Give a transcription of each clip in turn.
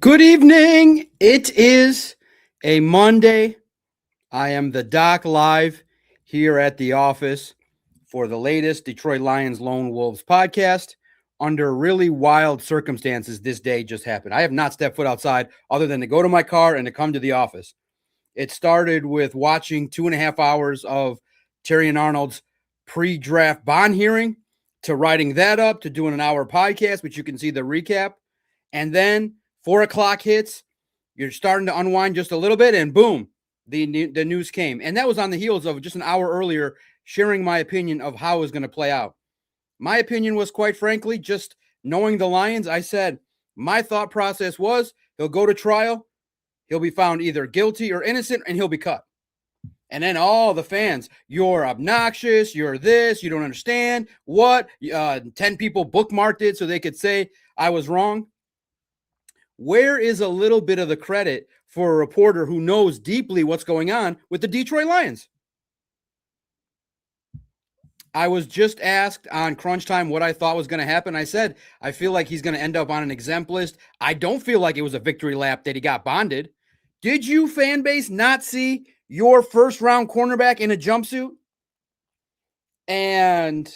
Good evening. It is a Monday. I am the Doc live here at the office for the latest Detroit Lions Lone Wolves podcast. Under really wild circumstances, this day just happened. I have not stepped foot outside other than to go to my car and to come to the office. It started with watching 2.5 hours of Terrion Arnold's pre-draft bond hearing, to writing that up, to doing an hour podcast, which you can see the recap. And then 4 o'clock hits, you're starting to unwind just a little bit, and boom, the news came. And that was on the heels of just an hour earlier sharing my opinion of how it was going to play out. My opinion was, quite frankly, just knowing the Lions, I said my thought process was he'll go to trial, he'll be found either guilty or innocent, and he'll be cut. And then all the fans, you're obnoxious, you're this, you don't understand, what? 10 people bookmarked it so they could say I was wrong. Where is a little bit of the credit for a reporter who knows deeply what's going on with the Detroit Lions? I was just asked on Crunch Time what I thought was going to happen. I said, I feel like he's going to end up on an exempt list. I don't feel like it was a victory lap that he got bonded. Did you, fan base, not see your first-round cornerback in a jumpsuit? And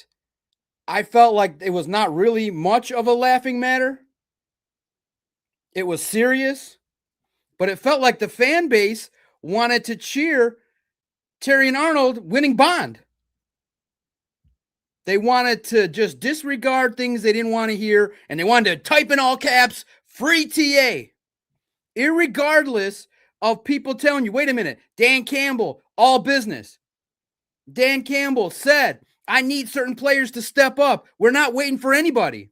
I felt like it was not really much of a laughing matter. It was serious, but it felt like the fan base wanted to cheer Terrion Arnold winning bond. They wanted to just disregard things they didn't want to hear, and they wanted to type in all caps, free TA. Irregardless of people telling you, wait a minute, Dan Campbell, all business. Dan Campbell said, I need certain players to step up. We're not waiting for anybody.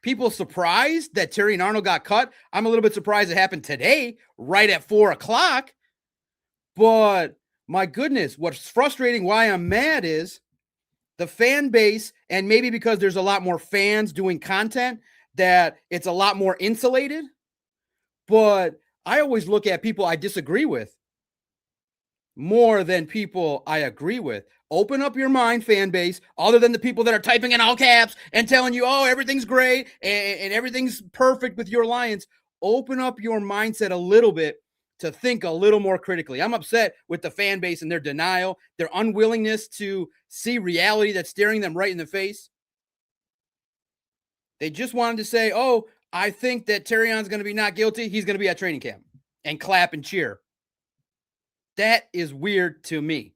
People surprised that Terrion Arnold got cut. I'm a little bit surprised it happened today, right at 4 o'clock. But my goodness, what's frustrating, why I'm mad, is the fan base, and maybe because there's a lot more fans doing content, that it's a lot more insulated. But I always look at people I disagree with more than people I agree with. Open up your mind, fan base, other than the people that are typing in all caps and telling you, oh, everything's great and everything's perfect with your Lions. Open up your mindset a little bit to think a little more critically. I'm upset with the fan base and their denial, their unwillingness to see reality that's staring them right in the face. They just wanted to say, oh, I think that Terrion's going to be not guilty. He's going to be at training camp, and clap and cheer. That is weird to me.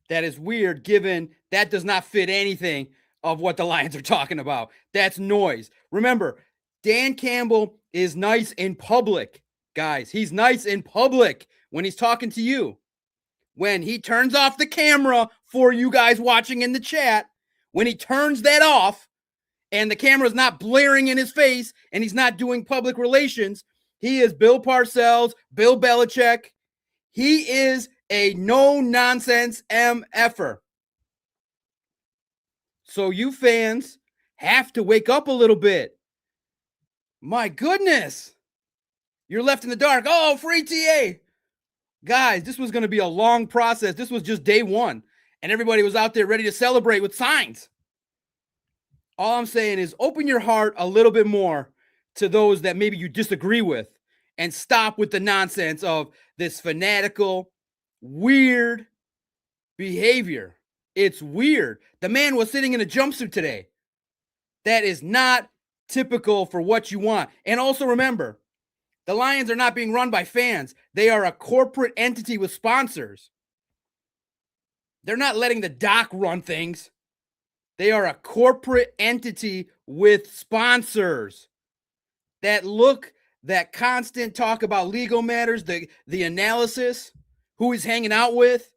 That is weird, given that does not fit anything of what the Lions are talking about. That's noise. Remember, Dan Campbell is nice in public, guys. He's nice in public when he's talking to you. When he turns off the camera for you guys watching in the chat, when he turns that off and the camera's not blaring in his face and he's not doing public relations, he is Bill Parcells, Bill Belichick. He is a no-nonsense MFer. So you fans have to wake up a little bit. My goodness. You're left in the dark. Oh, free TA. Guys, this was going to be a long process. This was just day one, and everybody was out there ready to celebrate with signs. All I'm saying is open your heart a little bit more to those that maybe you disagree with, and stop with the nonsense of this fanatical, weird behavior. It's weird. The man was sitting in a jumpsuit today. That is not typical for what you want. And also remember, the Lions are not being run by fans. They are a corporate entity with sponsors. They're not letting the doc run things. They are a corporate entity with sponsors that constant talk about legal matters, the analysis, who he's hanging out with.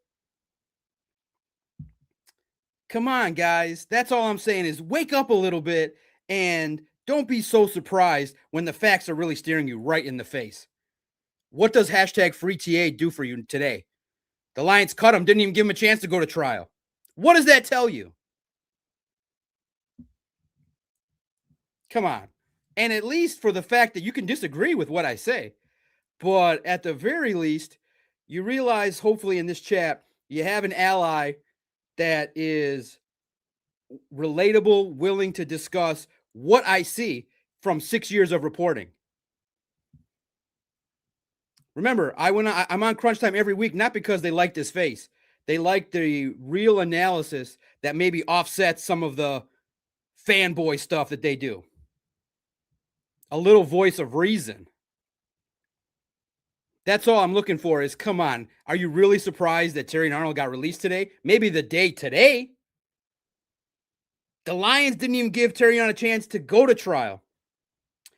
Come on, guys. That's all I'm saying is wake up a little bit and don't be so surprised when the facts are really staring you right in the face. What does hashtag free TA do for you today? The Lions cut him, didn't even give him a chance to go to trial. What does that tell you? Come on. And at least for the fact that you can disagree with what I say, but at the very least, you realize, hopefully in this chat, you have an ally that is relatable, willing to discuss what I see. from 6 years of reporting. Remember, I'm on Crunch Time every week, not because they liked his face. They like the real analysis that maybe offsets some of the fanboy stuff that they do. A little voice of reason. That's all I'm looking for is, come on, are you really surprised that Terrion Arnold got released today? Maybe the day today. The Lions didn't even give Terrion a chance to go to trial.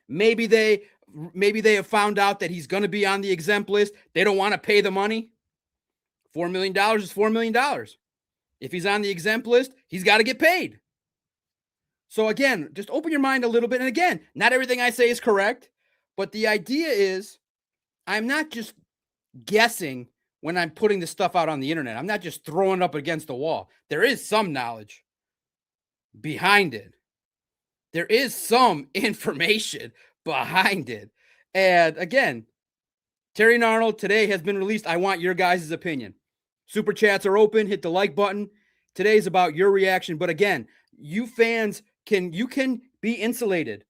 Maybe they have found out that he's going to be on the exempt list. They don't want to pay the money. $4 million is $4 million. If he's on the exempt list, he's got to get paid. So again, just open your mind a little bit. And again, not everything I say is correct, but the idea is I'm not just guessing when I'm putting this stuff out on the internet. I'm not just throwing it up against the wall. There is some knowledge behind it. There is some information behind it. And again, Terrion Arnold today has been released. I want your guys' opinion. Super chats are open. Hit the like button. Today's about your reaction. But again, you fans can be insulated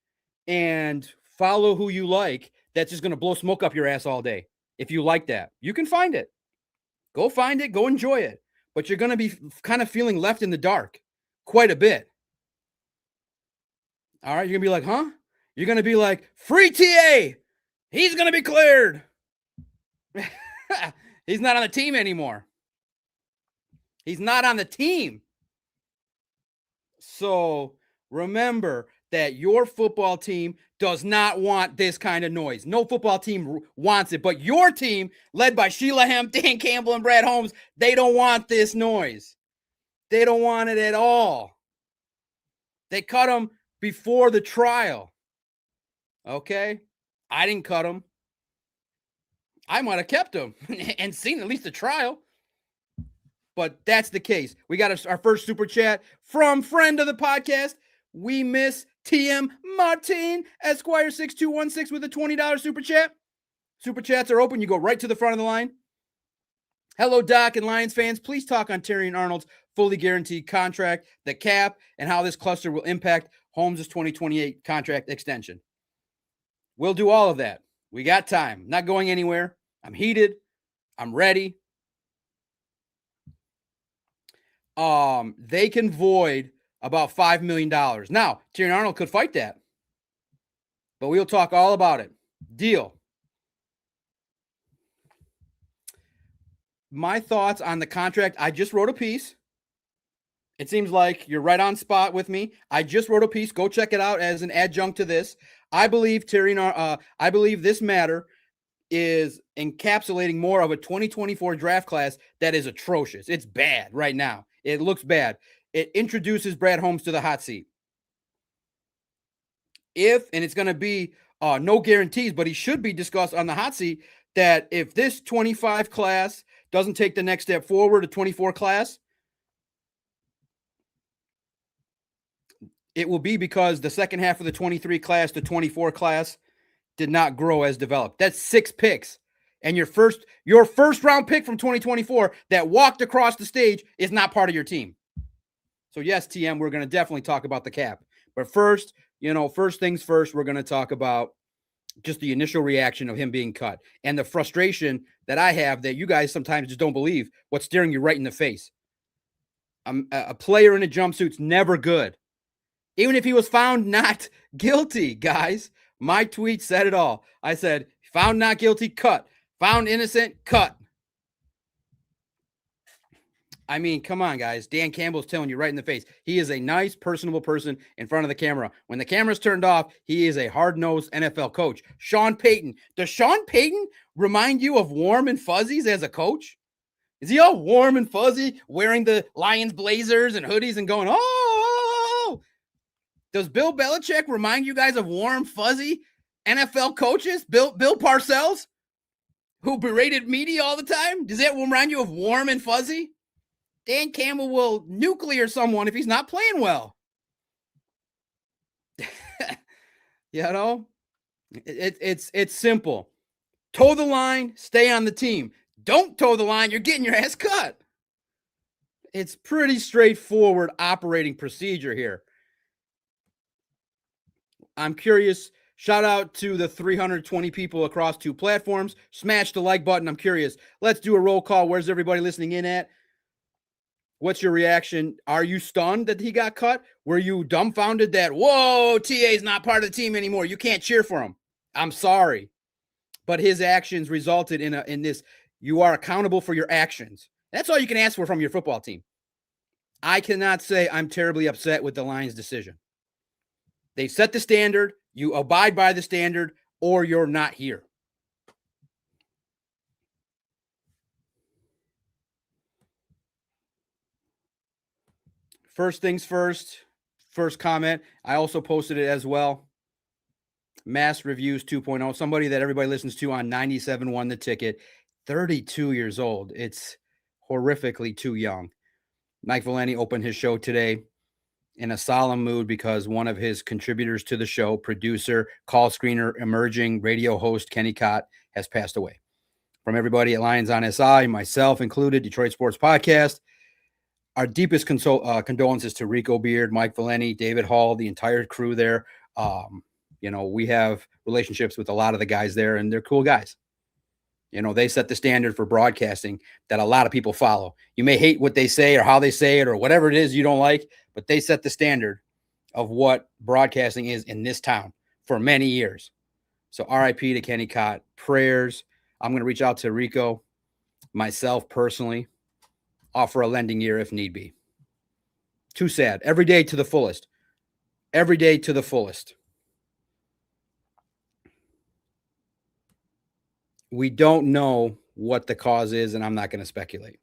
and follow who you like. That's just going to blow smoke up your ass all day. If you like that, you can find it. Go find it. Go enjoy it. But you're going to be kind of feeling left in the dark quite a bit. All right. You're going to be like, huh? You're going to be like, free TA. He's going to be cleared. He's not on the team anymore. He's not on the team. So remember that your football team does not want this kind of noise. No football team wants it, but your team, led by Sheila Hemp, Dan Campbell, and Brad Holmes, they don't want this noise. They don't want it at all. They cut him before the trial. Okay? I didn't cut him. I might have kept him and seen at least the trial. But that's the case. We got our first super chat from friend of the podcast. We miss TM Martin, Esquire 6216 with a $20 super chat. Super chats are open. You go right to the front of the line. Hello, Doc and Lions fans. Please talk on Terrion Arnold's fully guaranteed contract, the cap, and how this cluster will impact Holmes' 2028 contract extension. We'll do all of that. We got time. Not going anywhere. I'm heated. I'm ready. They can void about $5 million. Now, Terrion Arnold could fight that, but we'll talk all about it. Deal. My thoughts on the contract. I just wrote a piece. It seems like you're right on spot with me. I just wrote a piece. Go check it out as an adjunct to this. I believe I believe this matter is encapsulating more of a 2024 draft class that is atrocious. It's bad right now. It looks bad. It introduces Brad Holmes to the hot seat. And it's going to be no guarantees, but he should be discussed on the hot seat that if this 25 class doesn't take the next step forward, a 24 class, it will be because the second half of the 23 class to 24 class did not grow as developed. That's 6 picks. And your first round pick from 2024 that walked across the stage is not part of your team. So yes, TM, we're going to definitely talk about the cap. But first, first things first, we're going to talk about just the initial reaction of him being cut and the frustration that I have that you guys sometimes just don't believe what's staring you right in the face. A player in a jumpsuit's never good. Even if he was found not guilty, guys, my tweet said it all. I said, found not guilty, cut. Found innocent, cut. I mean, come on, guys. Dan Campbell's telling you right in the face. He is a nice, personable person in front of the camera. When the camera's turned off, he is a hard-nosed NFL coach. Sean Payton. Does Sean Payton remind you of warm and fuzzies as a coach? Is he all warm and fuzzy, wearing the Lions blazers and hoodies and going, oh? Does Bill Belichick remind you guys of warm, fuzzy NFL coaches? Bill Parcells, who berated media all the time? Does that remind you of warm and fuzzy? Dan Campbell will nuclear someone if he's not playing well. It's simple. Toe the line, stay on the team. Don't toe the line, you're getting your ass cut. It's pretty straightforward operating procedure here. I'm curious. Shout out to the 320 people across 2 platforms. Smash the like button. I'm curious. Let's do a roll call. Where's everybody listening in at? What's your reaction? Are you stunned that he got cut? Were you dumbfounded that, whoa, TA's not part of the team anymore? You can't cheer for him. I'm sorry. But his actions resulted in this. You are accountable for your actions. That's all you can ask for from your football team. I cannot say I'm terribly upset with the Lions' decision. They set the standard. You abide by the standard, or you're not here. First things first comment. I also posted it as well. Mass Reviews 2.0, somebody that everybody listens to on 97.1 The Ticket, 32 years old. It's horrifically too young. Mike Valeni opened his show today in a solemn mood because one of his contributors to the show, producer, call screener, emerging radio host Kenny Cott, has passed away. From everybody at Lions on SI, myself included, Detroit Sports Podcast, our deepest condolences to Rico Beard, Mike Valeni, David Hall, the entire crew there. We have relationships with a lot of the guys there, and they're cool guys. They set the standard for broadcasting that a lot of people follow. You may hate what they say or how they say it or whatever it is you don't like, but they set the standard of what broadcasting is in this town for many years. So RIP to Kenny Cott. Prayers. I'm going to reach out to Rico, myself personally, offer a lending ear if need be. Too sad. Every day to the fullest. Every day to the fullest. We don't know what the cause is, and I'm not going to speculate.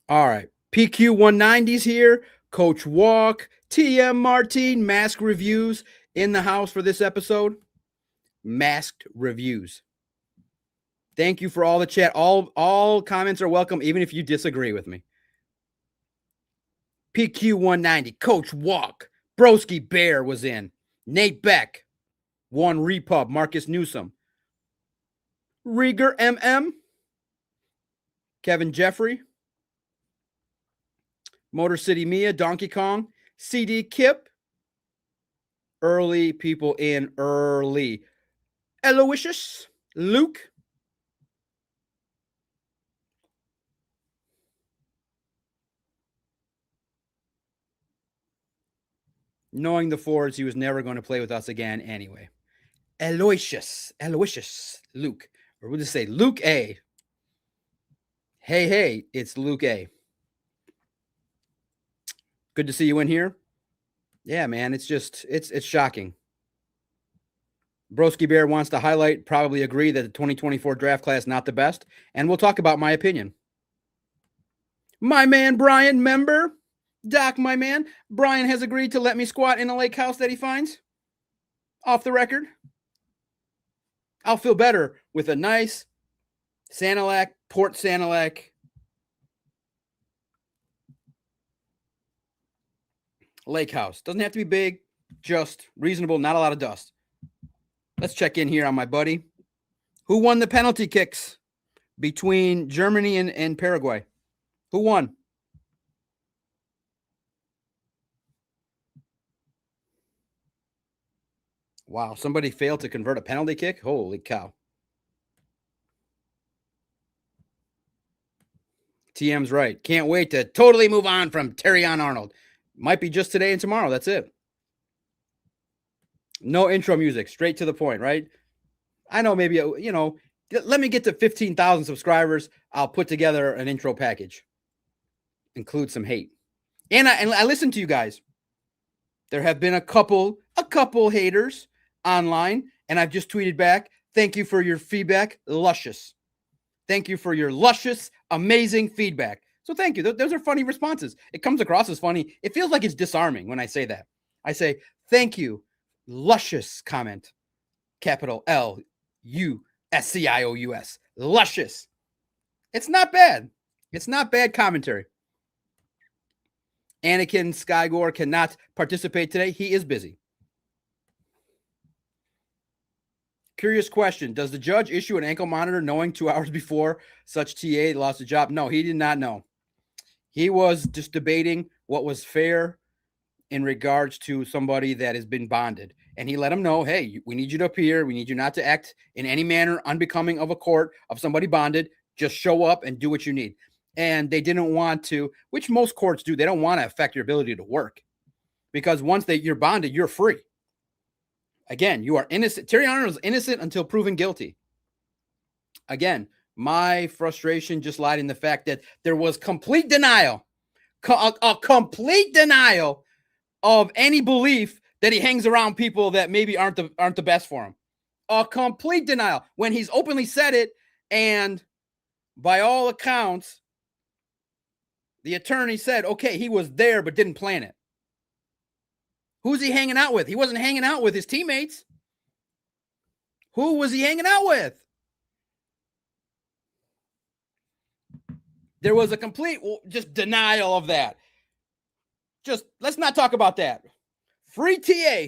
All right. PQ 190's here. Coach Walk, TM Martin, Mask Reviews in the house for this episode. Masked Reviews. Thank you for all the chat. All comments are welcome, even if you disagree with me. PQ 190, Coach Walk, Broski Bear was in. Nate Beck, One Repub, Marcus Newsom, Rieger MM, Kevin Jeffrey, Motor City Mia, Donkey Kong, CD Kip, early people in early. Aloysius, Luke, knowing the Fords, he was never going to play with us again anyway. Aloysius, Luke, or we'll just say Luke A. Hey, it's Luke A. Good to see you in here. Yeah, man, it's shocking. Broski Bear wants to highlight, probably agree that the 2024 draft class not the best, and we'll talk about my opinion. My man Brian, member, Doc, my man, Brian has agreed to let me squat in a lake house that he finds. Off the record. I'll feel better with a nice Sanilac, Port Sanilac lake house. Doesn't have to be big, just reasonable, not a lot of dust. Let's check in here on my buddy. Who won the penalty kicks between Germany and Paraguay? Who won? Wow, somebody failed to convert a penalty kick? Holy cow. TM's right. Can't wait to totally move on from Terrion Arnold. Might be just today and tomorrow. That's it. No intro music. Straight to the point, right? I know maybe, let me get to 15,000 subscribers. I'll put together an intro package. Include some hate. And I listen to you guys. There have been a couple haters online, and I've just tweeted back, thank you for your feedback. Luscious. Thank you for your luscious, amazing feedback. So thank you. Those are funny responses. It comes across as funny. It feels like it's disarming when I say that. I say, thank you, luscious comment. Capital L-U-S-C-I-O-U-S. Luscious. It's not bad. It's not bad commentary. Anakin Skygore cannot participate today. He is busy. Curious question. Does the judge issue an ankle monitor knowing 2 hours before such TA lost a job? No, he did not know. He was just debating what was fair in regards to somebody that has been bonded. And he let him know, hey, we need you to appear. We need you not to act in any manner unbecoming of a court of somebody bonded. Just show up and do what you need. And they didn't want to, which most courts do. They don't want to affect your ability to work, because once you're bonded, you're free. Again, you are innocent. Terrion Arnold is innocent until proven guilty. Again, my frustration just lied in the fact that there was complete denial, a complete denial of any belief that he hangs around people that maybe aren't the best for him. A complete denial when he's openly said it, and by all accounts, the attorney said, okay, he was there but didn't plan it. Who's he hanging out with? He wasn't hanging out with his teammates. Who was he hanging out with? There was a complete just denial of that. Just let's not talk about that. Free TA.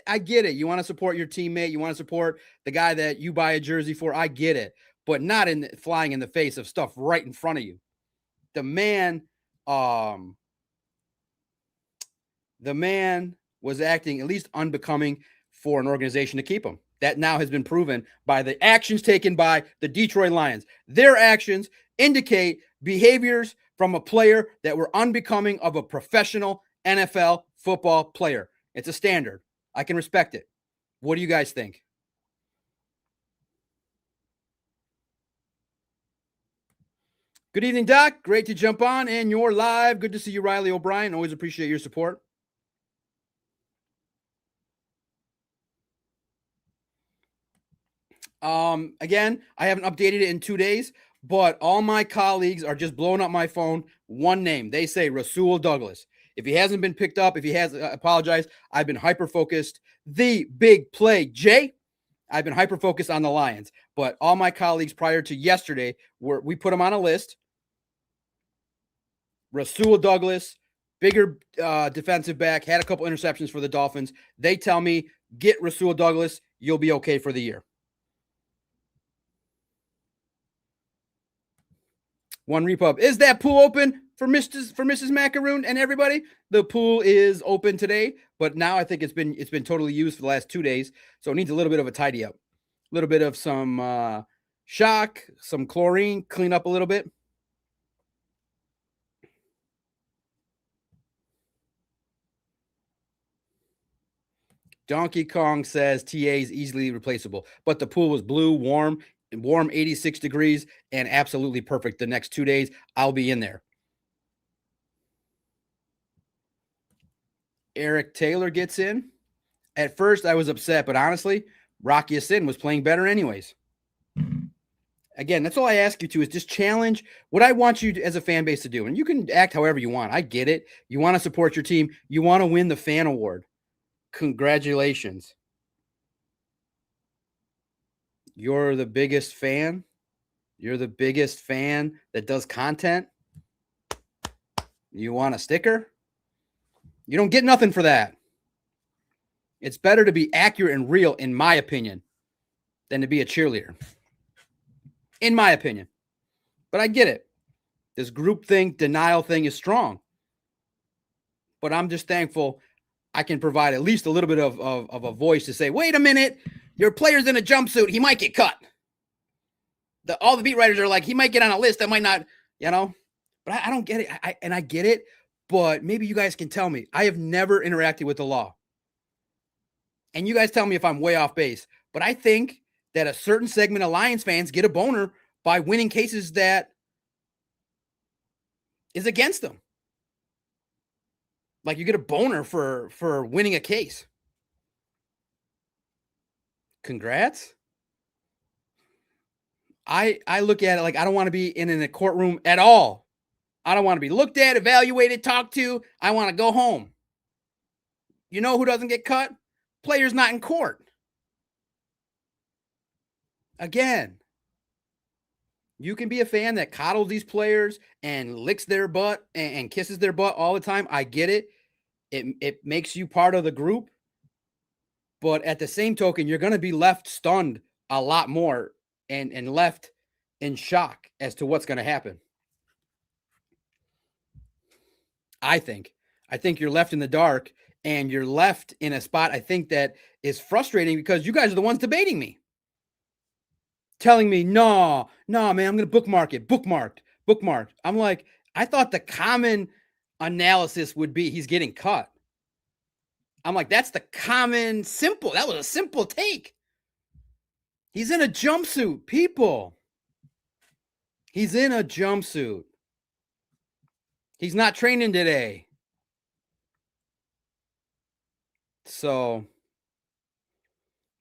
I get it. You want to support your teammate. You want to support the guy that you buy a jersey for. I get it. But not flying in the face of stuff right in front of you. The man was acting at least unbecoming for an organization to keep him. That now has been proven by the actions taken by the Detroit Lions. Their actions indicate behaviors from a player that were unbecoming of a professional NFL football player. It's a standard. I can respect it. What do you guys think? Good evening, Doc. Great to jump on, and you're live. Good to see you, Riley O'Brien. Always appreciate your support. Again, I haven't updated it in 2 days, but all my colleagues are just blowing up my phone. One name. They say Rasul Douglas. If he hasn't been picked up, if he has, apologize. I've been hyper-focused. The big play, Jay. I've been hyper-focused on the Lions, but all my colleagues prior to yesterday, we put them on a list. Rasul Douglas, bigger defensive back, had a couple interceptions for the Dolphins. They tell me, get Rasul Douglas, you'll be okay for the year. One repub. Is that pool open for Mrs. Macaroon and everybody? The pool is open today, but now I think it's been totally used for the last 2 days, so it needs a little bit of a tidy up, a little bit of some shock, some chlorine, clean up a little bit. Donkey Kong says TA is easily replaceable, but the pool was blue, warm 86 degrees, and absolutely perfect. The next 2 days, I'll be in there. Eric Taylor gets in. At first, I was upset, but honestly, Rocky Sin was playing better anyways. Again, that's all I ask you to is just challenge what I want you to, as a fan base to do. And you can act however you want. I get it. You want to support your team. You want to win the fan award. Congratulations. You're the biggest fan. You're the biggest fan that does content. You want a sticker? You don't get nothing for that. It's better to be accurate and real, in my opinion, than to be a cheerleader. In my opinion. But I get it. This group thing, denial thing is strong. But I'm just thankful I can provide at least a little bit of a voice to say, wait a minute, your player's in a jumpsuit. He might get cut. All the beat writers are like, he might get on a list that might not, But I don't get it. I get it. But maybe you guys can tell me. I have never interacted with the law. And you guys tell me if I'm way off base. But I think that a certain segment of Lions fans get a boner by winning cases that is against them. Like you get a boner for winning a case. Congrats. I look at it like I don't want to be in a courtroom at all. I don't want to be looked at, evaluated, talked to. I want to go home. You know who doesn't get cut? Players not in court. Again, you can be a fan that coddles these players and licks their butt and kisses their butt all the time. I get it. It makes you part of the group. But at the same token, you're going to be left stunned a lot more and left in shock as to what's going to happen. I think you're left in the dark, and you're left in a spot I think that is frustrating because you guys are the ones debating me, telling me, no, man, I'm going to bookmark it. Bookmarked. I'm like, I thought the common analysis would be he's getting cut. I'm like, that's the common simple. That was a simple take. He's in a jumpsuit, people. He's in a jumpsuit. He's not training today. So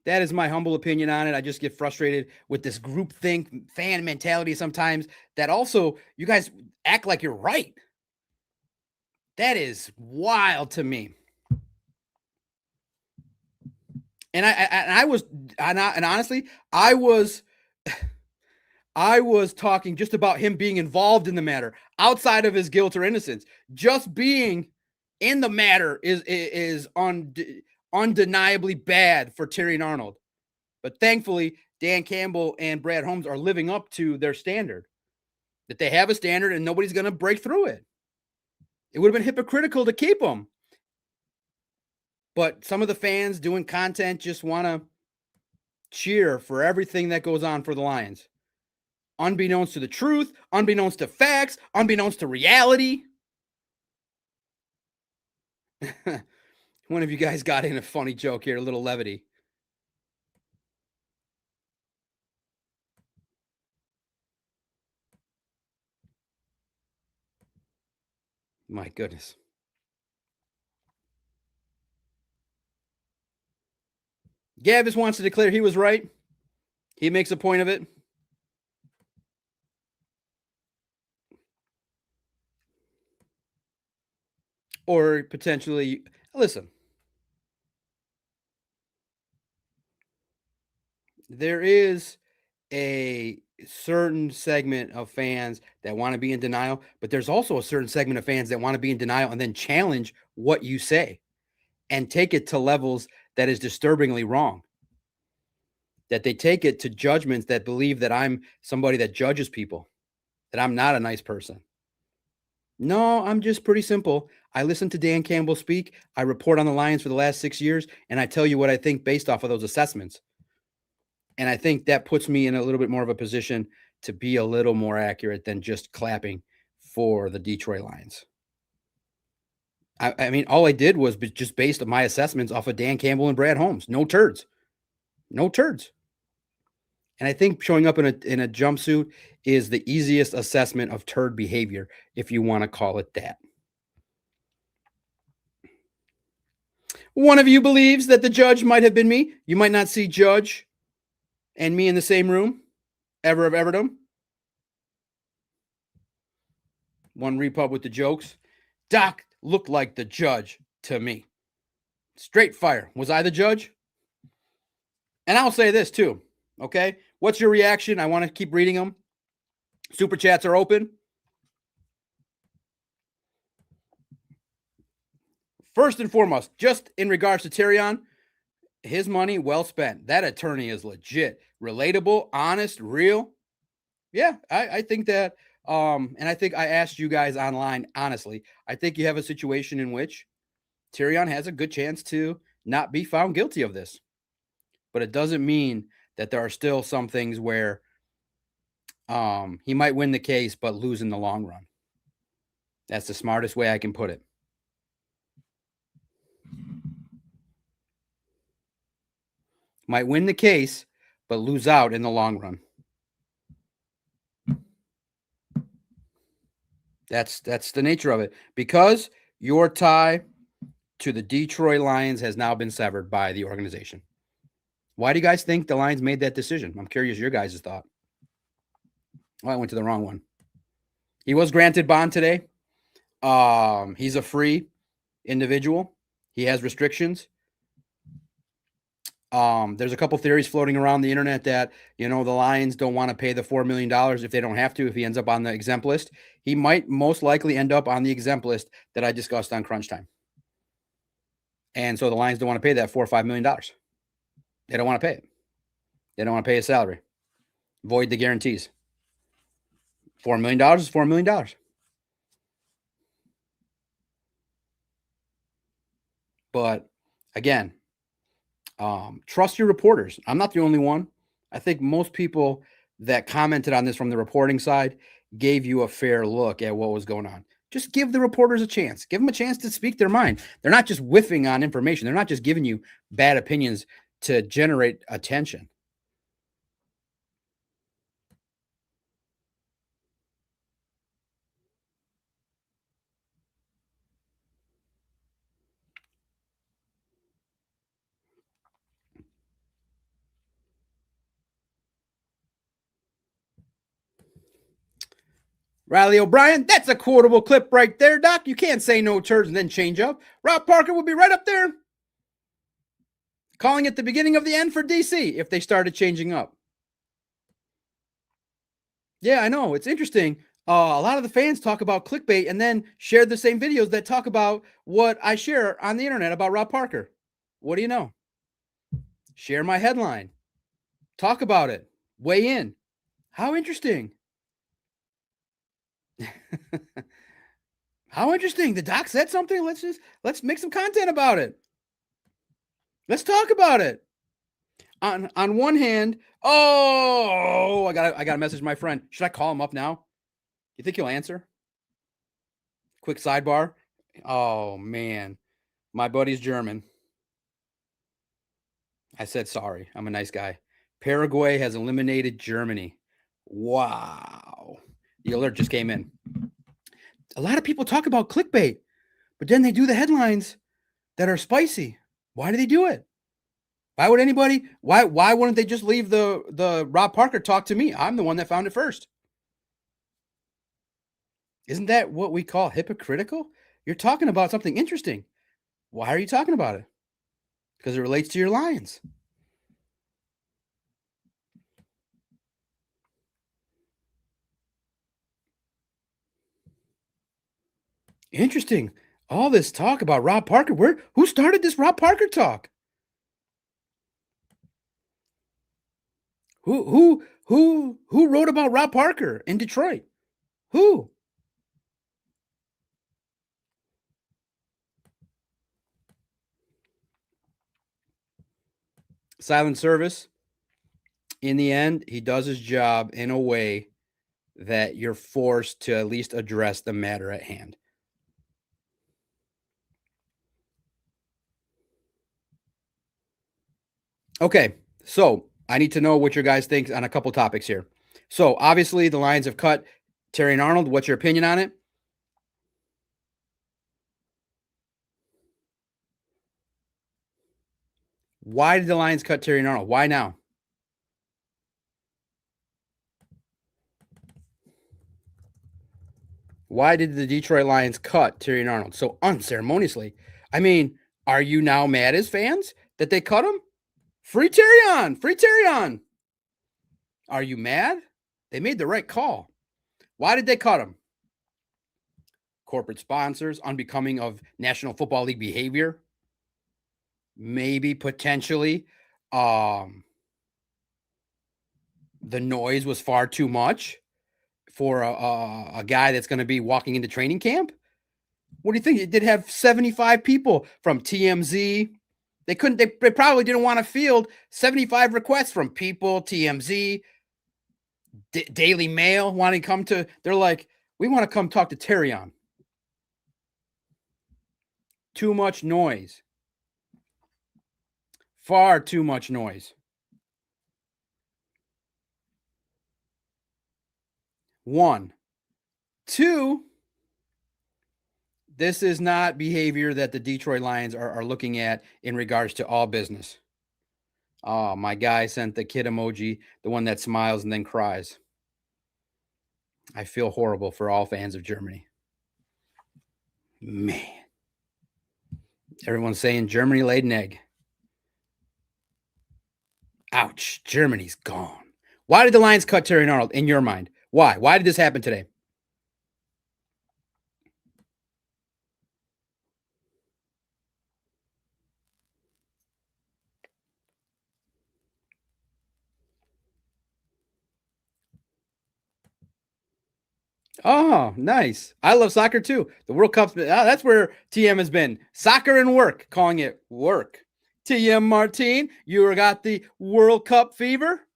that is my humble opinion on it. I just get frustrated with this groupthink fan mentality sometimes that also you guys act like you're right. That is wild to me. And honestly, I was talking just about him being involved in the matter outside of his guilt or innocence. Just being in the matter is undeniably bad for Terrion Arnold. But thankfully, Dan Campbell and Brad Holmes are living up to their standard. That they have a standard and nobody's going to break through it. It would have been hypocritical to keep them. But some of the fans doing content just want to cheer for everything that goes on for the Lions. Unbeknownst to the truth, unbeknownst to facts, unbeknownst to reality. One of you guys got in a funny joke here, a little levity. My goodness. Gavis wants to declare he was right. He makes a point of it. Or potentially, listen, there is a certain segment of fans that want to be in denial, but there's also a certain segment of fans that want to be in denial and then challenge what you say and take it to levels that is disturbingly wrong. That they take it to judgments that believe that I'm somebody that judges people, that I'm not a nice person. No, I'm just pretty simple. I listen to Dan Campbell speak. I report on the Lions for the last 6 years, and I tell you what I think based off of those assessments. And I think that puts me in a little bit more of a position to be a little more accurate than just clapping for the Detroit Lions. I mean, all I did was just based on my assessments off of Dan Campbell and Brad Holmes. No turds. No turds. And I think showing up in a jumpsuit is the easiest assessment of turd behavior, if you want to call it that. One of you believes that the judge might have been me. You might not see Judge and me in the same room ever of everdom. One repub with the jokes. Doc looked like the judge to me. Straight fire. Was I the judge? And I'll say this too. Okay. What's your reaction? I want to keep reading them. Super chats are open. First and foremost, just in regards to Terrion, his money well spent. That attorney is legit, relatable, honest, real. Yeah, I think that. And I think I asked you guys online, honestly, I think you have a situation in which Terrion has a good chance to not be found guilty of this. But it doesn't mean that there are still some things where he might win the case but lose in the long run. That's the smartest way I can put it. Might win the case but lose out in the long run. That's the nature of it. Because your tie to the Detroit Lions has now been severed by the organization. Why do you guys think the Lions made that decision? I'm curious your guys' thought. Oh, I went to the wrong one. He was granted bond today. He's a free individual. He has restrictions. There's a couple theories floating around the internet that, the Lions don't want to pay the $4 million if they don't have to, if he ends up on the exempt list. He might most likely end up on the exempt list that I discussed on Crunch Time. And so the Lions don't want to pay that $4 or $5 million. They don't want to pay it. They don't want to pay his salary. Void the guarantees. $4 million is $4 million. But again, trust your reporters. I'm not the only one. I think most people that commented on this from the reporting side gave you a fair look at what was going on. Just give the reporters a chance. Give them a chance to speak their mind. They're not just whiffing on information. They're not just giving you bad opinions to generate attention. Riley O'Brien, that's a quotable clip right there, Doc. You can't say no turds and then change up. Rob Parker would be right up there, calling it the beginning of the end for DC if they started changing up. Yeah, I know. It's interesting. A lot of the fans talk about clickbait and then share the same videos that talk about what I share on the internet about Rob Parker. What do you know? Share my headline. Talk about it. Weigh in. How interesting. How interesting. The doc said something. Let's make some content about it. Let's talk about it. On one hand, I got a message from my friend. Should I call him up now? You think he'll answer? Quick sidebar. Oh man, my buddy's German. I said sorry. I'm a nice guy. Paraguay has eliminated Germany. Wow. The alert just came in. A lot of people talk about clickbait, but then they do the headlines that are spicy. Why do they do it? Why would anybody? Why wouldn't they just leave the Rob Parker talk to me? I'm the one that found it first. Isn't that what we call hypocritical? You're talking about something interesting. Why are you talking about it? Because it relates to your Lions. Interesting. All this talk about Rob Parker. Who started this Rob Parker talk? Who wrote about Rob Parker in Detroit? Who? Silent service. In the end, he does his job in a way that you're forced to at least address the matter at hand. Okay, so I need to know what your guys think on a couple topics here. So obviously the Lions have cut Terrion Arnold. What's your opinion on it? Why did the Lions cut Terrion Arnold? Why now? Why did the Detroit Lions cut Terrion Arnold so unceremoniously? I mean, are you now mad as fans that they cut him? Free Terrion! Free Terrion! Are you mad? They made the right call. Why did they cut him? Corporate sponsors, unbecoming of National Football League behavior, maybe potentially. The noise was far too much for a guy that's going to be walking into training camp. What do you think? It did have 75 people from TMZ. They couldn't. They probably didn't want to field 75 requests from People, TMZ, Daily Mail wanting to come to. They're like, we want to come talk to Terrion. Too much noise. Far too much noise. One. Two. This is not behavior that the Detroit Lions are looking at in regards to all business. Oh, my guy sent the kid emoji, the one that smiles and then cries. I feel horrible for all fans of Germany. Man. Everyone's saying Germany laid an egg. Ouch. Germany's gone. Why did the Lions cut Terrion Arnold in your mind? Why? Why did this happen today? Oh, nice. I love soccer too. The World Cup's been, that's where TM has been. Soccer and work, calling it work. TM Martine, you got the World Cup fever?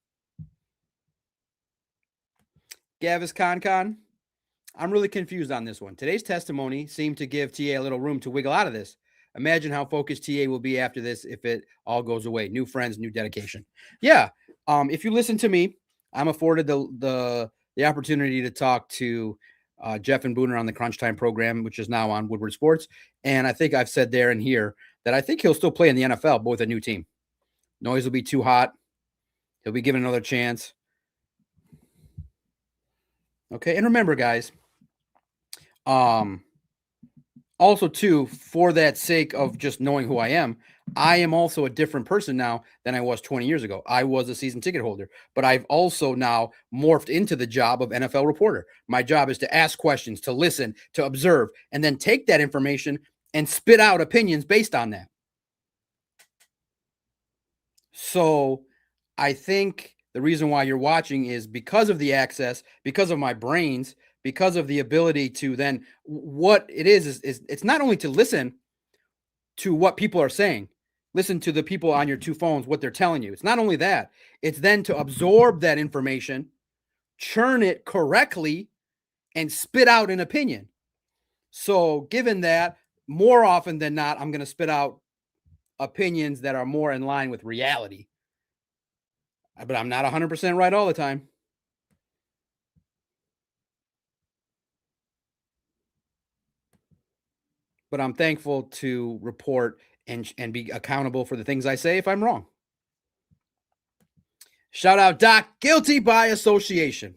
Gavis Con. I'm really confused on this one. Today's testimony seemed to give TA a little room to wiggle out of this. Imagine how focused TA will be after this if it all goes away. New friends, new dedication. Yeah. If you listen to me, I'm afforded the opportunity to talk to Jeff and Booner on the Crunch Time program, which is now on Woodward Sports. And I think I've said there and here that I think he'll still play in the NFL, but with a new team. Noise will be too hot. He'll be given another chance. Okay. And remember, guys, also too, for that sake of just knowing who I am also a different person now than I was 20 years ago. I was a season ticket holder, but I've also now morphed into the job of NFL reporter. My job is to ask questions, to listen, to observe, and then take that information and spit out opinions based on that. So I think the reason why you're watching is because of the access, because of my brains, because of the ability to then what it is it's not only to listen to what people are saying, listen to the people on your two phones, what they're telling you. It's not only that, it's then to absorb that information, churn it correctly, and spit out an opinion. So given that, more often than not, I'm going to spit out opinions that are more in line with reality. But I'm not 100% right all the time. But I'm thankful to report and be accountable for the things I say if I'm wrong. Shout out, Doc. Guilty by association.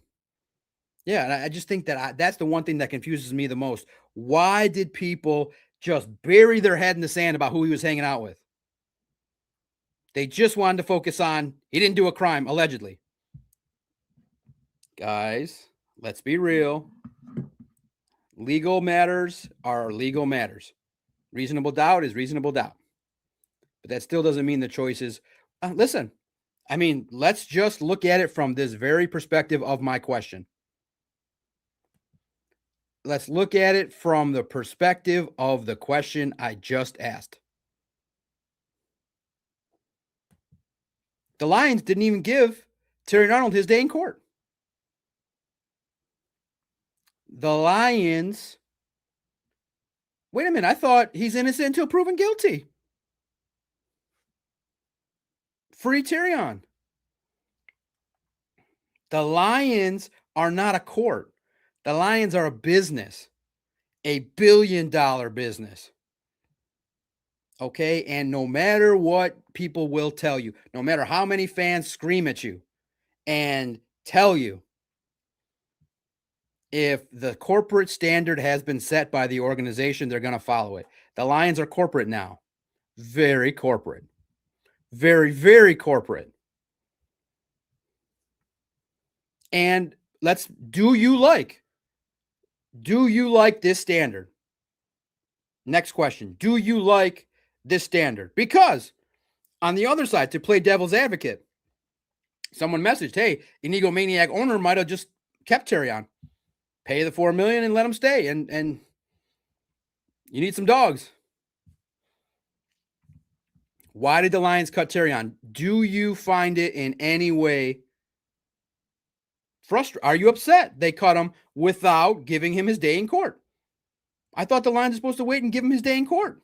Yeah, and I just think that that's the one thing that confuses me the most. Why did people just bury their head in the sand about who he was hanging out with? They just wanted to focus on he didn't do a crime, allegedly. Guys, let's be real. Legal matters are legal matters. Reasonable doubt is reasonable doubt. But that still doesn't mean the choices. Listen, I mean, let's just look at it from this very perspective of my question. Let's look at it from the perspective of the question I just asked. The Lions didn't even give Terrion Arnold his day in court. The Lions, wait a minute, I thought he's innocent until proven guilty. Free Terrion. The Lions are not a court. The Lions are a business, $1 billion business. Okay. And no matter what people will tell you, no matter how many fans scream at you and tell you, if the corporate standard has been set by the organization, they're going to follow it. The Lions are corporate now. Very corporate. Very, very corporate. And do you like this standard? Next question. Do you like this standard? Because on the other side, to play devil's advocate, someone messaged, hey, an egomaniac owner might have just kept Terrion. Pay the $4 million and let him stay. And you need some dogs. Why did the Lions cut Terrion? Do you find it in any way frustrating? Are you upset they cut him without giving him his day in court? I thought the Lions are supposed to wait and give him his day in court.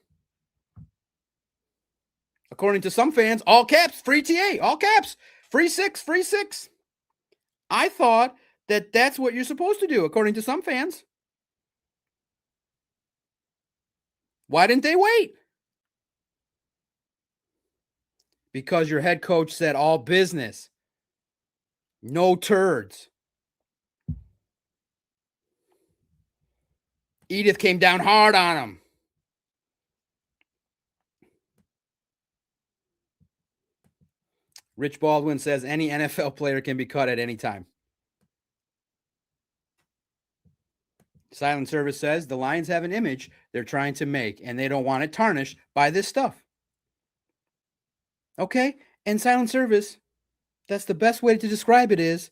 According to some fans, all caps, free TA, all caps, free six. I thought that that's what you're supposed to do, according to some fans. Why didn't they wait? Because your head coach said all business, no turds. Edith came down hard on him. Rich Baldwin says any NFL player can be cut at any time. Silent Service says the Lions have an image they're trying to make, and they don't want it tarnished by this stuff. Okay? And Silent Service, that's the best way to describe it is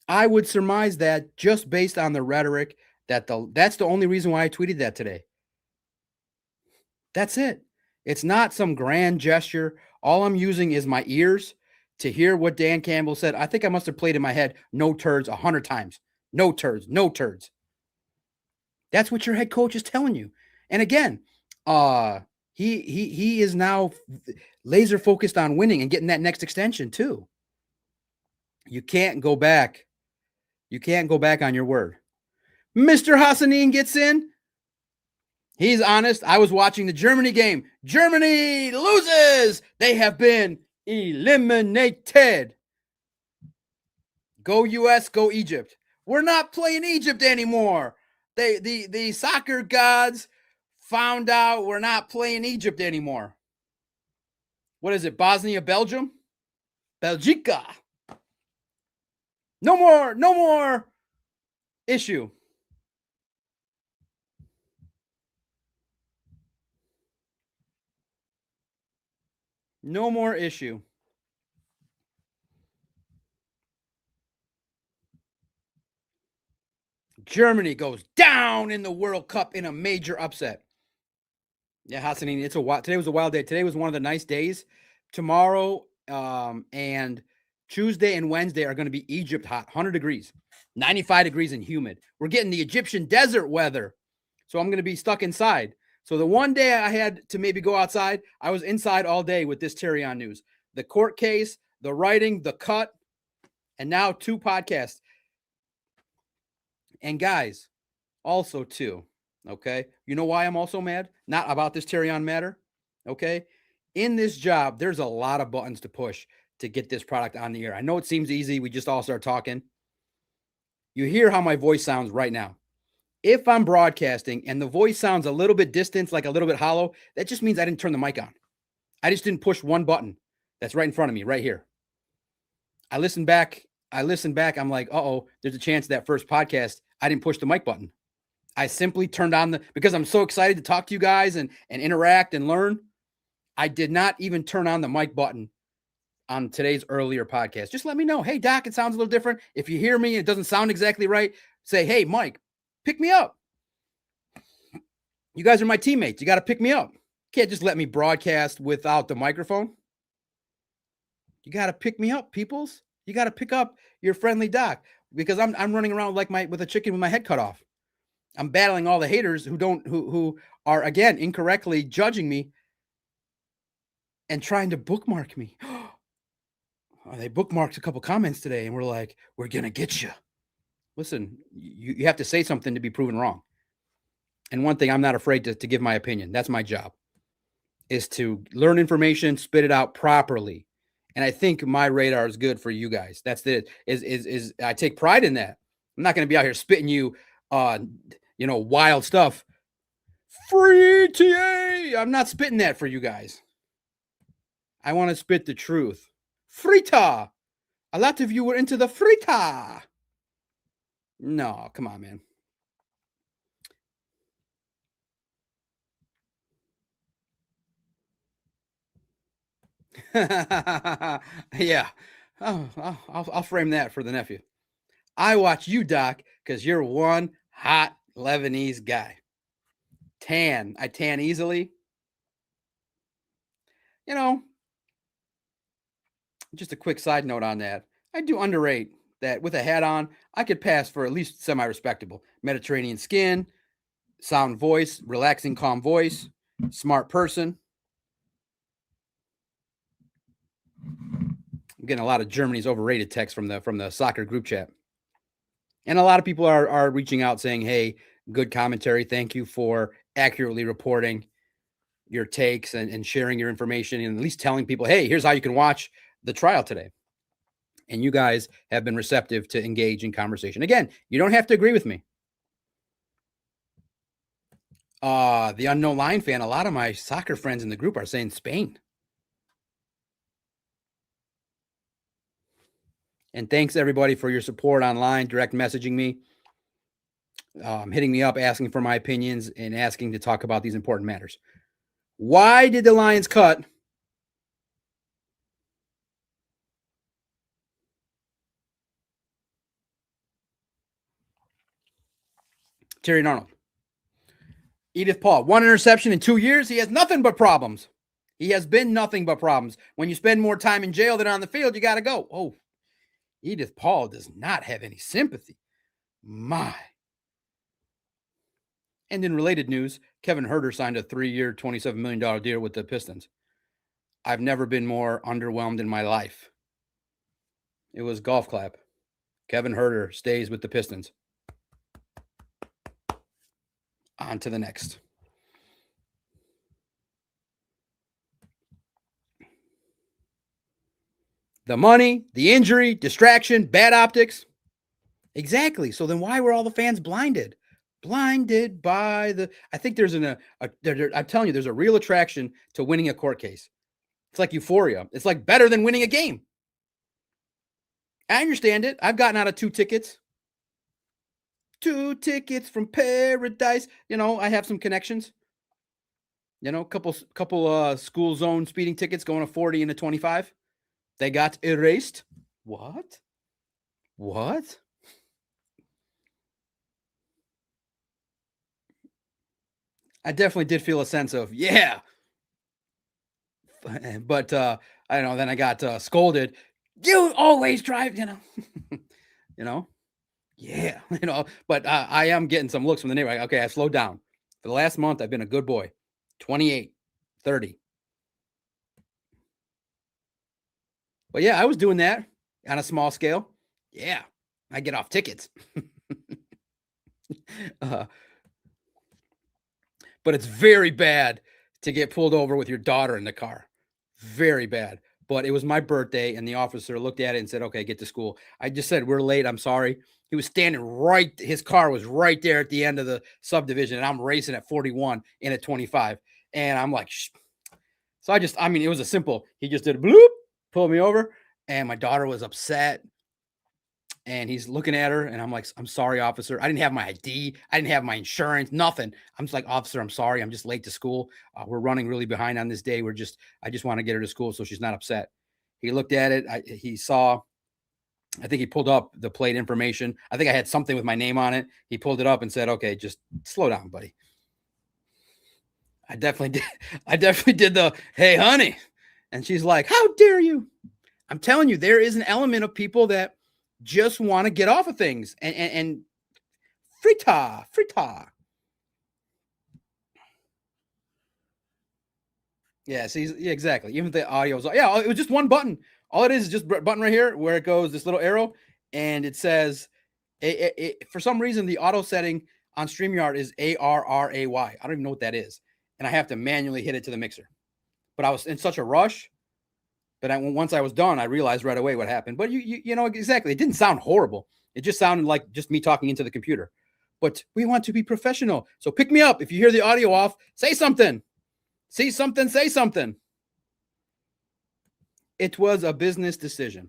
I would surmise that just based on the rhetoric that's the only reason why I tweeted that today. That's it. It's not some grand gesture. All I'm using is my ears to hear what Dan Campbell said. I think I must have played in my head, no turds 100 times. No turds, no turds. That's what your head coach is telling you. And again, he is now laser focused on winning and getting that next extension too. You can't go back. You can't go back on your word. Mr. Hassanin gets in. He's honest. I was watching the Germany game. Germany loses. They have been eliminated. Go US, go Egypt. We're not playing Egypt anymore. The soccer gods found out we're not playing Egypt anymore. What is it? Bosnia, Belgium? Belgica. No more issue. No more issue. Germany goes down in the World Cup in a major upset. Yeah, Hassanin, today was a wild day. Today was one of the nice days. Tomorrow and Tuesday and Wednesday are going to be Egypt hot, 100 degrees, 95 degrees and humid. We're getting the Egyptian desert weather. So I'm going to be stuck inside. So the one day I had to maybe go outside, I was inside all day with this Terrion news. The court case, the writing, the cut, and now 2 podcasts. And guys, also too, okay? You know why I'm also mad? Not about this Terrion matter, okay? In this job, there's a lot of buttons to push to get this product on the air. I know it seems easy. We just all start talking. You hear how my voice sounds right now. If I'm broadcasting and the voice sounds a little bit distant, like a little bit hollow, that just means I didn't turn the mic on. I just didn't push one button that's right in front of me, right here. I listen back. I'm like, uh-oh, there's a chance that first podcast, I didn't push the mic button. I simply turned on because I'm so excited to talk to you guys and interact and learn. I did not even turn on the mic button on today's earlier podcast. Just let me know. Hey, Doc, it sounds a little different. If you hear me and it doesn't sound exactly right, say, hey, Mike, pick me up. You guys are my teammates. You got to pick me up. Can't just let me broadcast without the microphone. You got to pick me up, peoples. You got to pick up your friendly Doc because I'm running around like with a chicken with my head cut off. I'm battling all the haters who are again incorrectly judging me and trying to bookmark me. They bookmarked a couple comments today and we're like, we're gonna get you. Listen, you have to say something to be proven wrong. And one thing, I'm not afraid to give my opinion. That's my job, is to learn information, spit it out properly. And I think my radar is good for you guys. That's is I take pride in that. I'm not going to be out here spitting you wild stuff. Free TA. I'm not spitting that for you guys. I want to spit the truth. Frita. A lot of you were into the frita. No, come on, man. Yeah. Oh, I'll frame that for the nephew. I watch you, Doc, because you're one hot Lebanese guy. I tan easily. Just a quick side note on that. I do underrate that with a hat on, I could pass for at least semi-respectable. Mediterranean skin, sound voice, relaxing, calm voice, smart person. I'm getting a lot of Germany's overrated text from the soccer group chat. And a lot of people are reaching out saying, hey, good commentary. Thank you for accurately reporting your takes and sharing your information and at least telling people, hey, here's how you can watch the trial today. And you guys have been receptive to engage in conversation. Again, you don't have to agree with me. The unknown line fan, a lot of my soccer friends in the group are saying Spain. And thanks everybody for your support online, direct messaging me, hitting me up, asking for my opinions and asking to talk about these important matters. Why did the Lions cut Terrion Arnold. Edith Paul, 1 interception in 2 years. He has nothing but problems. He has been nothing but problems. When you spend more time in jail than on the field, you got to go. Oh, Edith Paul does not have any sympathy. My. And in related news, Kevin Herter signed a 3-year, $27 million deal with the Pistons. I've never been more underwhelmed in my life. It was golf clap. Kevin Herter stays with the Pistons. On to the next. The money, the injury, distraction, bad optics. Exactly. So then why were all the fans blinded? Blinded by the, I think there's I'm telling you, there's a real attraction to winning a court case. It's like euphoria. It's like better than winning a game. I understand it. I've gotten out of 2 tickets. 2 tickets from paradise. You know, I have some connections. You know, couple school zone speeding tickets going to 40 and a 25. They got erased. What? I definitely did feel a sense of, yeah. But I don't know, then I got scolded. You always drive, you know. You know? Yeah, you know, but I am getting some looks from the neighborhood. Okay, I slowed down. For the last month, I've been a good boy. 28, 30. But yeah, I was doing that on a small scale. Yeah, I get off tickets. But it's very bad to get pulled over with your daughter in the car. Very bad. But it was my birthday, and the officer looked at it and said, okay, get to school. I just said, we're late. I'm sorry. He was standing right. His car was right there at the end of the subdivision, and I'm racing at 41 in at 25. And I'm like, shh. So I mean, it was a simple, he just did a bloop, pulled me over, and my daughter was upset. And he's looking at her, and I'm like, I'm sorry, officer. I didn't have my ID. I didn't have my insurance, nothing. I'm just like, officer, I'm sorry. I'm just late to school. We're running really behind on this day. I just want to get her to school so she's not upset. He looked at it. He saw, I think he pulled up the plate information. I think I had something with my name on it. He pulled it up and said, okay, just slow down, buddy. I definitely did the, hey, honey. And she's like, how dare you? I'm telling you, there is an element of people that just want to get off of things and frita. Yeah, see, yeah, exactly. Even the audio was, yeah, it was just one button. All it is just a button right here where it goes, this little arrow, and it says, for some reason, the auto setting on StreamYard is ARRAY. I don't even know what that is. And I have to manually hit it to the mixer. But I was in such a rush. But once I was done, I realized right away what happened. But you know exactly. It didn't sound horrible. It just sounded like just me talking into the computer. But we want to be professional. So pick me up. If you hear the audio off, say something. See something, say something. It was a business decision.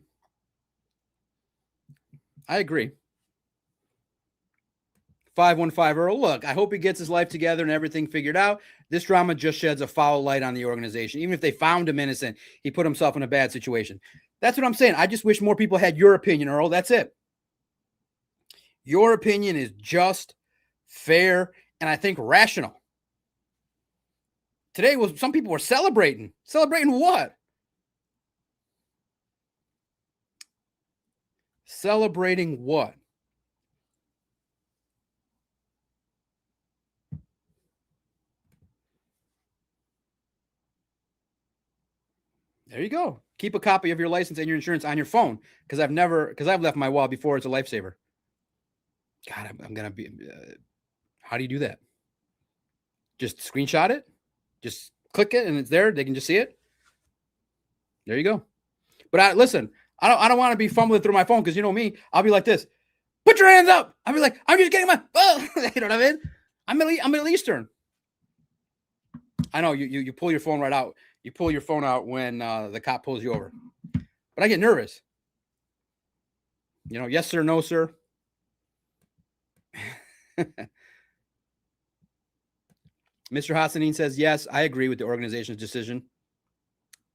I agree. 515 Earl. Look, I hope he gets his life together and everything figured out. This drama just sheds a foul light on the organization. Even if they found him innocent, he put himself in a bad situation. That's what I'm saying. I just wish more people had your opinion, Earl. That's it. Your opinion is just, fair, and I think rational. Today some people were celebrating. Celebrating what? Celebrating what? There you go. Keep a copy of your license and your insurance on your phone, because I've left my wallet before. It's a lifesaver. God, I'm going to be, how do you do that? Just screenshot it, just click it, and it's there. They can just see it. There you go. But listen, I don't want to be fumbling through my phone, because you know me, I'll be like this. Put your hands up. I'll be like, I'm just getting my, you know what I mean? I'm Middle Eastern. I know you pull your phone right out. You pull your phone out when the cop pulls you over. But I get nervous. You know, yes, sir, no, sir. Mr. Hassanin says, yes, I agree with the organization's decision.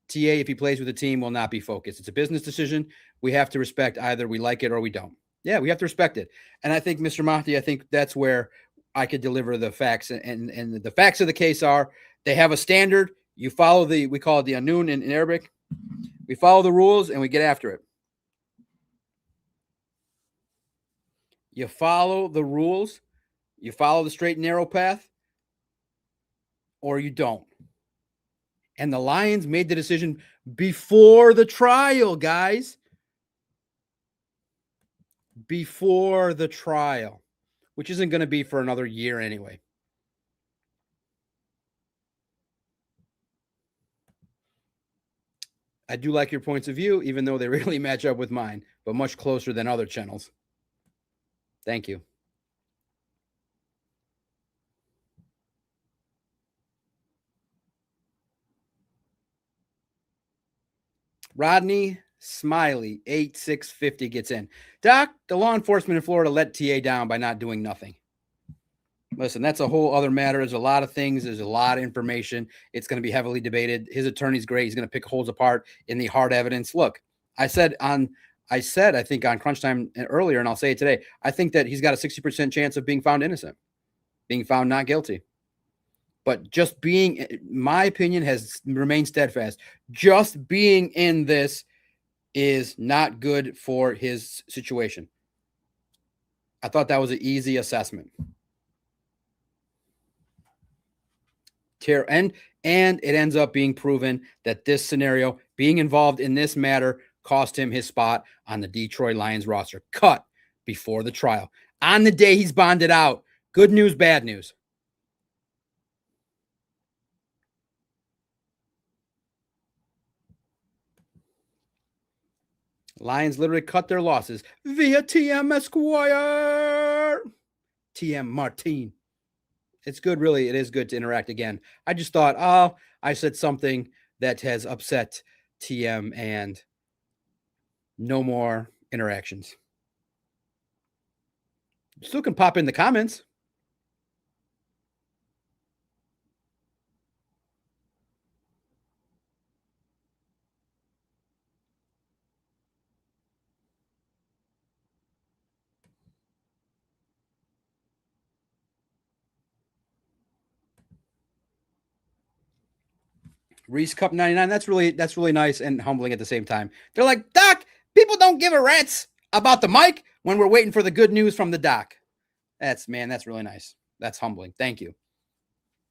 TA, if he plays with the team, will not be focused. It's a business decision. We have to respect either we like it or we don't. Yeah, we have to respect it. And I think, Mr. Mahdi, I think that's where I could deliver the facts. And the facts of the case are they have a standard. You follow we call it the anun in Arabic. We follow the rules and we get after it. You follow the rules, you follow the straight and narrow path, or you don't. And the Lions made the decision before the trial, guys. Before the trial, which isn't going to be for another year anyway. I do like your points of view, even though they really match up with mine, but much closer than other channels. Thank you. Rodney Smiley, 8650 gets in. Doc, the law enforcement in Florida let TA down by not doing nothing. Listen, that's a whole other matter. There's a lot of things. There's a lot of information. It's going to be heavily debated. His attorney's great. He's going to pick holes apart in the hard evidence. Look, I think on Crunch Time earlier, and I'll say it today, I think that he's got a 60% chance of being found innocent, being found not guilty. But just being, my opinion has remained steadfast. Just being in this is not good for his situation. I thought that was an easy assessment. And it ends up being proven that this scenario, being involved in this matter, cost him his spot on the Detroit Lions roster. Cut before the trial. On the day he's bonded out. Good news, bad news. Lions literally cut their losses via TM Esquire. TM Martin. It's good, really. It is good to interact again. I just thought, I said something that has upset TM and no more interactions. Still can pop in the comments. Reese Cup 99. That's really nice and humbling at the same time. They're like, Doc, people don't give a rat's about the mic when we're waiting for the good news from the doc. That's really nice. That's humbling. Thank you.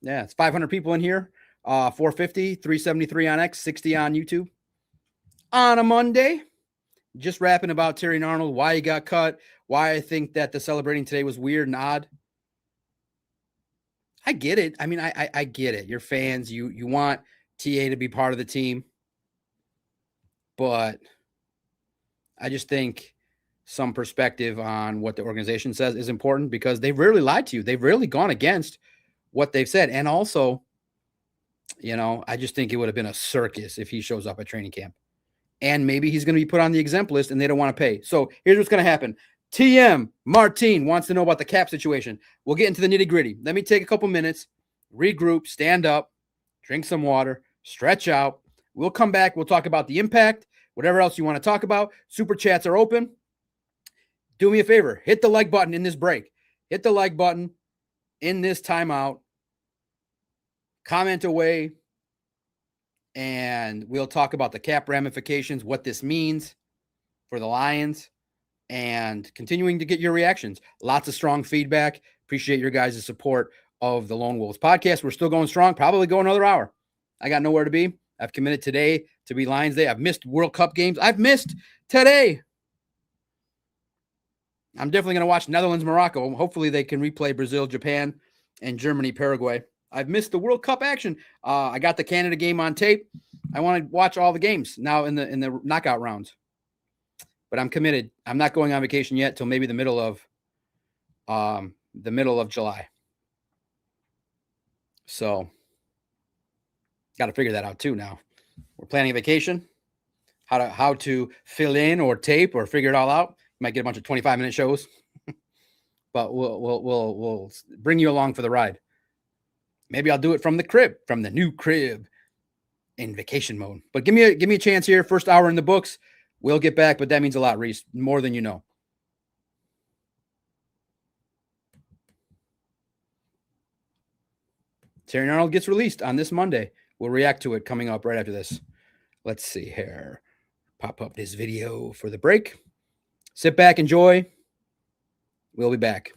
Yeah, it's 500 people in here. 450, 373 on X, 60 on YouTube. On a Monday, just rapping about Terrion Arnold, why he got cut, why I think that the celebrating today was weird and odd. I get it. I mean, I get it. You're fans. You want TA to be part of the team. But I just think some perspective on what the organization says is important because they've rarely lied to you. They've rarely gone against what they've said. And also, I just think it would have been a circus if he shows up at training camp. And maybe he's going to be put on the exempt list and they don't want to pay. So here's what's going to happen. TM Martin wants to know about the cap situation. We'll get into the nitty gritty. Let me take a couple minutes, regroup, stand up, drink some water, stretch out. We'll come back. We'll talk about the impact, whatever else you want to talk about. Super chats are open. Do me a favor. Hit the like button in this break. Hit the like button in this timeout. Comment away. And we'll talk about the cap ramifications, what this means for the Lions, and continuing to get your reactions. Lots of strong feedback. Appreciate your guys' support of the Lone Wolves podcast. We're still going strong, probably go another hour. I got nowhere to be. I've committed today to be Lions Day. I've missed World Cup games. I've missed today. I'm definitely going to watch Netherlands, Morocco. Hopefully they can replay Brazil, Japan, and Germany, Paraguay. I've missed the World Cup action. I got the Canada game on tape. I want to watch all the games now in the knockout rounds. But I'm committed. I'm not going on vacation yet till maybe the middle of July. So got to figure that out too now. We're planning a vacation. How to fill in or tape or figure it all out. You might get a bunch of 25-minute shows. But we'll bring you along for the ride. Maybe I'll do it from the crib, from the new crib in vacation mode. But give me a chance here. First hour in the books. We'll get back, but that means a lot, Reese. More than you know. Terrion Arnold gets released on this Monday. We'll react to it coming up right after this. Let's see here. Pop up this video for the break. Sit back, enjoy. We'll be back.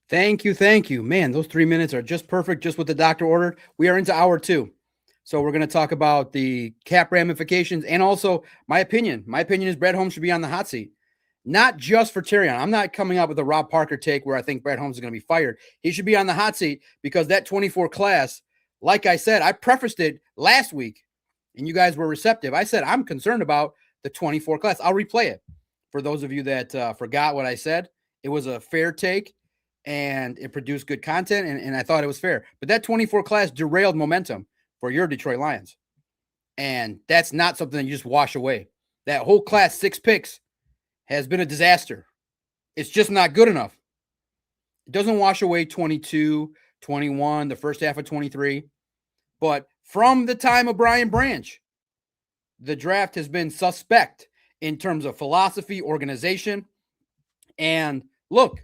Thank you. Thank you. Man, those 3 minutes are just perfect, just what the doctor ordered. We are into hour 2. So we're going to talk about the cap ramifications and also my opinion. My opinion is Brad Holmes should be on the hot seat, not just for Terrion. I'm not coming up with a Rob Parker take where I think Brad Holmes is going to be fired. He should be on the hot seat because that 24 class, like I said, I prefaced it last week and you guys were receptive. I said, I'm concerned about the 24 class. I'll replay it for those of you that forgot what I said. It was a fair take and it produced good content, and I thought it was fair. But that 24 class derailed momentum for your Detroit Lions. And that's not something that you just wash away. That whole class, 6 picks, has been a disaster. It's just not good enough. It doesn't wash away 22, 21, the first half of 23. But from the time of Brian Branch, the draft has been suspect in terms of philosophy, organization. And look,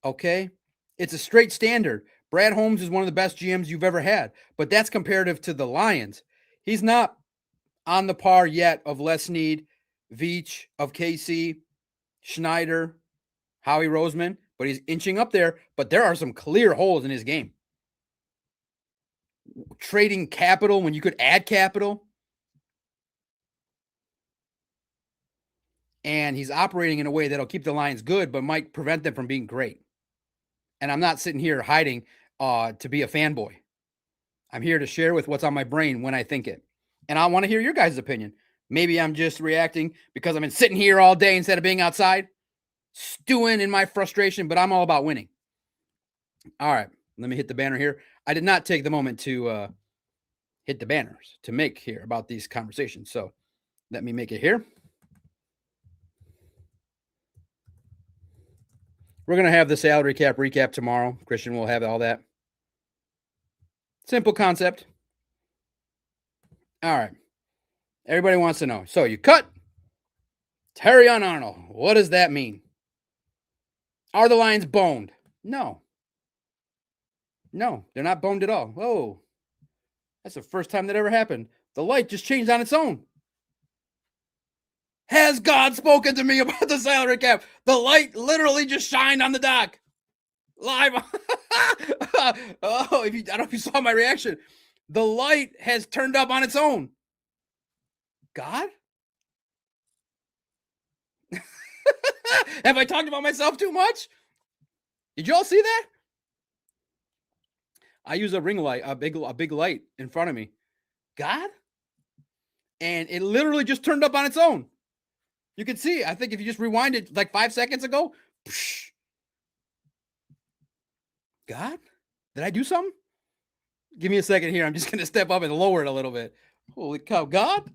okay, it's a straight standard. Brad Holmes is one of the best GMs you've ever had, but that's comparative to the Lions. He's not on the par yet of Les Snead, Veach, of KC, Schneider, Howie Roseman, but he's inching up there. But there are some clear holes in his game. Trading capital when you could add capital. And he's operating in a way that'll keep the Lions good, but might prevent them from being great. And I'm not sitting here hiding to be a fanboy. I'm here to share with what's on my brain when I think it. And I want to hear your guys' opinion. Maybe I'm just reacting because I've been sitting here all day instead of being outside, stewing in my frustration, but I'm all about winning. All right, let me hit the banner here. I did not take the moment to hit the banners to make here about these conversations. So let me make it here. We're going to have the salary cap recap tomorrow. Christian will have all that. Simple concept. All right. Everybody wants to know. So you cut Terrion Arnold. What does that mean? Are the Lions boned? No. No, they're not boned at all. Whoa. That's the first time that ever happened. The light just changed on its own. Has God spoken to me about the salary cap? The light literally just shined on the dock. Live. Oh, I don't know if you saw my reaction. The light has turned up on its own. God? Have I talked about myself too much? Did you all see that? I use a ring light, a big light in front of me. God? And it literally just turned up on its own. You can see, I think if you just rewind it like 5 seconds ago, psh, God? Did I do something? Give me a second here. I'm just going to step up and lower it a little bit. Holy cow, God?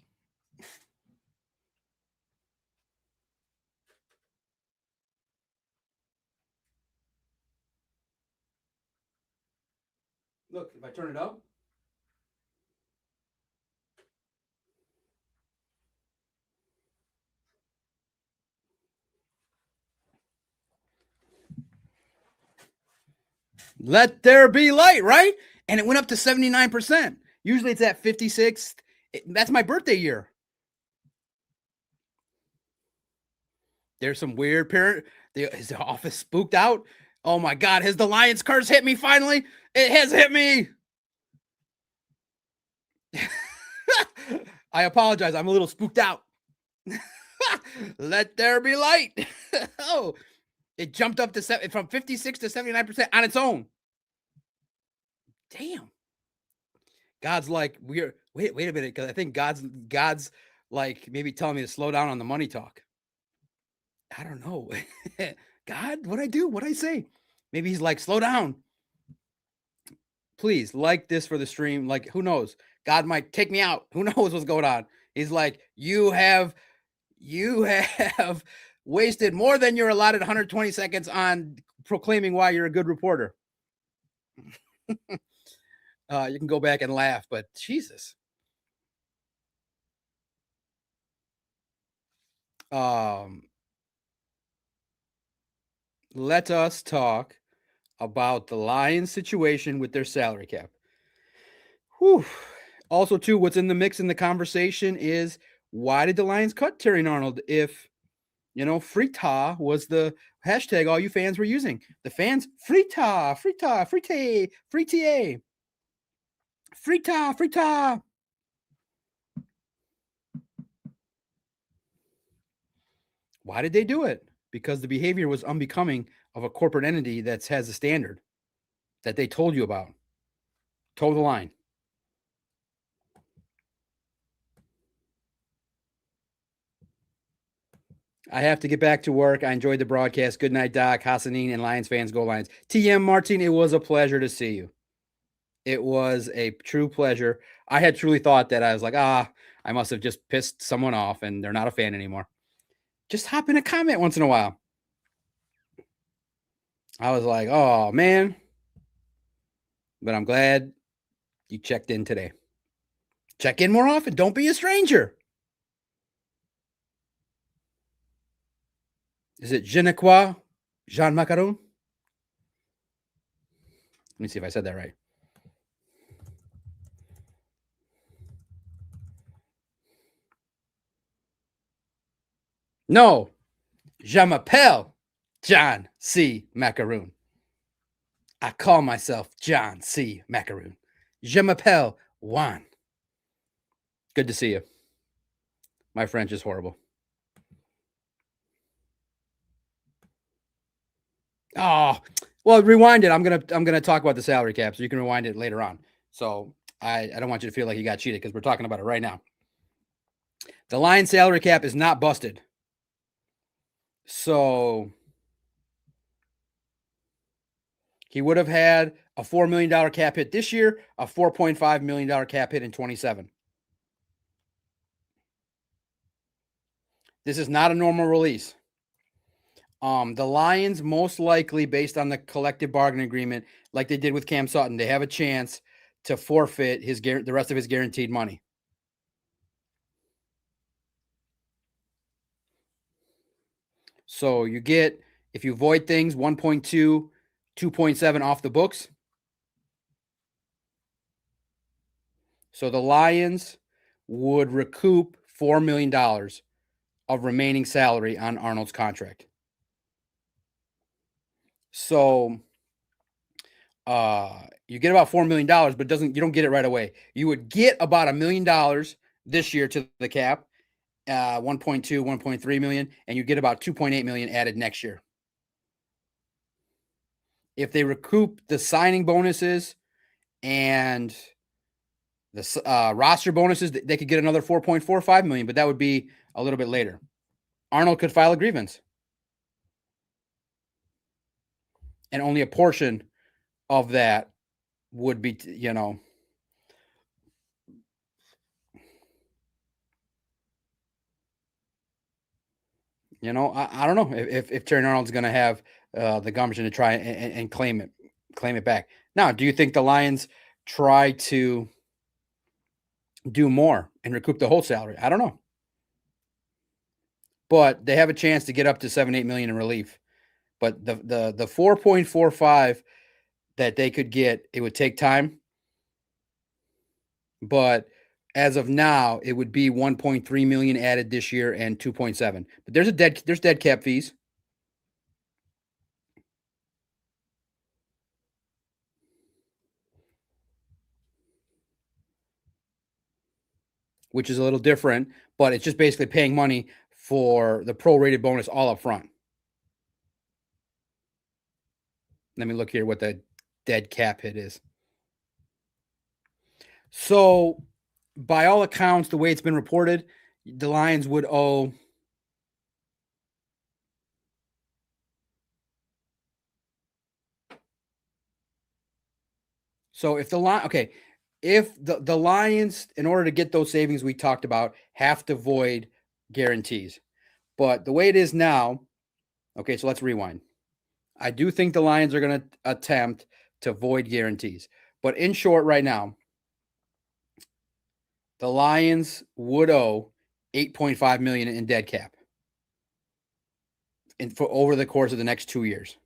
Look, if I turn it up. Let there be light, right? And it went up to 79%. Usually it's at 56. That's my birthday year. There's some weird parent. Is the office spooked out? Oh my God, has the Lions curse hit me finally? It has hit me. I apologize. I'm a little spooked out. Let there be light. Oh, it jumped up to from 56 to 79% on its own. Damn. God's like, wait a minute, because I think God's like maybe telling me to slow down on the money talk. I don't know. God, what'd I do? What'd I say? Maybe he's like, slow down. Please like this for the stream. Like, who knows? God might take me out. Who knows what's going on? He's like, you have wasted more than your allotted 120 seconds on proclaiming why you're a good reporter. You can go back and laugh, but Jesus. Let us talk about the Lions situation with their salary cap. Whew. Also, too, what's in the mix in the conversation is why did the Lions cut Terrion Arnold if, Frita was the hashtag all you fans were using? The fans, Frita, Frita, Frite, Fritie, Frita, Frita. Why did they do it? Because the behavior was unbecoming of a corporate entity that has a standard that they told you about. Toe the line. I have to get back to work. I enjoyed the broadcast. Good night, Doc, Hassanin, and Lions fans. Go Lions. TM Martin, it was a pleasure to see you. It was a true pleasure. I had truly thought that I was like, I must have just pissed someone off and they're not a fan anymore. Just hop in a comment once in a while. I was like, oh, man. But I'm glad you checked in today. Check in more often. Don't be a stranger. Is it Je ne crois Jean Macaron? Let me see if I said that right. No. Je m'appelle John C. Macaroon. I call myself John C. Macaroon. Je m'appelle Juan. Good to see you. My French is horrible. Oh, well, rewind it. I'm gonna talk about the salary cap, so you can rewind it later on. So I don't want you to feel like you got cheated because we're talking about it right now. The Lions salary cap is not busted. So He would have had a $4 million cap hit this year, a $4.5 million cap hit in 27. This is not a normal release. The Lions, most likely, based on the collective bargaining agreement, like they did with Cam Sutton, they have a chance to forfeit the rest of his guaranteed money. So you get, if you void things, 1.2, 2.7 off the books. So the Lions would recoup $4 million of remaining salary on Arnold's contract. So you get about $4 million, but you don't get it right away. You would get about $1 million this year to the cap, 1.2, 1.3 million, and you get about 2.8 million added next year. If they recoup the signing bonuses and the roster bonuses, they could get another 4.45 million, but that would be a little bit later. Arnold could file a grievance, and only a portion of that would be, I don't know if Terrion Arnold's going to have the gumption to try and claim it back. Now, do you think the Lions try to do more and recoup the whole salary? I don't know, but they have a chance to get up to 7-8 million in relief. But the 4.45 that they could get, it would take time. But as of now, it would be 1.3 million added this year and 2.7. But there's dead cap fees. Which is a little different, but it's just basically paying money for the prorated bonus all up front. Let me look here what the dead cap hit is. So, by all accounts, the way it's been reported, the Lions would owe if the Lions, in order to get those savings we talked about, have to void guarantees. But the way it is now, okay, so let's rewind. I do think the Lions are going to attempt to void guarantees. But in short, right now, the Lions would owe $8.5 million in dead cap for over the course of the next 2 years.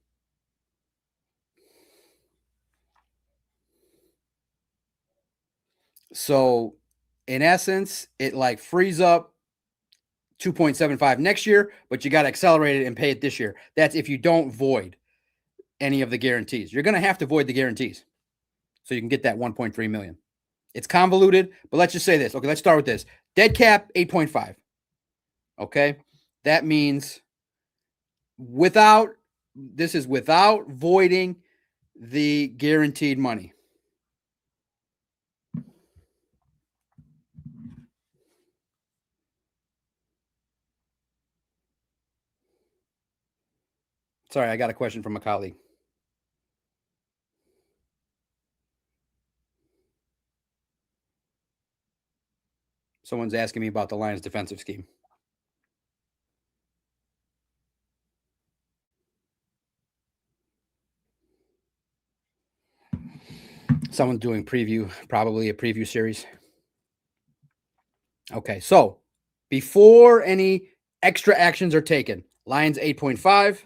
So, in essence, it like frees up 2.75 next year, but you got to accelerate it and pay it this year. That's if you don't void any of the guarantees. You're going to have to void the guarantees so you can get that 1.3 million. It's convoluted, but let's just say this. Okay, let's start with this. Dead cap, 8.5. Okay, that means without voiding the guaranteed money. Sorry, I got a question from a colleague. Someone's asking me about the Lions' defensive scheme. Someone's doing probably a preview series. Okay, so before any extra actions are taken, Lions 8.5,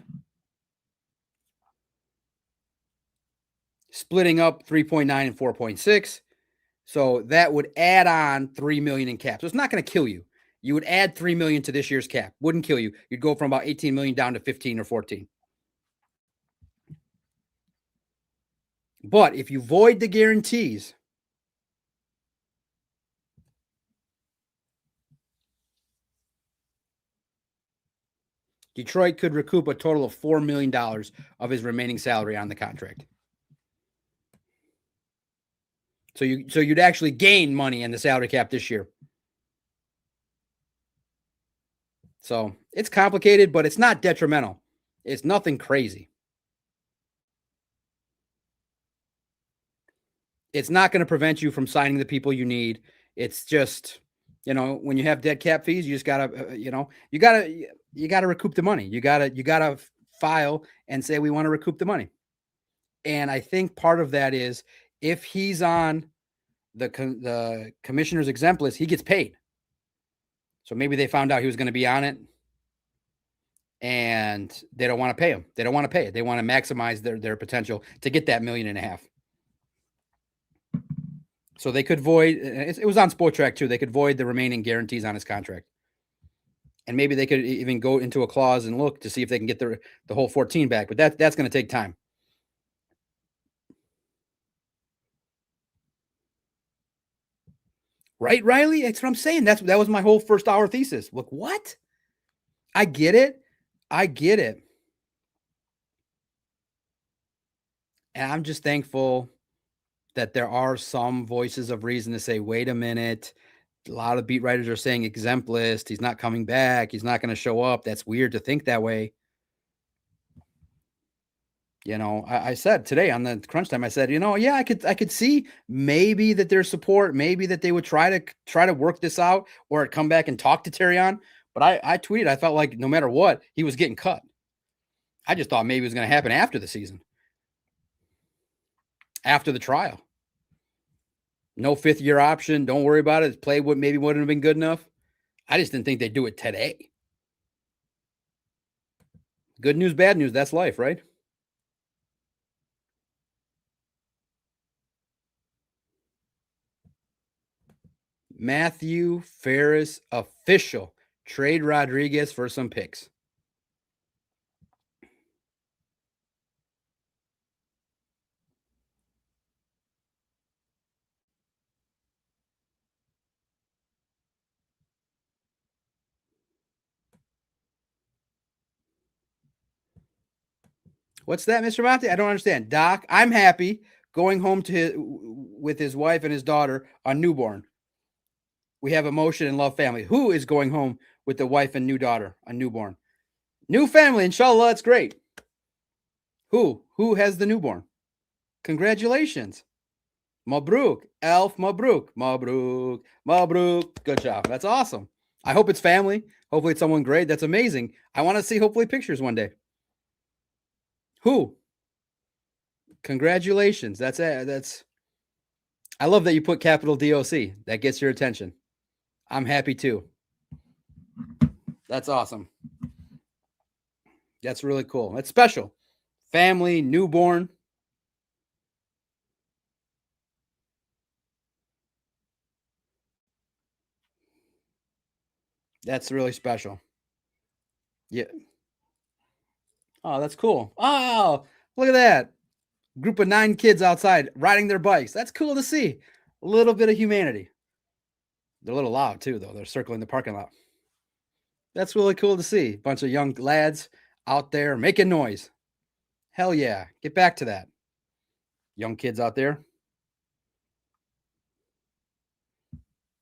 splitting up 3.9 and 4.6. So that would add on 3 million in cap. So it's not going to kill you. You would add 3 million to this year's cap. Wouldn't kill you. You'd go from about 18 million down to 15 or 14. But if you void the guarantees, Detroit could recoup a total of $4 million of his remaining salary on the contract. So you'd actually gain money in the salary cap this year. So it's complicated, but it's not detrimental. It's nothing crazy. It's not going to prevent you from signing the people you need. It's just, when you have dead cap fees, you just gotta, you gotta recoup the money. You gotta file and say we want to recoup the money. And I think part of that is if he's on the commissioner's exempt list, he gets paid. So maybe they found out he was going to be on it, and they don't want to pay him. They don't want to pay it. They want to maximize their potential to get that $1.5 million. So they could void. It was on Sport Track too. They could void the remaining guarantees on his contract, and maybe they could even go into a clause and look to see if they can get the whole 14 back. But that's going to take time. Right, Riley? That's what I'm saying. That was my whole first hour thesis. Look, what? I get it. And I'm just thankful that there are some voices of reason to say, wait a minute. A lot of beat writers are saying exempt list. He's not coming back. He's not going to show up. That's weird to think that way. I said today on the crunch time, I said, yeah, I could see maybe that there's support, maybe that they would try to work this out or come back and talk to Terrion. But I tweeted, I felt like no matter what, he was getting cut. I just thought maybe it was going to happen after the season, after the trial. No 5th-year option. Don't worry about it. His play maybe wouldn't have been good enough. I just didn't think they'd do it today. Good news, bad news. That's life, right? Matthew Ferris official. Trade Rodriguez for some picks. What's that, Mr. Monte? I don't understand. Doc, I'm happy going home with his wife and his daughter on newborn. We have emotion and love family. Who is going home with the wife and new daughter on newborn? New family, inshallah, that's great. Who has the newborn? Congratulations. Mabruk. Elf Mabruk. Mabruk. Good job. That's awesome. I hope it's family. Hopefully it's someone great. That's amazing. I want to see hopefully pictures one day. Who? Congratulations. That's I love that you put capital DOC. That gets your attention. I'm happy too. That's awesome. That's really cool. That's special. Family, newborn. That's really special. Yeah. Oh, that's cool. Oh, look at that. Group of 9 kids outside riding their bikes. That's cool to see. A little bit of humanity. They're a little loud too, though. They're circling the parking lot. That's really cool to see. A bunch of young lads out there making noise. Hell yeah. Get back to that. Young kids out there.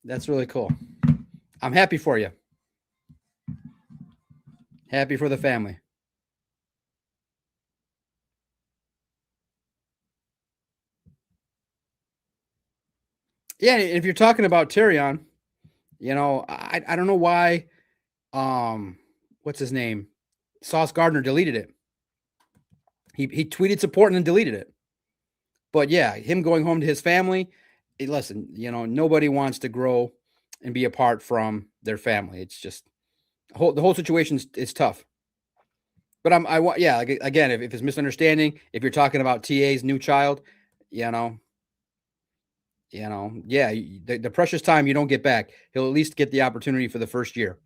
That's really cool. I'm happy for you. Happy for the family. Yeah, if you're talking about Terrion, I don't know why what's his name? Sauce Gardner deleted it. He tweeted support and then deleted it. But yeah, him going home to his family, listen, nobody wants to grow and be apart from their family. It's just the whole situation is tough. But again, if it's misunderstanding, if you're talking about TA's new child, the precious time you don't get back, he'll at least get the opportunity for the first year.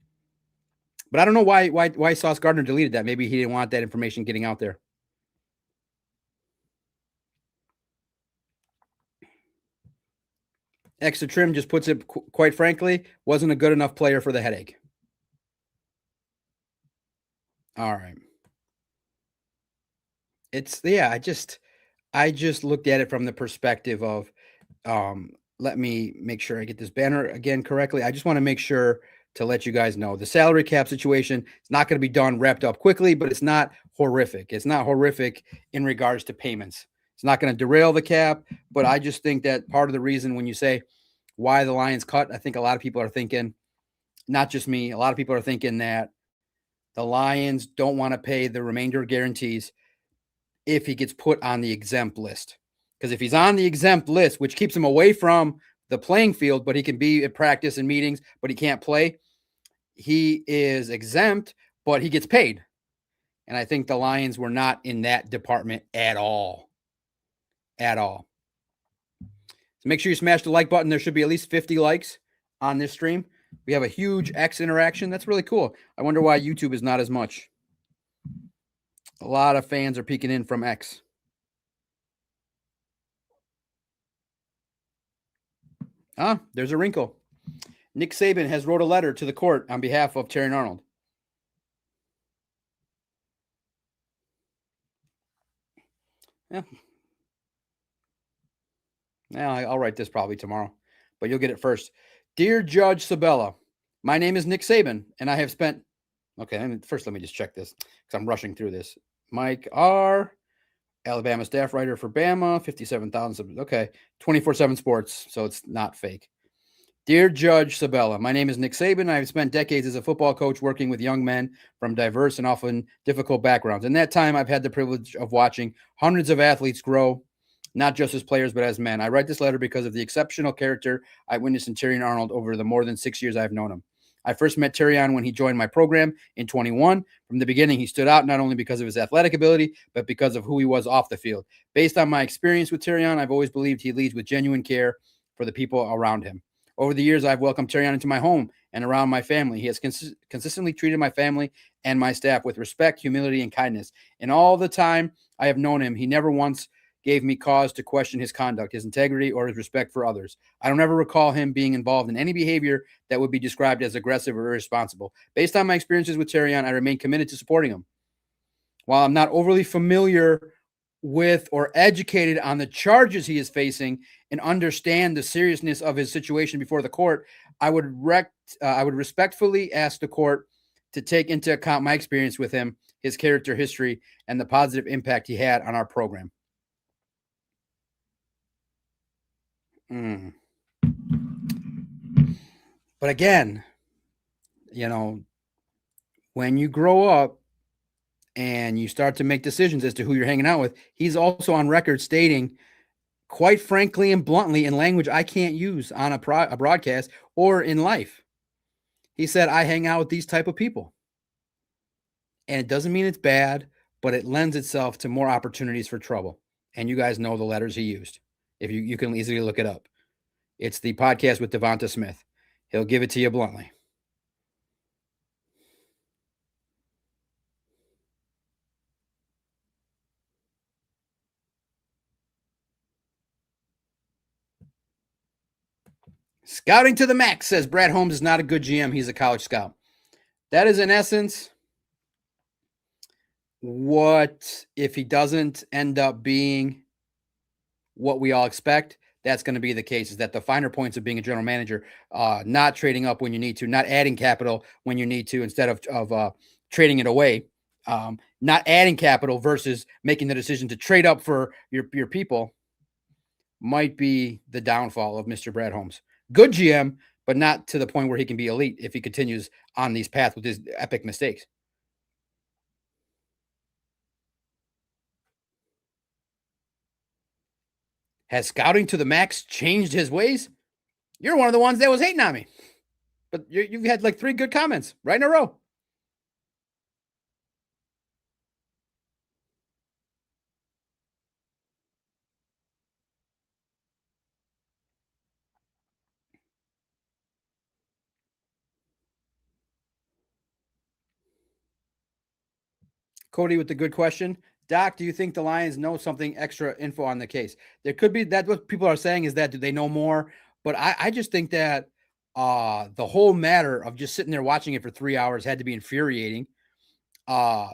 But I don't know why Sauce Gardner deleted that. Maybe he didn't want that information getting out there. Extra Trim just puts it, quite frankly, wasn't a good enough player for the headache. All right. I just looked at it from the perspective of, let me make sure I get this banner again correctly. I just want to make sure to let you guys know the salary cap situation is not going to be wrapped up quickly, but it's not horrific. It's not horrific in regards to payments. It's not going to derail the cap, but I just think that part of the reason when you say why the Lions cut, I think a lot of people are thinking, not just me, a lot of people are thinking that the Lions don't want to pay the remainder guarantees if he gets put on the exempt list. Because if he's on the exempt list, which keeps him away from the playing field, but he can be at practice and meetings, but he can't play, he is exempt, but he gets paid. And I think the Lions were not in that department at all. At all. So make sure you smash the like button. There should be at least 50 likes on this stream. We have a huge X interaction. That's really cool. I wonder why YouTube is not as much. A lot of fans are peeking in from X. Ah, there's a wrinkle. Nick Saban has wrote a letter to the court on behalf of Terrion Arnold. Yeah. Yeah, I'll write this probably tomorrow, but you'll get it first. Dear Judge Sabella, my name is Nick Saban, and I have spent. Okay, first let me just check this because I'm rushing through this. Mike R., Alabama staff writer for Bama, 57,000. Okay, 24/7 Sports, so it's not fake. Dear Judge Sabella, my name is Nick Saban. I have spent decades as a football coach working with young men from diverse and often difficult backgrounds. In that time, I've had the privilege of watching hundreds of athletes grow, not just as players, but as men. I write this letter because of the exceptional character I witnessed in Terrion Arnold over the more than 6 years I've known him. I first met Terrion when he joined my program in 21. From the beginning, he stood out not only because of his athletic ability, but because of who he was off the field. Based on my experience with Terrion, I've always believed he leads with genuine care for the people around him. Over the years, I've welcomed Terrion into my home and around my family. He has consistently treated my family and my staff with respect, humility, and kindness. In all the time I have known him, he never once gave me cause to question his conduct, his integrity, or his respect for others. I don't ever recall him being involved in any behavior that would be described as aggressive or irresponsible. Based on my experiences with Terrion, I remain committed to supporting him. While I'm not overly familiar with or educated on the charges he is facing and understand the seriousness of his situation before the court, I would respectfully ask the court to take into account my experience with him, his character history, and the positive impact he had on our program. But again, when you grow up and you start to make decisions as to who you're hanging out with, he's also on record stating, quite frankly and bluntly, in language I can't use on a broadcast or in life. He said, I hang out with these type of people. And it doesn't mean it's bad, but it lends itself to more opportunities for trouble. And you guys know the letters he used. If you can easily look it up. It's the podcast with Devonta Smith. He'll give it to you bluntly. Scouting to the max, says Brad Holmes is not a good GM. He's a college scout. That is, in essence, what if he doesn't end up being what we all expect. That's going to be the case, is that the finer points of being a general manager, not trading up when you need to, not adding capital when you need to, instead of trading it away, not adding capital versus making the decision to trade up for your people, might be the downfall of Mr. Brad Holmes. Good GM, but not to the point where he can be elite if he continues on these paths with his epic mistakes. Has scouting to the max changed his ways? You're one of the ones that was hating on me. But you've had like 3 good comments right in a row. Cody with the good question. Doc, do you think the Lions know something extra info on the case? There could be. That's what people are saying, is that do they know more? But I just think that the whole matter of just sitting there watching it for 3 hours had to be infuriating.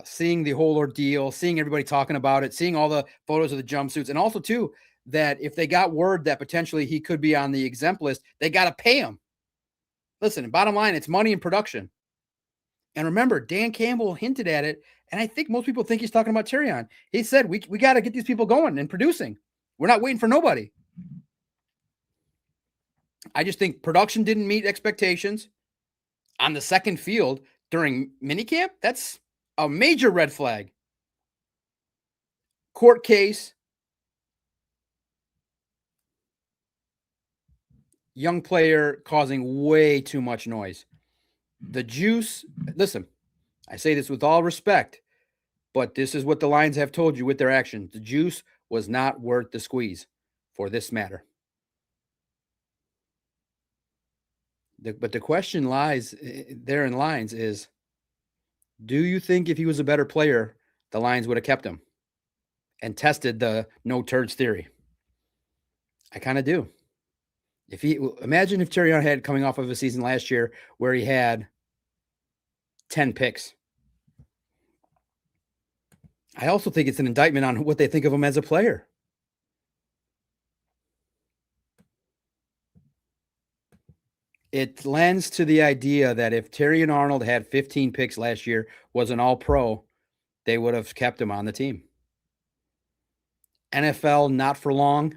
Seeing the whole ordeal, seeing everybody talking about it, seeing all the photos of the jumpsuits, and also too that if they got word that potentially he could be on the exempt list, they got to pay him. Listen, bottom line, it's money and production. And remember, Dan Campbell hinted at it And I think most people think he's talking about Terrion. He said, we got to get these people going and producing. We're not waiting for nobody. I just think production didn't meet expectations on the second field during minicamp. That's a major red flag. Court case. Young player causing way too much noise. The juice, listen, I say this with all respect, but this is what the Lions have told you with their actions. The juice was not worth the squeeze for this matter. But the question lies there in Lions is, do you think if he was a better player, the Lions would have kept him and tested the no turds theory? I kind of do. Imagine if Terrion had coming off of a season last year where he had 10 picks. I also think it's an indictment on what they think of him as a player. It lends to the idea that if Terrion Arnold had 15 picks last year, was an all-pro, they would have kept him on the team. NFL, not for long.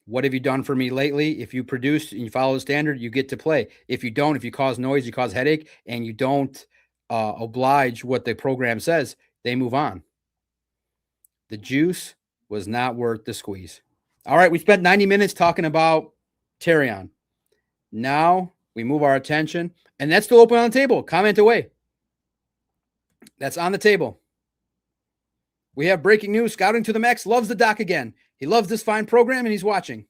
What have you done for me lately? If you produce and you follow the standard, you get to play. If you don't, if you cause noise, you cause headache, and you don't oblige what the program says, they move on. The juice was not worth the squeeze. All right, we spent 90 minutes talking about Terrion. Now we move our attention, and that's still open on the table. Comment away. That's on the table. We have breaking news. Scouting to the Max loves the doc again. He loves this fine program, and he's watching.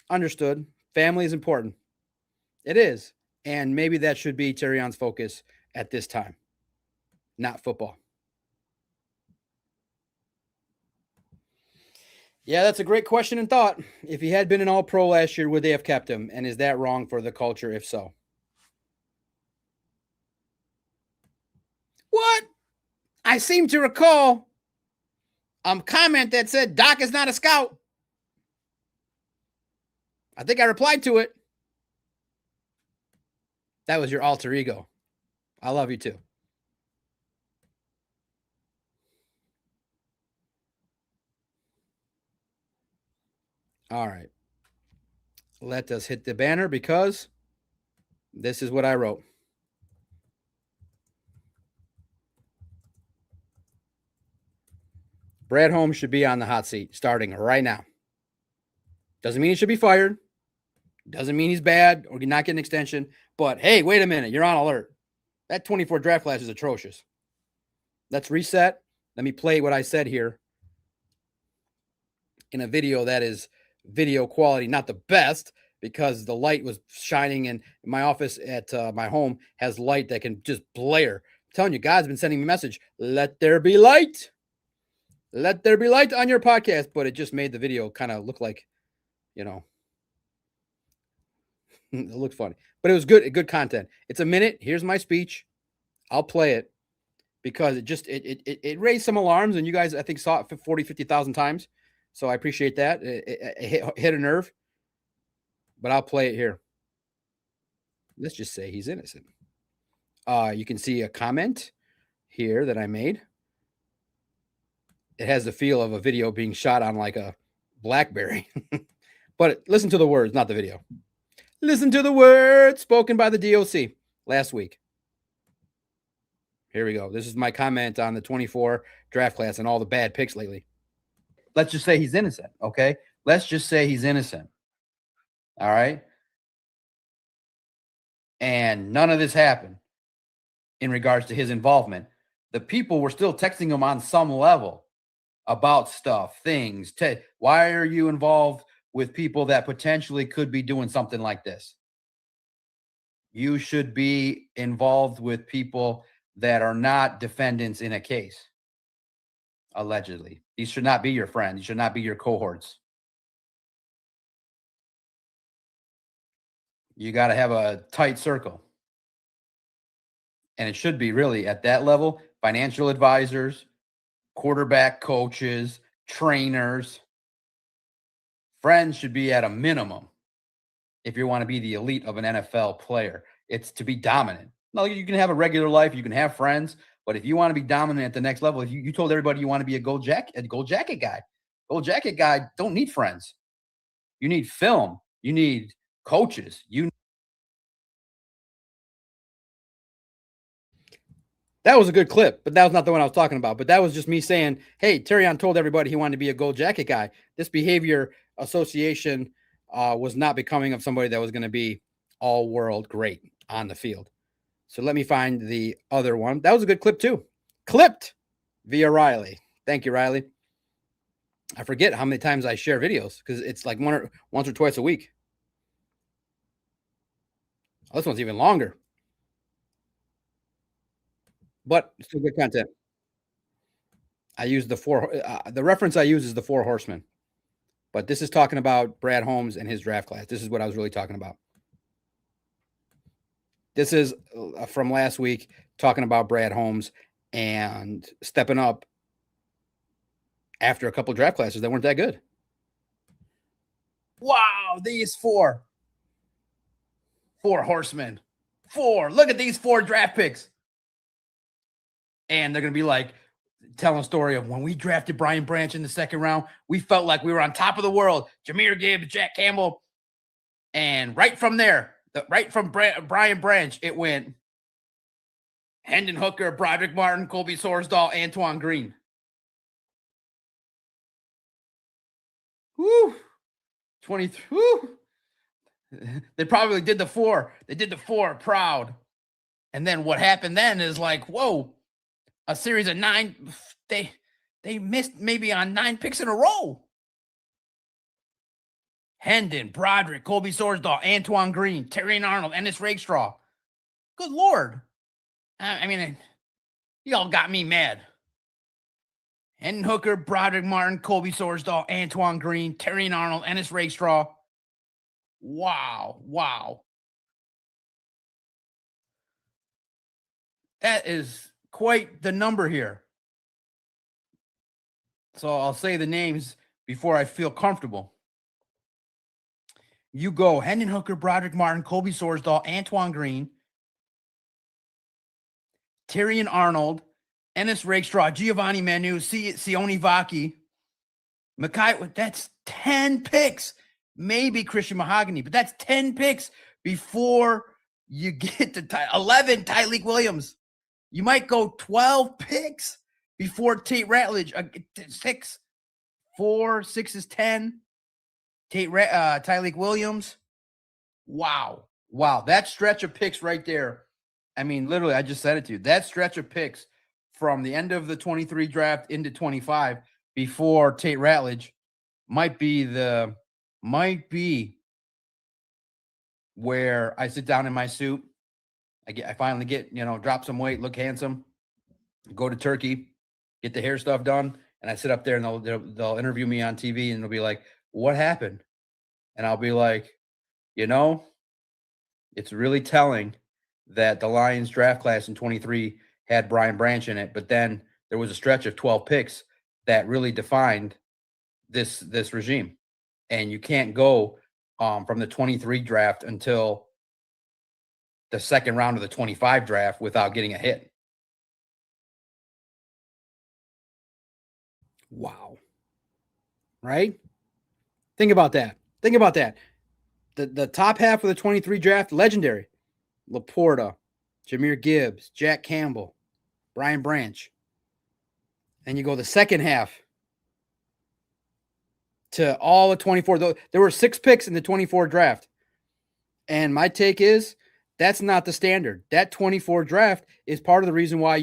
Understood. Family is important. It is. And maybe that should be Terrion's focus at this time, not football. Yeah, that's a great question and thought. If he had been an all-pro last year, would they have kept him? And is that wrong for the culture, if so? What? I seem to recall a comment that said Doc is not a scout. I think I replied to it. That was your alter ego. I love you too. All right. Let us hit the banner because this is what I wrote. Brad Holmes should be on the hot seat starting right now. Doesn't mean he should be fired. Doesn't mean he's bad or not getting an extension. But hey, wait a minute. You're on alert. That 24 draft class is atrocious. Let's reset. Let me play what I said here in a video that is video quality, not the best, because the light was shining in my office at my home has light that can just blare. I'm telling you, God's been sending me a message. Let there be light. Let there be light on your podcast. But it just made the video kind of look like, it looked funny. But it was good content. It's a minute. Here's my speech. I'll play it because it raised some alarms, and you guys, I think, saw it 40, 50,000 times. So I appreciate that. It hit a nerve. But I'll play it here. Let's just say he's innocent. You can see a comment here that I made. It has the feel of a video being shot on like a BlackBerry. But listen to the words, not the video. Listen to the words spoken by the DOC last week. Here we go. This is my comment on the 24 draft class and all the bad picks lately. Let's just say he's innocent, okay? Let's just say he's innocent. All right? And none of this happened in regards to his involvement. The people were still texting him on some level about stuff, things. Why are you involved with people that potentially could be doing something like this? You should be involved with people that are not defendants in a case, allegedly. These should not be your friends. These should not be your cohorts. You got to have a tight circle. And it should be really at that level, financial advisors, quarterback coaches, trainers. Friends should be at a minimum if you want to be the elite of an NFL player. It's to be dominant. No, you can have a regular life. You can have friends. But if you want to be dominant at the next level, if you told everybody you want to be a gold jacket guy don't need friends. You need film. You need coaches. That was a good clip, but that was not the one I was talking about. But that was just me saying, hey, Terrion told everybody he wanted to be a gold jacket guy. This behavior association was not becoming of somebody that was going to be all world great on the field. So let me find the other one. That was a good clip too. Clipped via Riley. Thank you, Riley. I forget how many times I share videos because it's like once or twice a week. Oh, this one's even longer. But still good content. I use the reference I use is the Four Horsemen. But this is talking about Brad Holmes and his draft class. This is what I was really talking about. This is from last week, talking about Brad Holmes and stepping up after a couple draft classes that weren't that good. Wow, these four horsemen. Look at these 4 draft picks. And they're going to be like, telling a story of when we drafted Brian Branch in the second round, we felt like we were on top of the world. Jahmyr Gibbs, Jack Campbell. And right from there, right from Brian Branch, it went Hendon Hooker, Broderick Martin, Colby Sorsdahl, Antoine Green. Woo! 23. Woo! They probably did the 4. They did the 4 proud. And then what happened then is like, whoa, a series of 9. They missed maybe on 9 picks in a row. Hendon, Broderick, Colby Sorsdahl, Antoine Green, Terrion Arnold, Ennis Rakestraw. Good Lord. I mean, y'all got me mad. Hendon Hooker, Broderick Martin, Colby Sorsdahl, Antoine Green, Terrion Arnold, Ennis Rakestraw. Wow. That is quite the number here. So I'll say the names before I feel comfortable. You go Hendon Hooker, Broderick Martin, Colby Sorsdahl, Antoine Green, Terrion Arnold, Ennis Rakestraw, Giovanni Manu, Sione Vaki, Makai. That's 10 picks. Maybe Christian Mahogany, but that's 10 picks before you get to 11 Tyleik Williams. You might go 12 picks before Tate Ratledge. 6. 4, 6 is 10. Tyleik Williams. Wow. That stretch of picks right there. I mean, literally, I just said it to you. That stretch of picks from the end of the 23 draft into 25 before Tate Ratledge might be where I sit down in my suit. I finally get, drop some weight, look handsome, go to Turkey, get the hair stuff done. And I sit up there and they'll interview me on TV and they'll be like, what happened? And I'll be like, it's really telling that the Lions draft class in 23 had Brian Branch in it. But then there was a stretch of 12 picks that really defined this regime. And you can't go from the 23 draft until the second round of the 25 draft without getting a hit. Wow. Right? Think about that. The top half of the 23 draft, legendary. Laporta, Jahmyr Gibbs, Jack Campbell, Brian Branch. And you go the second half to all the 24. There were 6 picks in the 24 draft. And my take is that's not the standard. That 24 draft is part of the reason why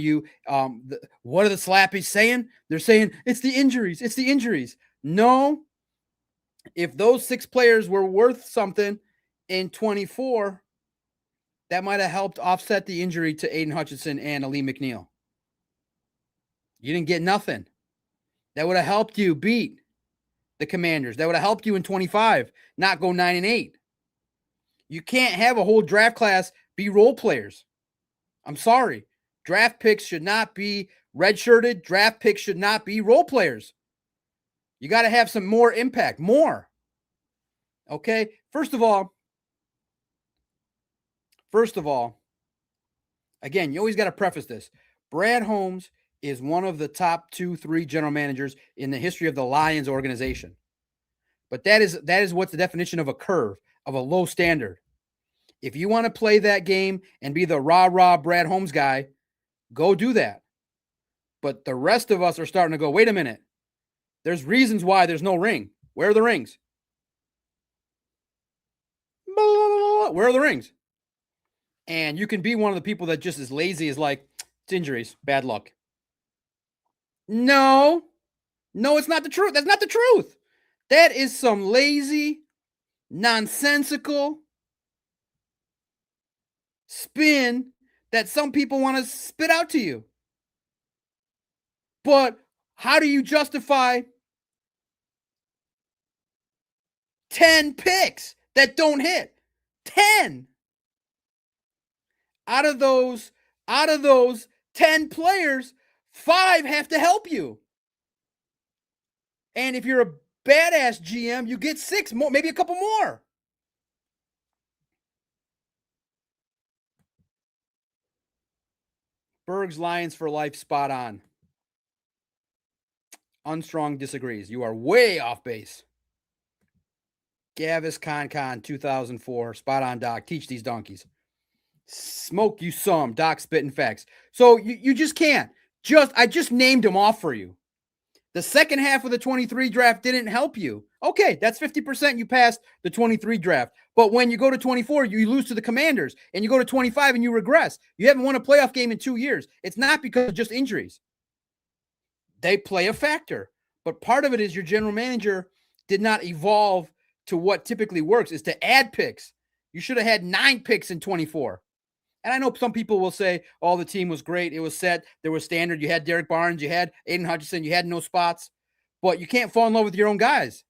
what are the slappies saying? They're saying it's the injuries. No. If those 6 players were worth something in 24, that might have helped offset the injury to Aiden Hutchinson and Ali McNeil. You didn't get nothing. That would have helped you beat the Commanders. That would have helped you in 25, not go 9-8. You can't have a whole draft class be role players. I'm sorry. Draft picks should not be redshirted. Draft picks should not be role players. You got to have some more impact, more. Okay? First of all, Again, you always got to preface this. Brad Holmes is one of the top 2-3 general managers in the history of the Lions organization. But that is what's the definition of a curve, of a low standard. If you want to play that game and be the rah-rah Brad Holmes guy, go do that. But the rest of us are starting to go, wait a minute. There's reasons why there's no ring. Where are the rings? Where are the rings? And you can be one of the people that just is lazy as like, it's injuries, bad luck. No, it's not the truth. That's not the truth. That is some lazy, nonsensical spin that some people want to spit out to you. But how do you justify 10 picks that don't hit? 10. Out of those 10 players, 5 have to help you. And if you're a badass GM, you get 6 more, maybe a couple more. Berg's Lions for life, spot on. Unstrong disagrees. You are way off base. Gavis Con 2004, spot on, Doc. Teach these donkeys. Smoke you some, Doc spitting facts. So you just can't. I just named them off for you. The second half of the 23 draft didn't help you. Okay, that's 50%. You passed the 23 draft. But when you go to 24, you lose to the Commanders. And you go to 25 and you regress. You haven't won a playoff game in 2 years. It's not because of just injuries. They play a factor. But part of it is your general manager did not evolve to what typically works, is to add picks. You should have had 9 picks in 24. And I know some people will say, oh, the team was great. It was set. There was standard. You had Derek Barnes. You had Aiden Hutchinson. You had no spots. But you can't fall in love with your own guys.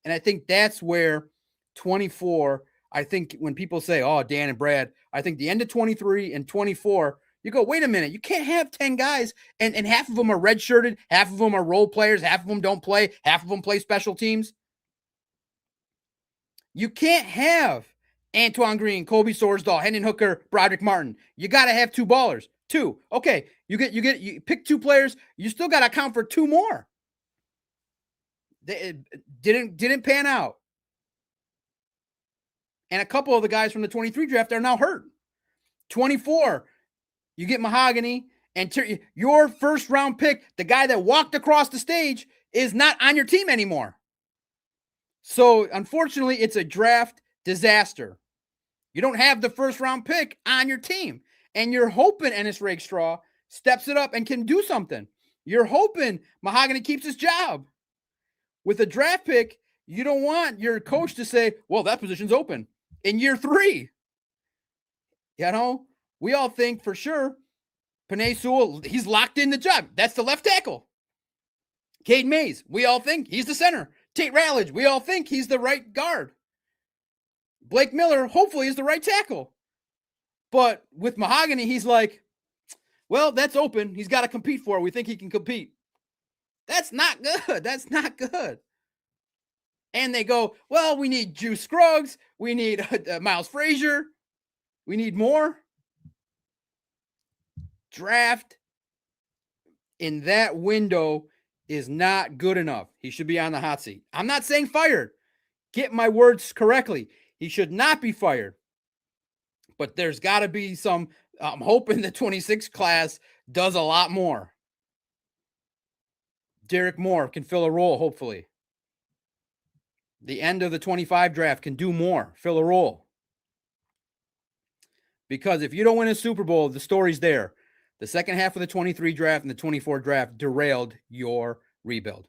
And I think that's where 24, I think when people say, oh, Dan and Brad, I think the end of 23 and 24, you go, wait a minute. You can't have 10 guys and half of them are redshirted. Half of them are role players. Half of them don't play. Half of them play special teams. You can't have Antoine Green, Colby Sorsdahl, Hendon Hooker, Broderick Martin. You got to have 2 ballers. 2. Okay, you pick 2 players. You still got to account for 2 more. It didn't pan out. And a couple of the guys from the 23 draft are now hurt. 24, you get Mahogany, and your first round pick, the guy that walked across the stage, is not on your team anymore. So unfortunately, it's a draft disaster. You don't have the first round pick on your team. And you're hoping Ennis Rakestraw steps it up and can do something. You're hoping Mahogany keeps his job. With a draft pick, you don't want your coach to say, well, that position's open in year 3. You know, we all think for sure Penei Sewell, he's locked in the job. That's the left tackle. Cade Mays, we all think he's the center. Tate Ratledge, we all think he's the right guard. Blake Miller, hopefully, is the right tackle. But with Mahogany, he's like, well, that's open. He's got to compete for it. We think he can compete. That's not good. That's not good. And they go, well, we need Juice Scruggs. We need Miles Frazier. We need more. Draft in that window is not good enough. He should be on the hot seat. I'm not saying fired. Get my words correctly. He should not be fired. But there's got to be some, I'm hoping the 26 class does a lot more. Derek Moore can fill a role, hopefully. The end of the 25 draft can do more, fill a role. Because if you don't win a Super Bowl, the story's there. The second half of the 23 draft and the 24 draft derailed your rebuild.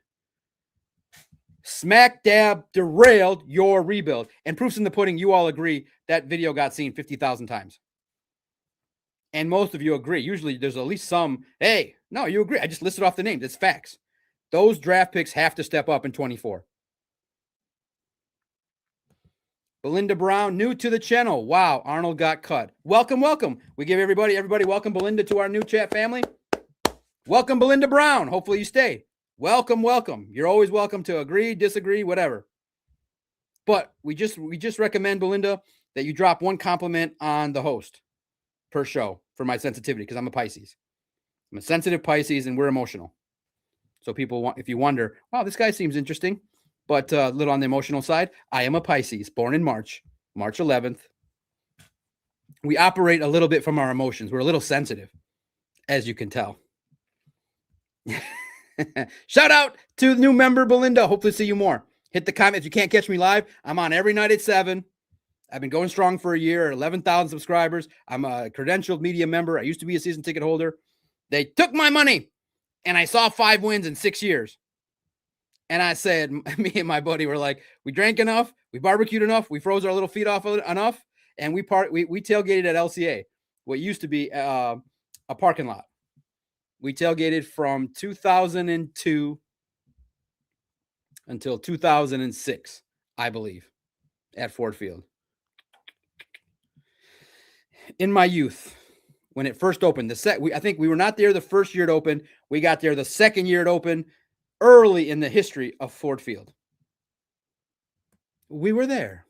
Smack dab derailed your rebuild. And proof's in the pudding, you all agree that video got seen 50,000 times. And most of you agree. Usually there's at least some, hey, no, you agree. I just listed off the names. It's facts. Those draft picks have to step up in 24. Belinda Brown, new to the channel. Wow, Arnold got cut. Welcome, welcome. We give everybody welcome Belinda to our new chat family. Welcome, Belinda Brown. Hopefully you stay. Welcome, welcome. You're always welcome to agree, disagree, whatever. But we just recommend, Belinda, that you drop one compliment on the host per show. for my sensitivity because I'm a Pisces. I'm a sensitive Pisces and we're emotional. So people want, if you wonder, wow, this guy seems interesting, but a little on the emotional side. I am a Pisces, born in March 11th. We operate a little bit from our emotions. We're a little sensitive, as you can tell. Shout out to the new member, Belinda. Hopefully see you more. Hit the comment. If you can't catch me live, I'm on every night at 7. I've been going strong for a year, 11,000 subscribers. I'm a credentialed media member. I used to be a season ticket holder. They took my money, and I saw 5 wins in 6 years. And I said, me and my buddy were like, we drank enough, we barbecued enough, we froze our little feet off enough, and we tailgated at LCA, what used to be a parking lot. We tailgated from 2002 until 2006, I believe, at Ford Field. In my youth, when it first opened, I think we were not there the first year it opened. We got there the second year it opened, early in the history of Ford Field. We were there.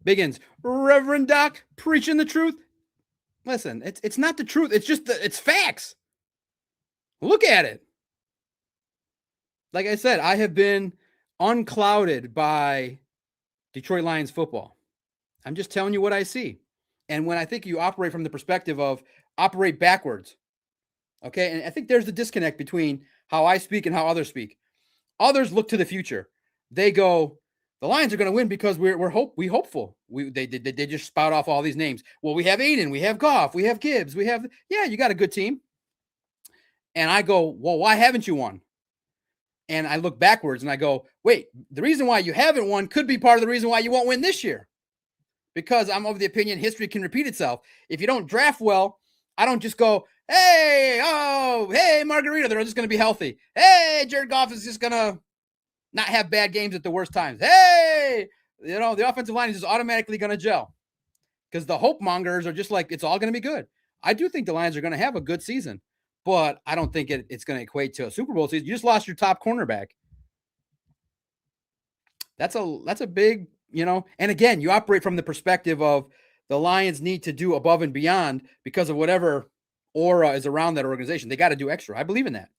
Biggins, Reverend Doc, preaching the truth. Listen, it's not the truth. It's just it's facts. Look at it. Like I said, I have been unclouded by Detroit Lions football. I'm just telling you what I see. And when I think you operate from the perspective of operate backwards, okay? And I think there's the disconnect between how I speak and how others speak. Others look to the future. They go, the Lions are going to win because we hopeful. They just spout off all these names. Well, we have Aiden, we have Goff, we have Gibbs, you got a good team. And I go, well, why haven't you won? And I look backwards and I go, wait, the reason why you haven't won could be part of the reason why you won't win this year. Because I'm of the opinion history can repeat itself. If you don't draft well, I don't just go, hey, Margarita, they're just going to be healthy. Hey, Jared Goff is just going to not have bad games at the worst times. Hey, the offensive line is just automatically going to gel. Because the hope mongers are just like, it's all going to be good. I do think the Lions are going to have a good season, but I don't think it's going to equate to a Super Bowl season. You just lost your top cornerback. That's a big, and again, you operate from the perspective of the Lions need to do above and beyond because of whatever aura is around that organization. They got to do extra. I believe in that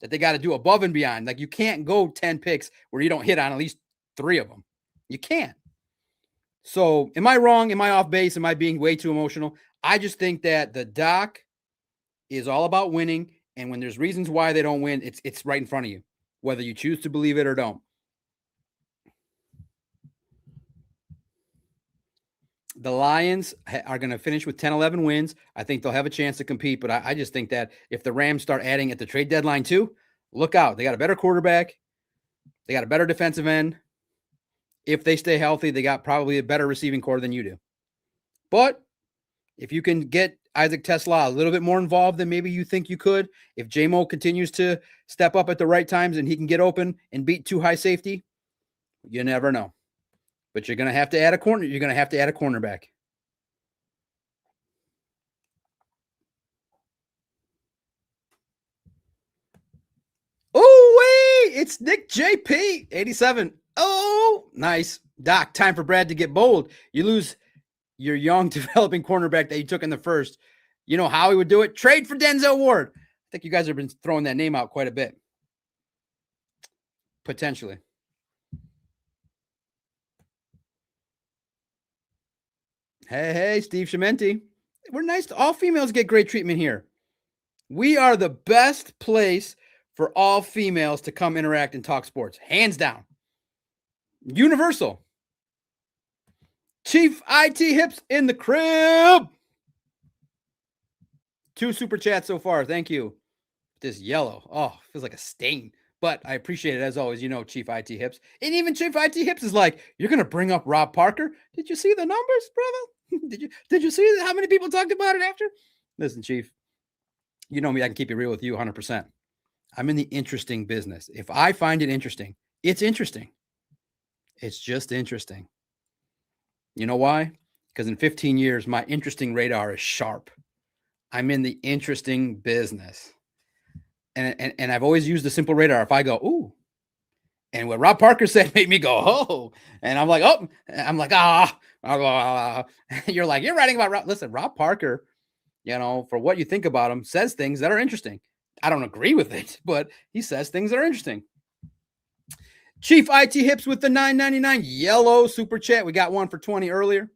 they got to do above and beyond. Like you can't go 10 picks where you don't hit on at least 3 of them. You can't. So am I wrong? Am I off base? Am I being way too emotional? I just think that the doc is all about winning. And when there's reasons why they don't win, it's right in front of you, whether you choose to believe it or don't. The Lions are going to finish with 10-11 wins. I think they'll have a chance to compete, but I just think that if the Rams start adding at the trade deadline too, look out. They got a better quarterback. They got a better defensive end. If they stay healthy, they got probably a better receiving core than you do. But if you can get Isaac Tesla a little bit more involved than maybe you think you could, if J-Mo continues to step up at the right times and he can get open and beat 2 high safety, you never know. But you're going to have to add a corner. You're going to have to add a cornerback. Oh, wait. It's Nick JP, 87. Oh, nice. Doc, time for Brad to get bold. You lose your young developing cornerback that you took in the first. You know how he would do it? Trade for Denzel Ward. I think you guys have been throwing that name out quite a bit. Potentially. Hey, Steve Chimenti. We're nice. All females get great treatment here. We are the best place for all females to come interact and talk sports. Hands down. Universal. Chief IT Hips in the crib. 2 super chats so far. Thank you. This yellow. Oh, feels like a stain. But I appreciate it as always, Chief IT Hips. And even Chief IT Hips is like, you're going to bring up Rob Parker? Did you see the numbers, brother? Did you see how many people talked about it after? Listen, Chief, you know me, I can keep it real with you 100%. I'm in the interesting business. If I find it interesting, it's interesting. It's just interesting. You know why? Because in 15 years, my interesting radar is sharp. I'm in the interesting business. And I've always used the simple radar. If I go, ooh, And what Rob Parker said made me go, oh, and I'm like, oh, I'm like, You're like, you're writing about Rob. Listen, Rob Parker, for what you think about him, says things that are interesting. I don't agree with it, but he says things that are interesting. Chief IT Hips with the $9.99 yellow super chat. We got one for 20 earlier.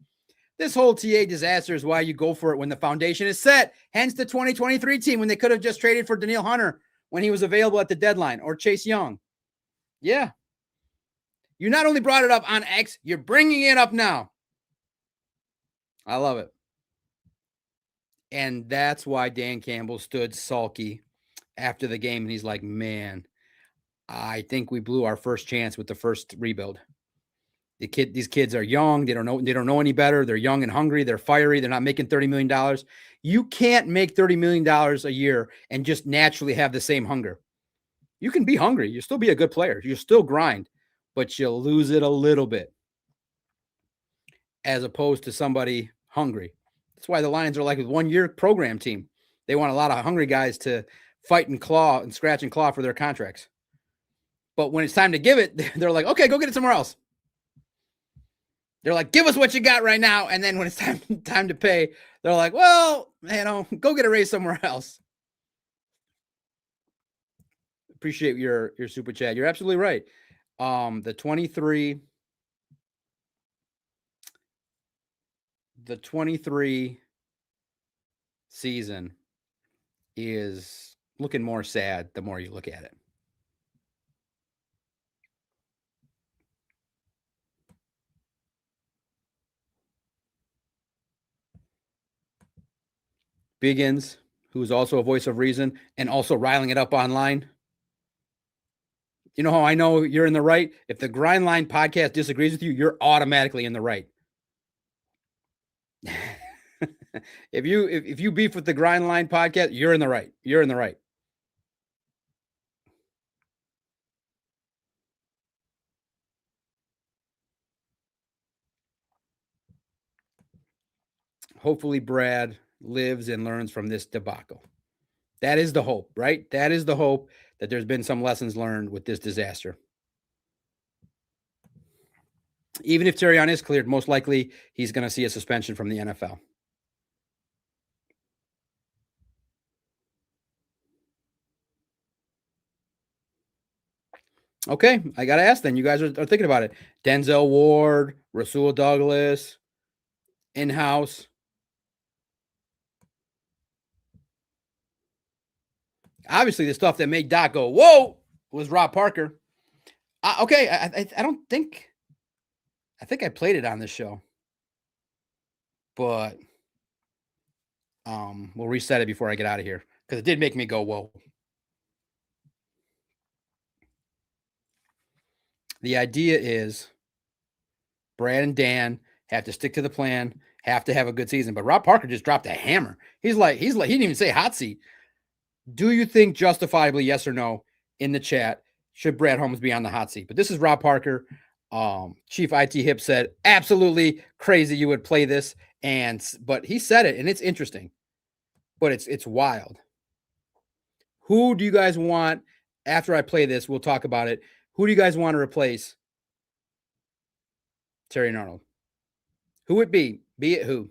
This whole TA disaster is why you go for it when the foundation is set. Hence the 2023 team when they could have just traded for Danielle Hunter when he was available at the deadline, or Chase Young. Yeah. You not only brought it up on X, you're bringing it up now. I love it. And that's why Dan Campbell stood sulky after the game. And he's like, man, I think we blew our first chance with the first rebuild. These kids are young. They don't know any better. They're young and hungry. They're fiery. They're not making $30 million. You can't make $30 million a year and just naturally have the same hunger. You can be hungry. You'll still be a good player. You'll still grind, but you'll lose it a little bit as opposed to somebody hungry. That's why the Lions are like a 1-year program team. They want a lot of hungry guys to fight and claw and scratch and claw for their contracts. But when it's time to give it, they're like, okay, go get it somewhere else. They're like, give us what you got right now. And then when it's time to pay, they're like, well, go get a raise somewhere else. Appreciate your super chat. You're absolutely right. The 23 season is looking more sad the more you look at it. Biggins, who's also a voice of reason and also riling it up online. You know how I know you're in the right? If the Grindline podcast disagrees with you, you're automatically in the right. if you beef with the Grindline podcast, you're in the right. You're in the right. Hopefully Brad lives and learns from this debacle. That is the hope, right? That is the hope, that there's been some lessons learned with this disaster. Even if Terrion is cleared, most likely he's going to see a suspension from the NFL. Okay, I got to ask then. You guys are thinking about it. Denzel Ward, Rasul Douglas, in-house. Obviously, the stuff that made Doc go, whoa, was Rob Parker. Okay, I don't think, I think I played it on this show. But we'll reset it before I get out of here because it did make me go, whoa. The idea is Brad and Dan have to stick to the plan, have to have a good season. But Rob Parker just dropped a hammer. He's like, he didn't even say hot seat. Do you think justifiably, yes or no, in the chat, should Brad Holmes be on the hot seat? But this is Rob Parker. Chief IT Hip said, absolutely crazy you would play this. But he said it, and it's interesting. But it's wild. Who do you guys want? After I play this, we'll talk about it. Who do you guys want to replace Terrion Arnold? Who would be? Be it who?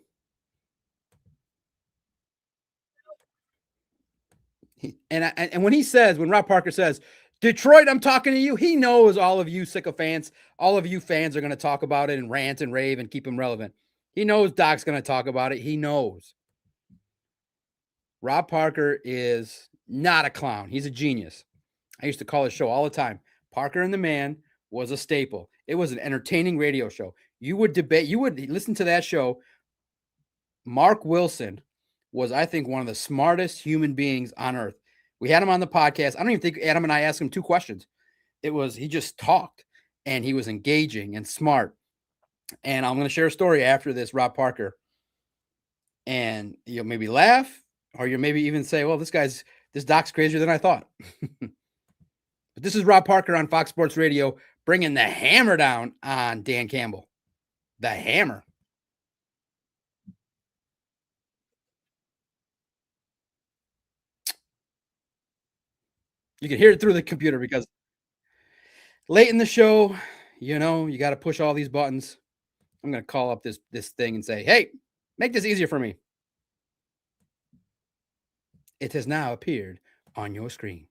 And when Rob Parker says, Detroit, I'm talking to you, he knows all of you sycophants, all of you fans are going to talk about it and rant and rave and keep him relevant. He knows Doc's going to talk about it. He knows. Rob Parker is not a clown. He's a genius. I used to call his show all the time. Parker and the Man was a staple. It was an entertaining radio show. You would listen to that show. Mark Wilson was, I think, one of the smartest human beings on earth. We had him on the podcast. I don't even think Adam and I asked him 2 questions. He just talked, and he was engaging and smart. And I'm going to share a story after this, Rob Parker. And you'll maybe laugh, or you'll maybe even say, well, this Doc's crazier than I thought. But this is Rob Parker on Fox Sports Radio, bringing the hammer down on Dan Campbell. The hammer. You can hear it through the computer because Late in the show, you got to push all these buttons. I'm going to call up this thing and say, hey, make this easier for me. It has now appeared on your screen.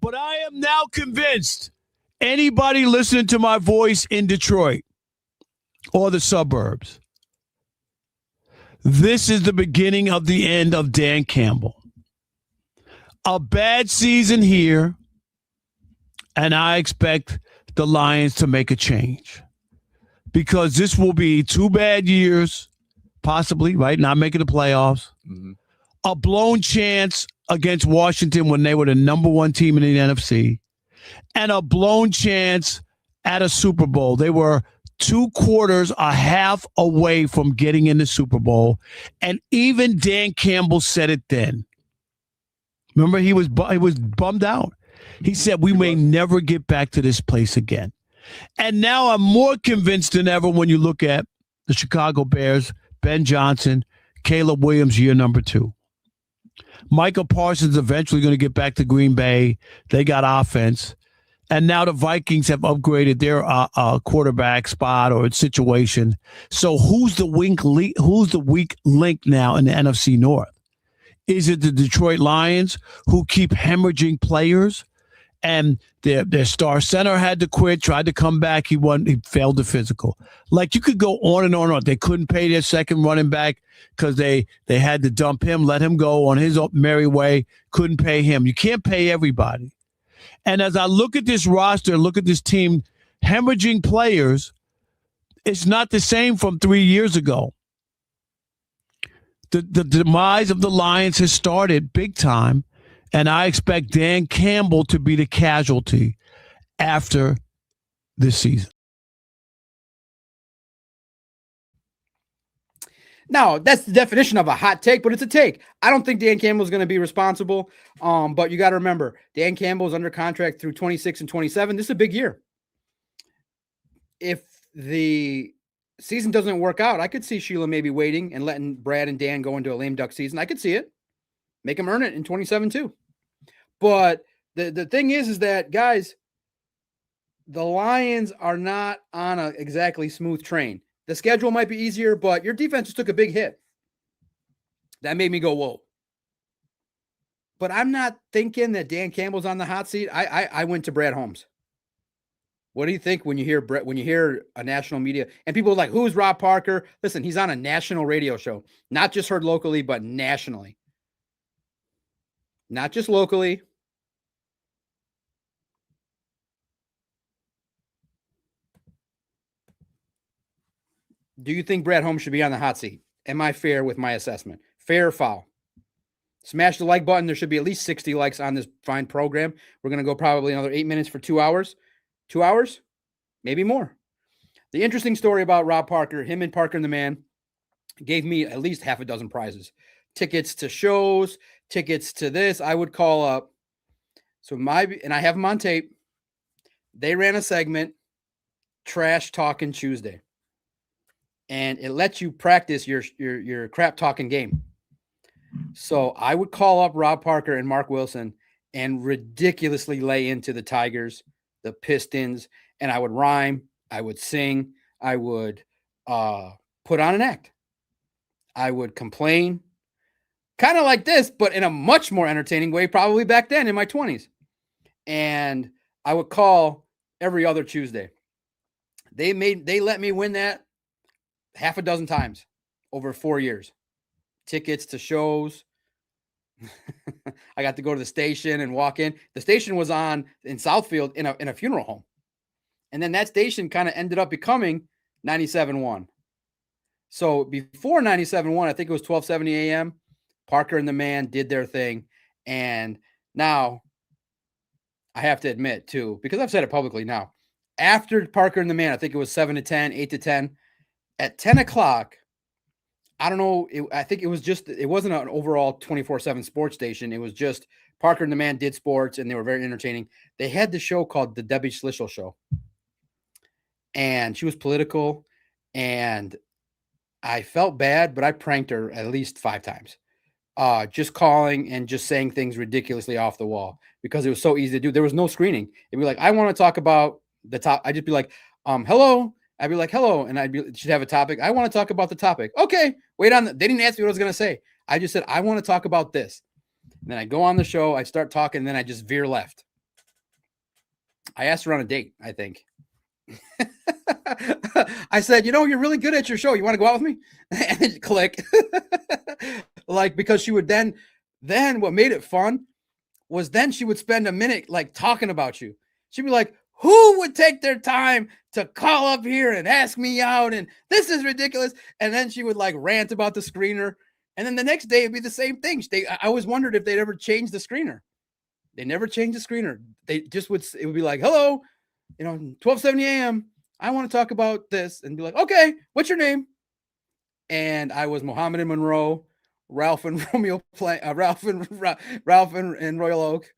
But I am now convinced anybody listening to my voice in Detroit or the suburbs, this is the beginning of the end of Dan Campbell. A bad season here, and I expect the Lions to make a change because this will be 2 bad years, possibly, right? Not making the playoffs. Mm-hmm. A blown chance against Washington when they were the number 1 team in the NFC, and a blown chance at a Super Bowl. They were 2 quarters, a half away from getting in the Super Bowl, and even Dan Campbell said it then. Remember, he was bummed out. He said, we may never get back to this place again. And now I'm more convinced than ever when you look at the Chicago Bears, Ben Johnson, Caleb Williams, year number 2. Micah Parsons eventually going to get back to Green Bay. They got offense. And now the Vikings have upgraded their quarterback spot or situation. So who's the weak link now in the NFC North? Is it the Detroit Lions who keep hemorrhaging players? And their star center had to quit, tried to come back. He failed the physical. Like, you could go on and on and on. They couldn't pay their second running back because they had to dump him, let him go on his merry way. Couldn't pay him. You can't pay everybody. And as I look at this roster, look at this team hemorrhaging players, it's not the same from 3 years ago. The demise of the Lions has started big time. And I expect Dan Campbell to be the casualty after this season. Now, that's the definition of a hot take, but it's a take. I don't think Dan Campbell is going to be responsible. But you got to remember, Dan Campbell is under contract through 26 and 27. This is a big year. If the season doesn't work out, I could see Sheila maybe waiting and letting Brad and Dan go into a lame duck season. I could see it. Make them earn it in 27 too. But the thing is that, guys, the Lions are not on a exactly smooth train. The schedule might be easier, but your defense just took a big hit. That made me go, whoa. But I'm not thinking that Dan Campbell's on the hot seat. I went to Brad Holmes. What do you think when you hear a national media and people are like, who's Rob Parker? Listen, he's on a national radio show, not just heard locally, but nationally. Not just locally. Do you think Brad Holmes should be on the hot seat? Am I fair with my assessment? Fair or foul? Smash the like button. There should be at least 60 likes on this fine program. We're going to go probably another 8 minutes for 2 hours. 2 hours? Maybe more. The interesting story about Rob Parker, him and Parker and the Man, gave me at least half a dozen prizes. Tickets to shows, tickets to this. I would call up. And I have them on tape. They ran a segment, Trash Talking Tuesday. And it lets you practice your crap talking game. So I would call up Rob Parker and Mark Wilson and ridiculously lay into the Tigers, the Pistons, and I would rhyme, I would sing, I would put on an act. I would complain, kind of like this, but in a much more entertaining way, probably back then in my 20s. And I would call every other Tuesday. They let me win that half a dozen times over 4 years. Tickets to shows. I got to go to the station and walk in. The station was in Southfield in a funeral home. And then that station kind of ended up becoming 97.1. So before 97.1, I think it was 1270 AM, Parker and the Man did their thing. And now I have to admit too, because I've said it publicly now, after Parker and the Man, I think it was 7 to 10, 8 to 10. At 10 o'clock, I don't know. I think it wasn't an overall 24/7 sports station. It was just Parker and the Man did sports and they were very entertaining. They had the show called The Debbie Schlichtel Show. And she was political and I felt bad, but I pranked her at least 5 times just calling and just saying things ridiculously off the wall because it was so easy to do. There was no screening. It'd be like, I want to talk about the top. I'd just be like, hello. I'd be like, hello. And she'd have a topic. I want to talk about the topic. Okay. Wait on. They didn't ask me what I was going to say. I just said, I want to talk about this. And then I go on the show. I start talking. And then I just veer left. I asked her on a date, I think. I said, you're really good at your show. You want to go out with me? And click. Like, because she would then what made it fun was then she would spend a minute like talking about you. She'd be like, who would take their time to call up here and ask me out? And this is ridiculous. And then she would like rant about the screener. And then the next day it'd be the same thing. I always wondered if they'd ever change the screener. They never changed the screener. They just it would be like, hello, 12:70 a.m. I want to talk about this, and be like, okay, what's your name? And I was Muhammad and Monroe, Ralph and Romeo, Ralph and Royal Oak,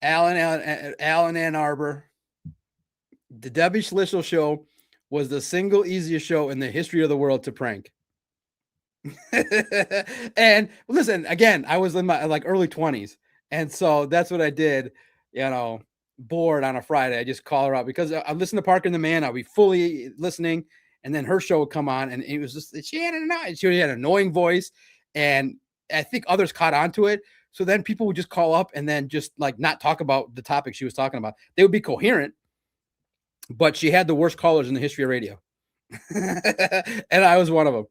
Alan Ann Arbor. The Debbie Schlichtel show was the single easiest show in the history of the world to prank. And listen, again, I was in my like early 20s. And so that's what I did, bored on a Friday. I just call her out because I listened to Parker and the Man. I'll be fully listening. And then her show would come on and it was just, she had an annoying voice. And I think others caught on to it. So then people would just call up and then just like not talk about the topic she was talking about. They would be coherent, but she had the worst callers in the history of radio. And I was one of them.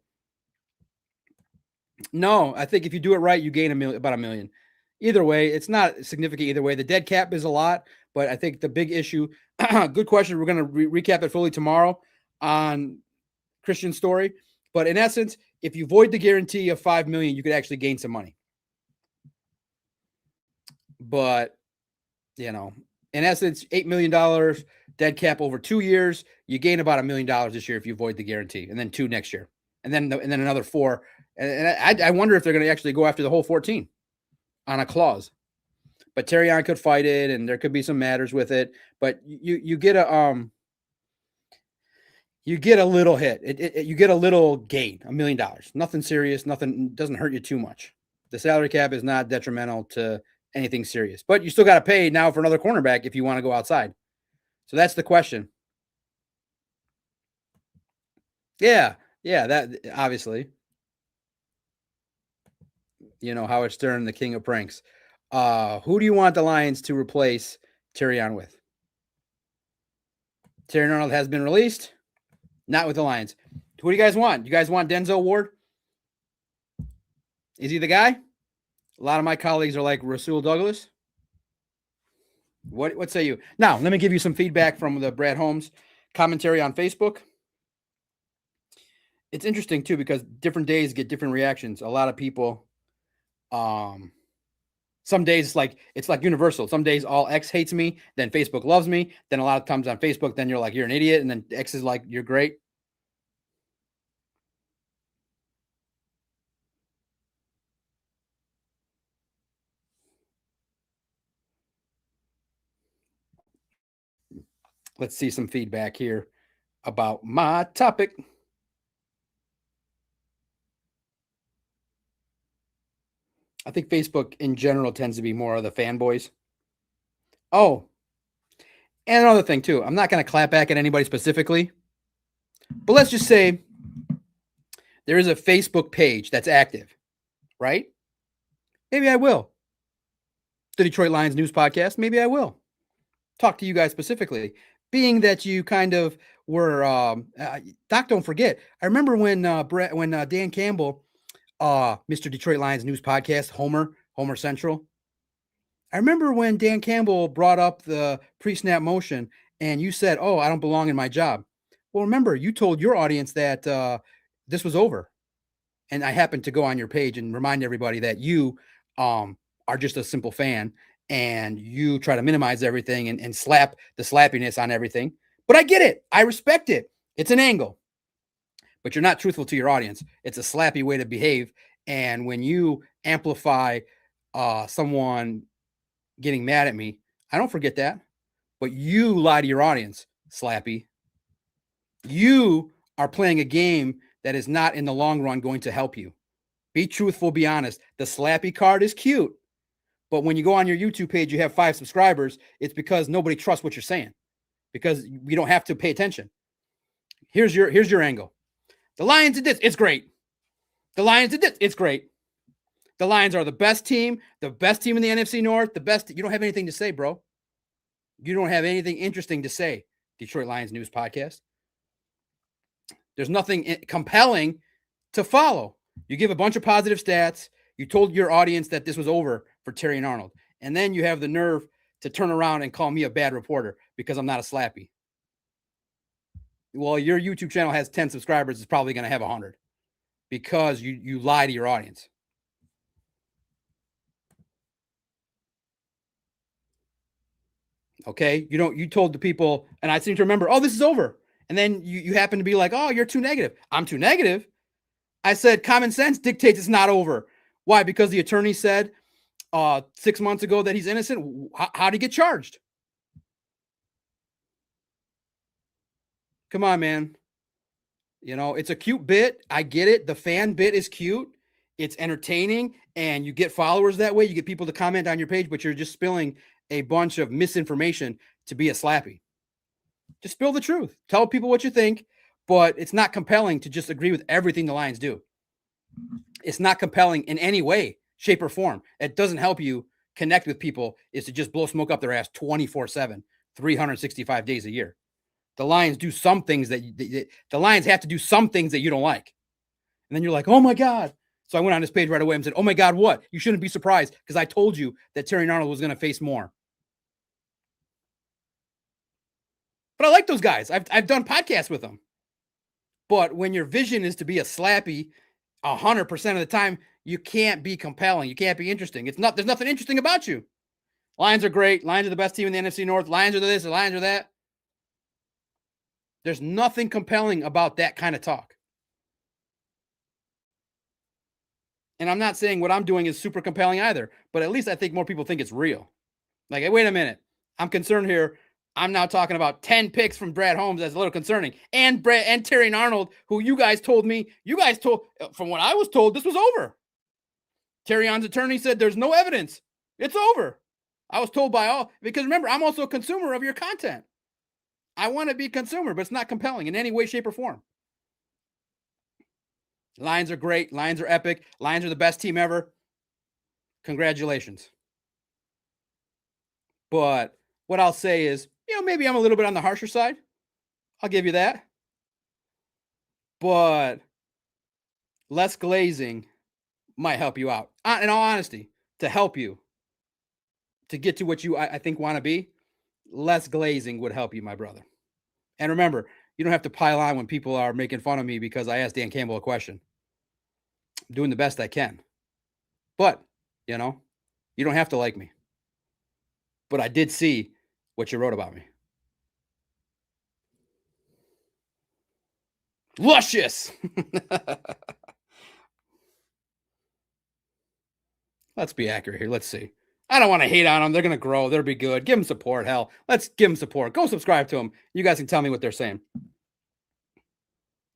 No, I think if you do it right, you gain about $1 million. Either way, it's not significant either way. The dead cap is a lot, but I think the big issue, good question. We're going to recap it fully tomorrow on Christian's story. But in essence, if you void the guarantee of $5 million, you could actually gain some money. But, in essence, $8 million dead cap over 2 years, you gain about $1 million this year if you void the guarantee, and then 2 next year, and then another 4. And I wonder if they're going to actually go after the whole 14 on a clause. But Terrion could fight it, and there could be some matters with it. But you get a little hit. You get a little gain, $1 million. Nothing serious. Nothing doesn't hurt you too much. The salary cap is not detrimental to anything serious. But you still got to pay now for another cornerback if you want to go outside. So that's the question. Yeah, that obviously. Howard Stern, the king of pranks. Who do you want the Lions to replace Terrion with? Terrion Arnold has been released. Not with the Lions. Who do you guys want? You guys want Denzel Ward? Is he the guy? A lot of my colleagues are like Rasul Douglas. What say you? Now, let me give you some feedback from the Brad Holmes commentary on Facebook. It's interesting, too, because different days get different reactions. A lot of people... some days it's like universal. Some days all X hates me, then Facebook loves me. Then a lot of times on Facebook, then you're like, you're an idiot. And then X is like, you're great. Let's see some feedback here about my topic. I think Facebook in general tends to be more of the fanboys. Oh, and another thing too, I'm not going to clap back at anybody specifically, but let's just say there is a Facebook page that's active, right? Maybe I will. The Detroit Lions News Podcast, maybe I will talk to you guys specifically, being that you kind of were, Doc, don't forget, I remember when Dan Campbell, Mr. Detroit Lions News Podcast, Homer Central. I remember when Dan Campbell brought up the pre-snap motion and you said, oh, I don't belong in my job. Well, remember, you told your audience that this was over. And I happened to go on your page and remind everybody that you are just a simple fan and you try to minimize everything and slap the slappiness on everything. But I get it. I respect it. It's an angle. But you're not truthful to your audience. It's a slappy way to behave. And when you amplify someone getting mad at me, I don't forget that. But you lie to your audience, slappy. You are playing a game that is not in the long run going to help you Be truthful, be honest. The slappy card is cute, but when you go on your YouTube page, you have 5 subscribers. It's because nobody trusts what you're saying, because you don't have to pay attention. Here's your angle. The Lions did this. It's great. The Lions did this. It's great. The Lions are the best team in the NFC North, the best. You don't have anything to say, bro. You don't have anything interesting to say, Detroit Lions News Podcast. There's nothing compelling to follow. You give a bunch of positive stats. You told your audience that this was over for Terrion Arnold. And then you have the nerve to turn around and call me a bad reporter because I'm not a slappy. Well, your YouTube channel has 10 subscribers. It's probably going to have 100 because you lie to your audience. Okay. You told the people, and I seem to remember, oh, this is over. And then you happen to be like, oh, you're too negative. I'm too negative. I said, common sense dictates it's not over. Why? Because the attorney said 6 months ago that he's innocent. How'd he get charged? Come on, man. It's a cute bit. I get it. The fan bit is cute. It's entertaining, and you get followers that way. You get people to comment on your page, but you're just spilling a bunch of misinformation to be a slappy. Just spill the truth. Tell people what you think, but it's not compelling to just agree with everything the Lions do. It's not compelling in any way, shape, or form. It doesn't help you connect with people is to just blow smoke up their ass 24/7, 365 days a year. The Lions do some things the Lions have to do some things that you don't like. And then you're like, oh my God. So I went on his page right away and said, oh my God, what? You shouldn't be surprised because I told you that Terrion Arnold was going to face more. But I like those guys. I've done podcasts with them. But when your vision is to be a slappy 100% of the time, you can't be compelling. You can't be interesting. There's nothing interesting about you. Lions are great. Lions are the best team in the NFC North. Lions are this, the Lions are that. There's nothing compelling about that kind of talk. And I'm not saying what I'm doing is super compelling either, but at least I think more people think it's real. Like, hey, wait a minute. I'm concerned here. I'm now talking about 10 picks from Brad Holmes. That's a little concerning. And Terrion Arnold, who you guys told, from what I was told, this was over. Terrion's attorney said there's no evidence. It's over. I was told by all, because remember, I'm also a consumer of your content. I want to be a consumer, but it's not compelling in any way, shape, or form. Lions are great. Lions are epic. Lions are the best team ever. Congratulations. But what I'll say is, maybe I'm a little bit on the harsher side. I'll give you that. But less glazing might help you out. In all honesty, to help you to get to what you, I think, want to be, less glazing would help you, my brother. And remember, you don't have to pile on when people are making fun of me because I asked Dan Campbell a question. I'm doing the best I can. But, you don't have to like me. But I did see what you wrote about me. Luscious. Let's be accurate here. Let's see. I don't want to hate on them. They're going to grow. They'll be good. Give them support. Hell, let's give them support. Go subscribe to them. You guys can tell me what they're saying.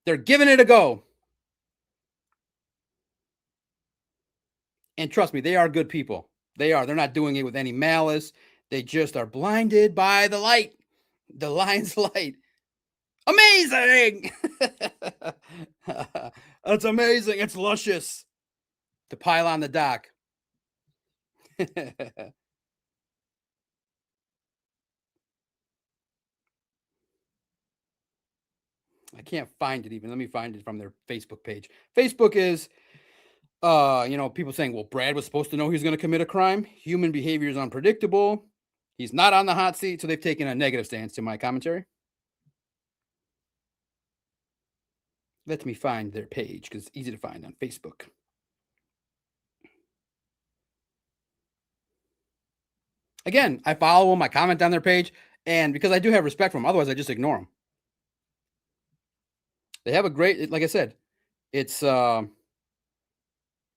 They're giving it a go. And trust me, they are good people. They are. They're not doing it with any malice. They just are blinded by the light. The Lions light. Amazing. That's amazing. It's luscious. To pile on the dock. I can't find it even. Let me find it from their Facebook page. Facebook is, people saying, well, Brad was supposed to know he was going to commit a crime. Human behavior is unpredictable. He's not on the hot seat. So they've taken a negative stance to my commentary. Let me find their page because it's easy to find on Facebook. Again, I follow them. I comment on their page. And because I do have respect for them, otherwise I just ignore them. They have a great, like I said, it's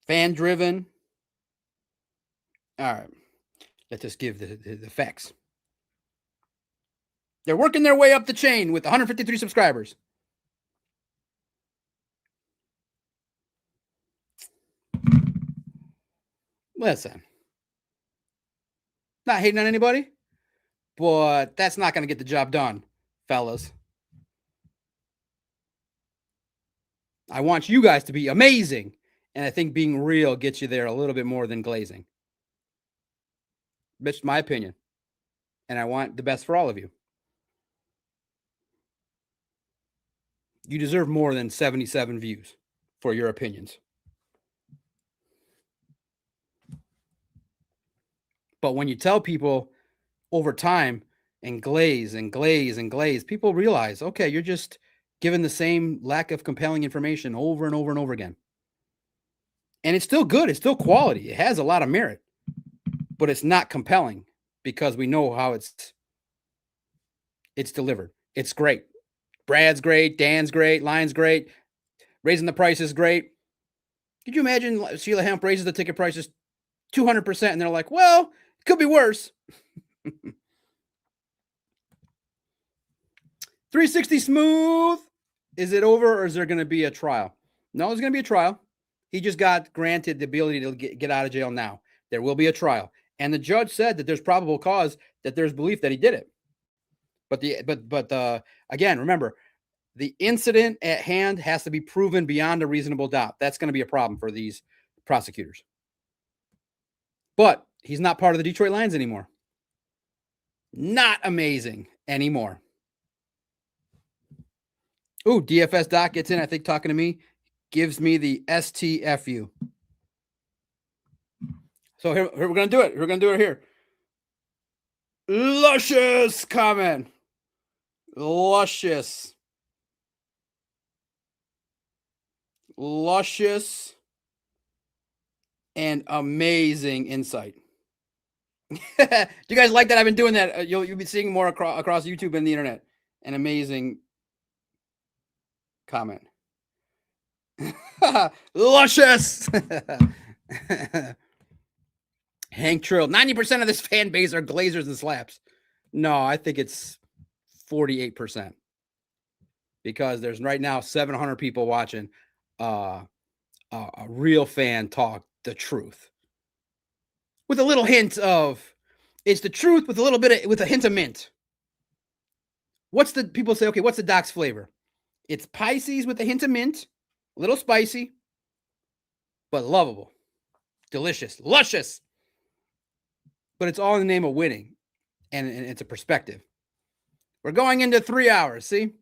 fan-driven. All right. Let's just give the facts. They're working their way up the chain with 153 subscribers. Listen, not hating on anybody, but that's not going to get the job done, fellas. I want you guys to be amazing. And I think being real gets you there a little bit more than glazing. That's my opinion. And I want the best for all of you. You deserve more than 77 views for your opinions. But when you tell people over time and glaze and glaze and glaze, people realize, okay, you're just given the same lack of compelling information over and over and over again. And it's still good. It's still quality. It has a lot of merit, but it's not compelling because we know how it's delivered. It's great. Brad's great. Dan's great. Line's great. Raising the price is great. Could you imagine Sheila Hemp raises the ticket prices 200% and they're like, well, it could be worse. 360 smooth. Is it over or is there going to be a trial? No, there's going to be a trial. He just got granted the ability to get out of jail now. There will be a trial. And the judge said that there's probable cause, that there's belief that he did it. But again, remember, the incident at hand has to be proven beyond a reasonable doubt. That's going to be a problem for these prosecutors. But he's not part of the Detroit Lions anymore. Not amazing anymore. Ooh, DFS Doc gets in, I think, talking to me. Gives me the STFU. So here we're going to do it. We're going to do it here. Luscious comment. Luscious. Luscious and amazing insight. Do you guys like that? I've been doing that. You'll be seeing more across YouTube and the internet. An amazing comment. Luscious. Hank Trill. 90% of this fan base are glazers and slaps. No, I think it's 48%. Because there's right now 700 people watching a real fan talk the truth. With a little hint of, it's the truth with a little bit of, with a hint of mint. People say, okay, what's the Doc's flavor? It's Pisces with a hint of mint, a little spicy, but lovable, delicious, luscious. But it's all in the name of winning, and it's a perspective. We're going into 3 hours, see?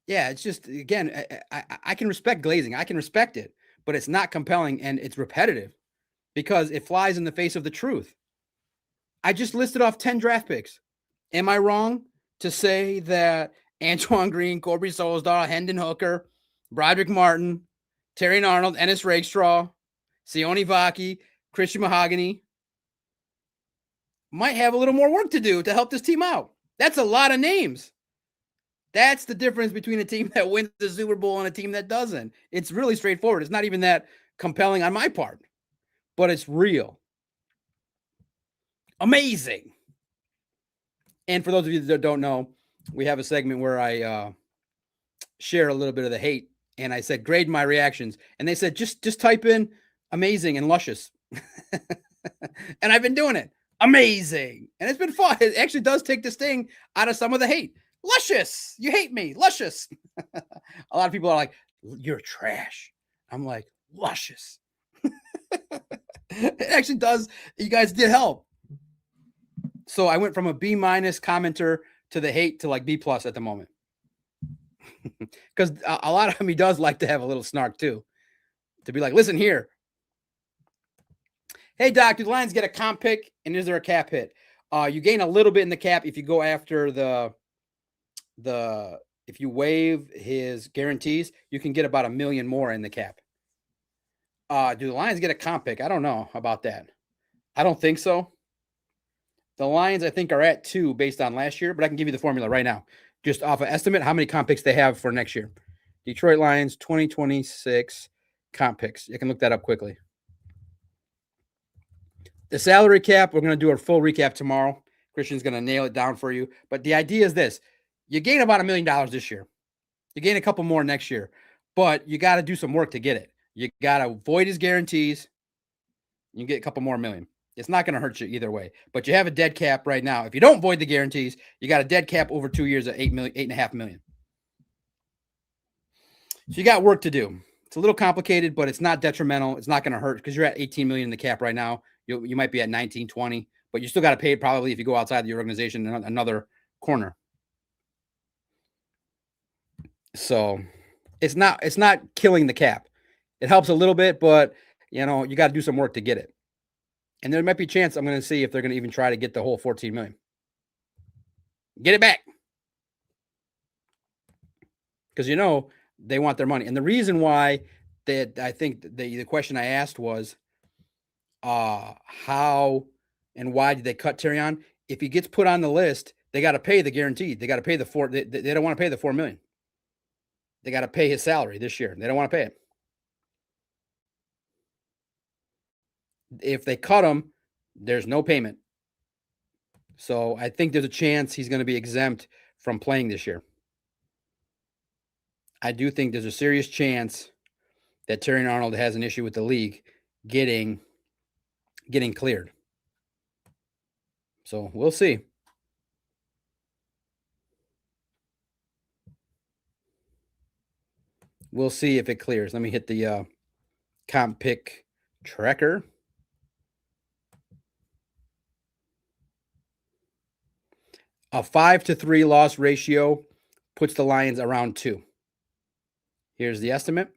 Yeah, it's just, again, I can respect glazing. I can respect it, but it's not compelling, and it's repetitive because it flies in the face of the truth. I just listed off 10 draft picks. Am I wrong to say that Antoine Green, Corby Solsdahl, Hendon Hooker, Broderick Martin, Terrion Arnold, Ennis Rakestraw, Sione Vaki, Christian Mahogany might have a little more work to do to help this team out? That's a lot of names. That's the difference between a team that wins the Super Bowl and a team that doesn't. It's really straightforward. It's not even that compelling on my part, but it's real. Amazing. And for those of you that don't know, we have a segment where I share a little bit of the hate, and I said, grade my reactions. And they said, just type in amazing and luscious. And I've been doing it. Amazing. And it's been fun. It actually does take the sting out of some of the hate. Luscious. You hate me. Luscious. A lot of people are like, you're trash. I'm like, luscious. It actually does. You guys did help. So I went from a B- commenter to the hate to like B+ at the moment. Because a lot of me does like to have a little snark too. To be like, listen here. Hey, Doc, do the Lions get a comp pick? And is there a cap hit? You gain a little bit in the cap if you go after if you waive his guarantees, you can get about $1 million more in the cap. Do the Lions get a comp pick? I don't know about that. I don't think so. The Lions, I think, are at 2 based on last year, but I can give you the formula right now. Just off an estimate, how many comp picks they have for next year. Detroit Lions 2026 comp picks. You can look that up quickly. The salary cap, we're going to do a full recap tomorrow. Christian's going to nail it down for you. But the idea is this. You gain about $1 million this year. You gain a couple more next year. But you got to do some work to get it. You got to void his guarantees. You get a couple more million. It's not going to hurt you either way. But you have a dead cap right now. If you don't void the guarantees, you got a dead cap over 2 years at $8.5 million. So you got work to do. It's a little complicated, but it's not detrimental. It's not going to hurt because you're at 18 million in the cap right now. You might be at 19, 20, but you still got to pay probably if you go outside your organization another corner. So it's not killing the cap. It helps a little bit, but you got to do some work to get it. And there might be a chance I'm going to see if they're going to even try to get the whole 14 million. Get it back. Because they want their money. And the reason why I think the question I asked was how and why did they cut Terrion? If he gets put on the list, they got to pay the guaranteed. They got to pay the $4. They don't want to pay the $4 million. They got to pay his salary this year. They don't want to pay it. If they cut him, there's no payment. So I think there's a chance he's going to be exempt from playing this year. I do think there's a serious chance that Terrion Arnold has an issue with the league getting cleared. So we'll see. We'll see if it clears. Let me hit the comp pick tracker. A 5-3 loss ratio puts the Lions around 2. Here's the estimate.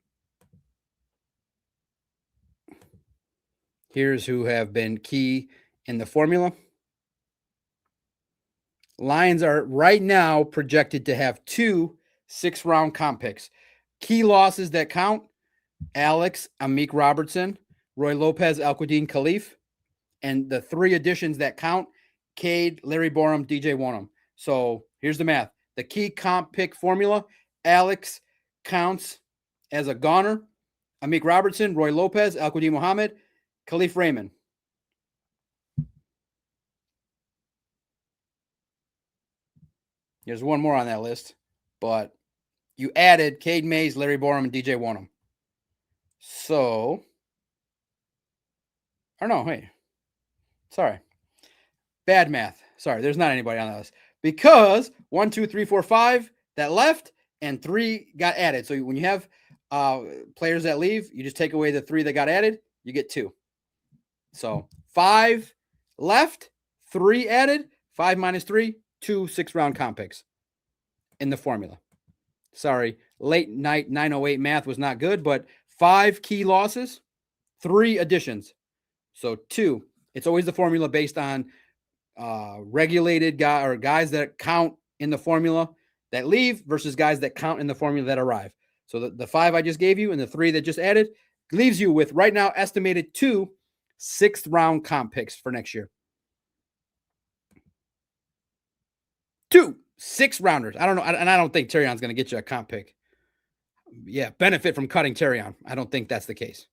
Here's who have been key in the formula. Lions are right now projected to have 2 6th-round comp picks. Key losses that count: Alex, Amik Robertson, Roy Lopez, Al-Quadin Khalif, and the 3 additions that count: Cade, Larry Borum, DJ Wonnum. So here's the math. The key comp pick formula: Alex counts as a goner, Amik Robertson, Roy Lopez, Al-Quadin Muhammad, Khalif Raymond. There's one more on that list, but you added Cade Mays, Larry Borum, and DJ Wonnum. So, or no, hey, sorry. Bad math. Sorry, there's not anybody on that list. Because 1, 2, 3, 4, 5 that left and 3 got added. So when you have players that leave, you just take away the 3 that got added, you get 2. So 5 left, 3 added, 5 minus 3, 2 6th-round comp picks in the formula. Sorry, late night 908 math was not good, but 5 key losses, 3 additions. So 2. It's always the formula based on regulated guys that count in the formula that leave versus guys that count in the formula that arrive. So the 5 I just gave you and the 3 that just added leaves you with right now estimated 2 6th-round comp picks for next year. 2 6th-rounders. I don't know. And I don't think Terrion's going to get you a comp pick. Yeah, benefit from cutting Terrion. I don't think that's the case.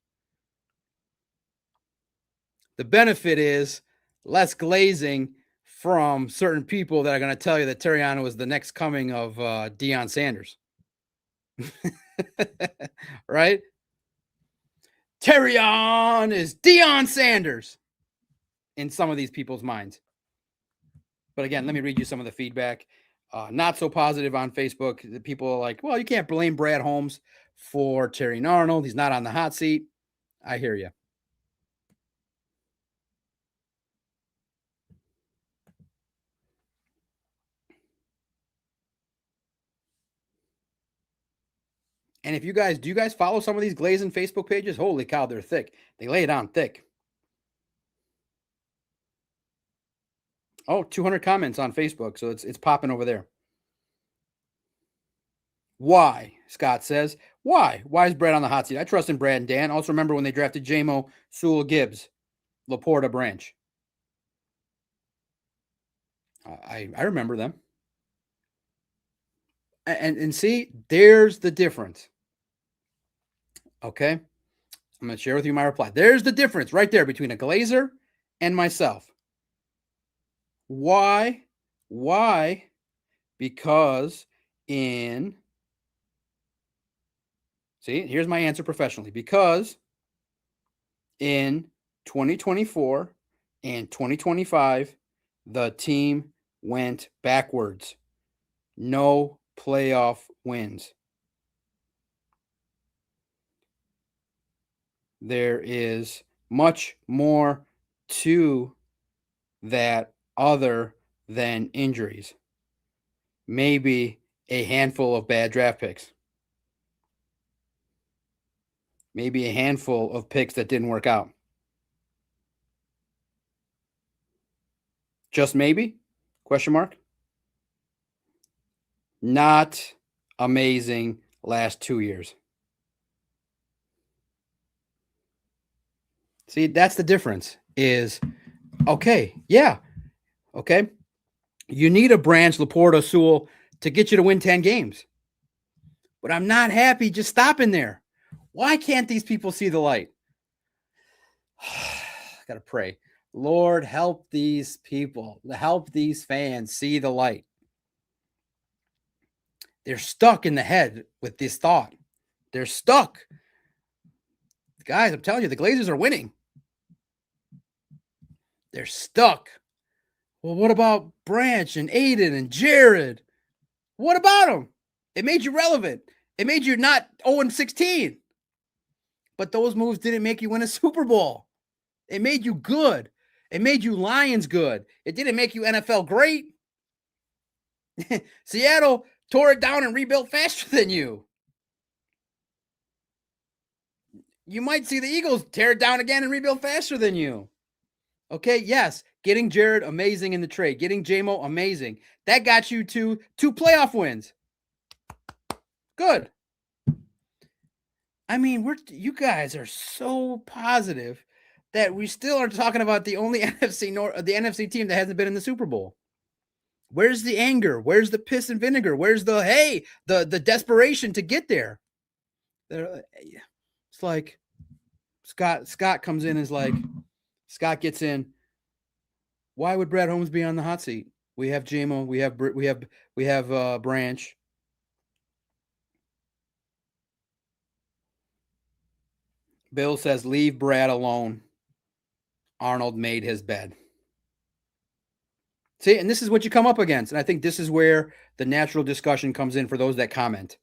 The benefit is less glazing from certain people that are going to tell you that Terrion was the next coming of Deion Sanders. Right? Terrion is Deion Sanders in some of these people's minds. But again, let me read you some of the feedback. Not so positive on Facebook. The people are like, well, you can't blame Brad Holmes for Terrion Arnold. He's not on the hot seat. I hear you. And if do you guys follow some of these glazing Facebook pages? Holy cow, they're thick. They lay it on thick. Oh, 200 comments on Facebook, so it's popping over there. Why? Scott says. Why? Why is Brad on the hot seat? I trust in Brad and Dan. Also remember when they drafted J-Mo, Sewell Gibbs, Laporta Branch. I remember them. And see, there's the difference. Okay? I'm going to share with you my reply. There's the difference right there between a Glazer and myself. Why? Why? Because see, here's my answer professionally. Because in 2024 and 2025, the team went backwards. No playoff wins. There is much more to that other than injuries. Maybe a handful of bad draft picks. Maybe a handful of picks that didn't work out. Just maybe? Question mark. Not amazing last 2 years. See, that's the difference is, okay, yeah, okay. You need a Branch, Laporta, Sewell to get you to win 10 games. But I'm not happy just stopping there. Why can't these people see the light? Got to pray. Lord, help these people, help these fans see the light. They're stuck in the head with this thought. They're stuck. Guys, I'm telling you, the Glazers are winning. They're stuck. Well, what about Branch and Aiden and Jared? What about them? It made you relevant. It made you not 0-16. But those moves didn't make you win a Super Bowl. It made you good. It made you Lions good. It didn't make you NFL great. Seattle tore it down and rebuilt faster than you. You might see the Eagles tear it down again and rebuild faster than you. Okay, yes, getting Jared, amazing in the trade. Getting J-Mo, amazing. That got you to 2 playoff wins. Good. I mean, you guys are so positive that we still are talking about the only NFC team that hasn't been in the Super Bowl. Where's the anger? Where's the piss and vinegar? Where's the desperation to get there? It's like Scott comes in and is like, Scott gets in. Why would Brad Holmes be on the hot seat? We have J-Mo, we have Branch. Bill says, leave Brad alone. Arnold made his bed. See, and this is what you come up against. And I think this is where the natural discussion comes in for those that comment.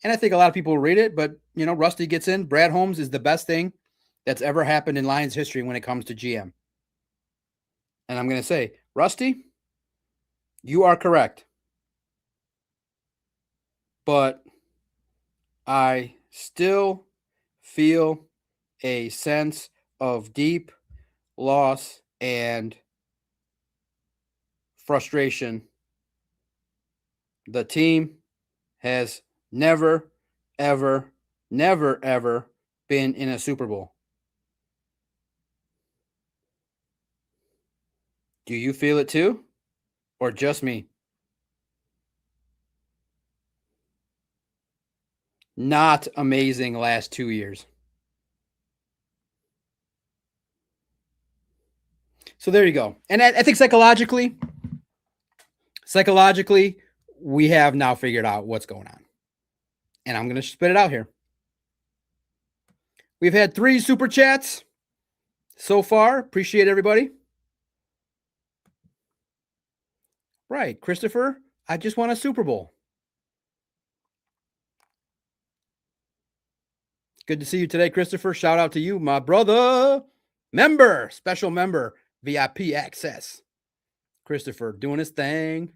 And I think a lot of people will read it, but, Rusty gets in. Brad Holmes is the best thing that's ever happened in Lions history when it comes to GM. And I'm going to say, Rusty, you are correct. But I still feel a sense of deep loss and frustration. The team has never, ever been in a Super Bowl. Do you feel it too? Or just me? Not amazing last 2 years. So there you go. And I think psychologically, we have now figured out what's going on. And I'm going to spit it out here. We've had 3 super chats so far. Appreciate everybody. Right. Christopher, I just won a Super Bowl. Good to see you today, Christopher. Shout out to you, my brother. Special member, VIP access. Christopher doing his thing,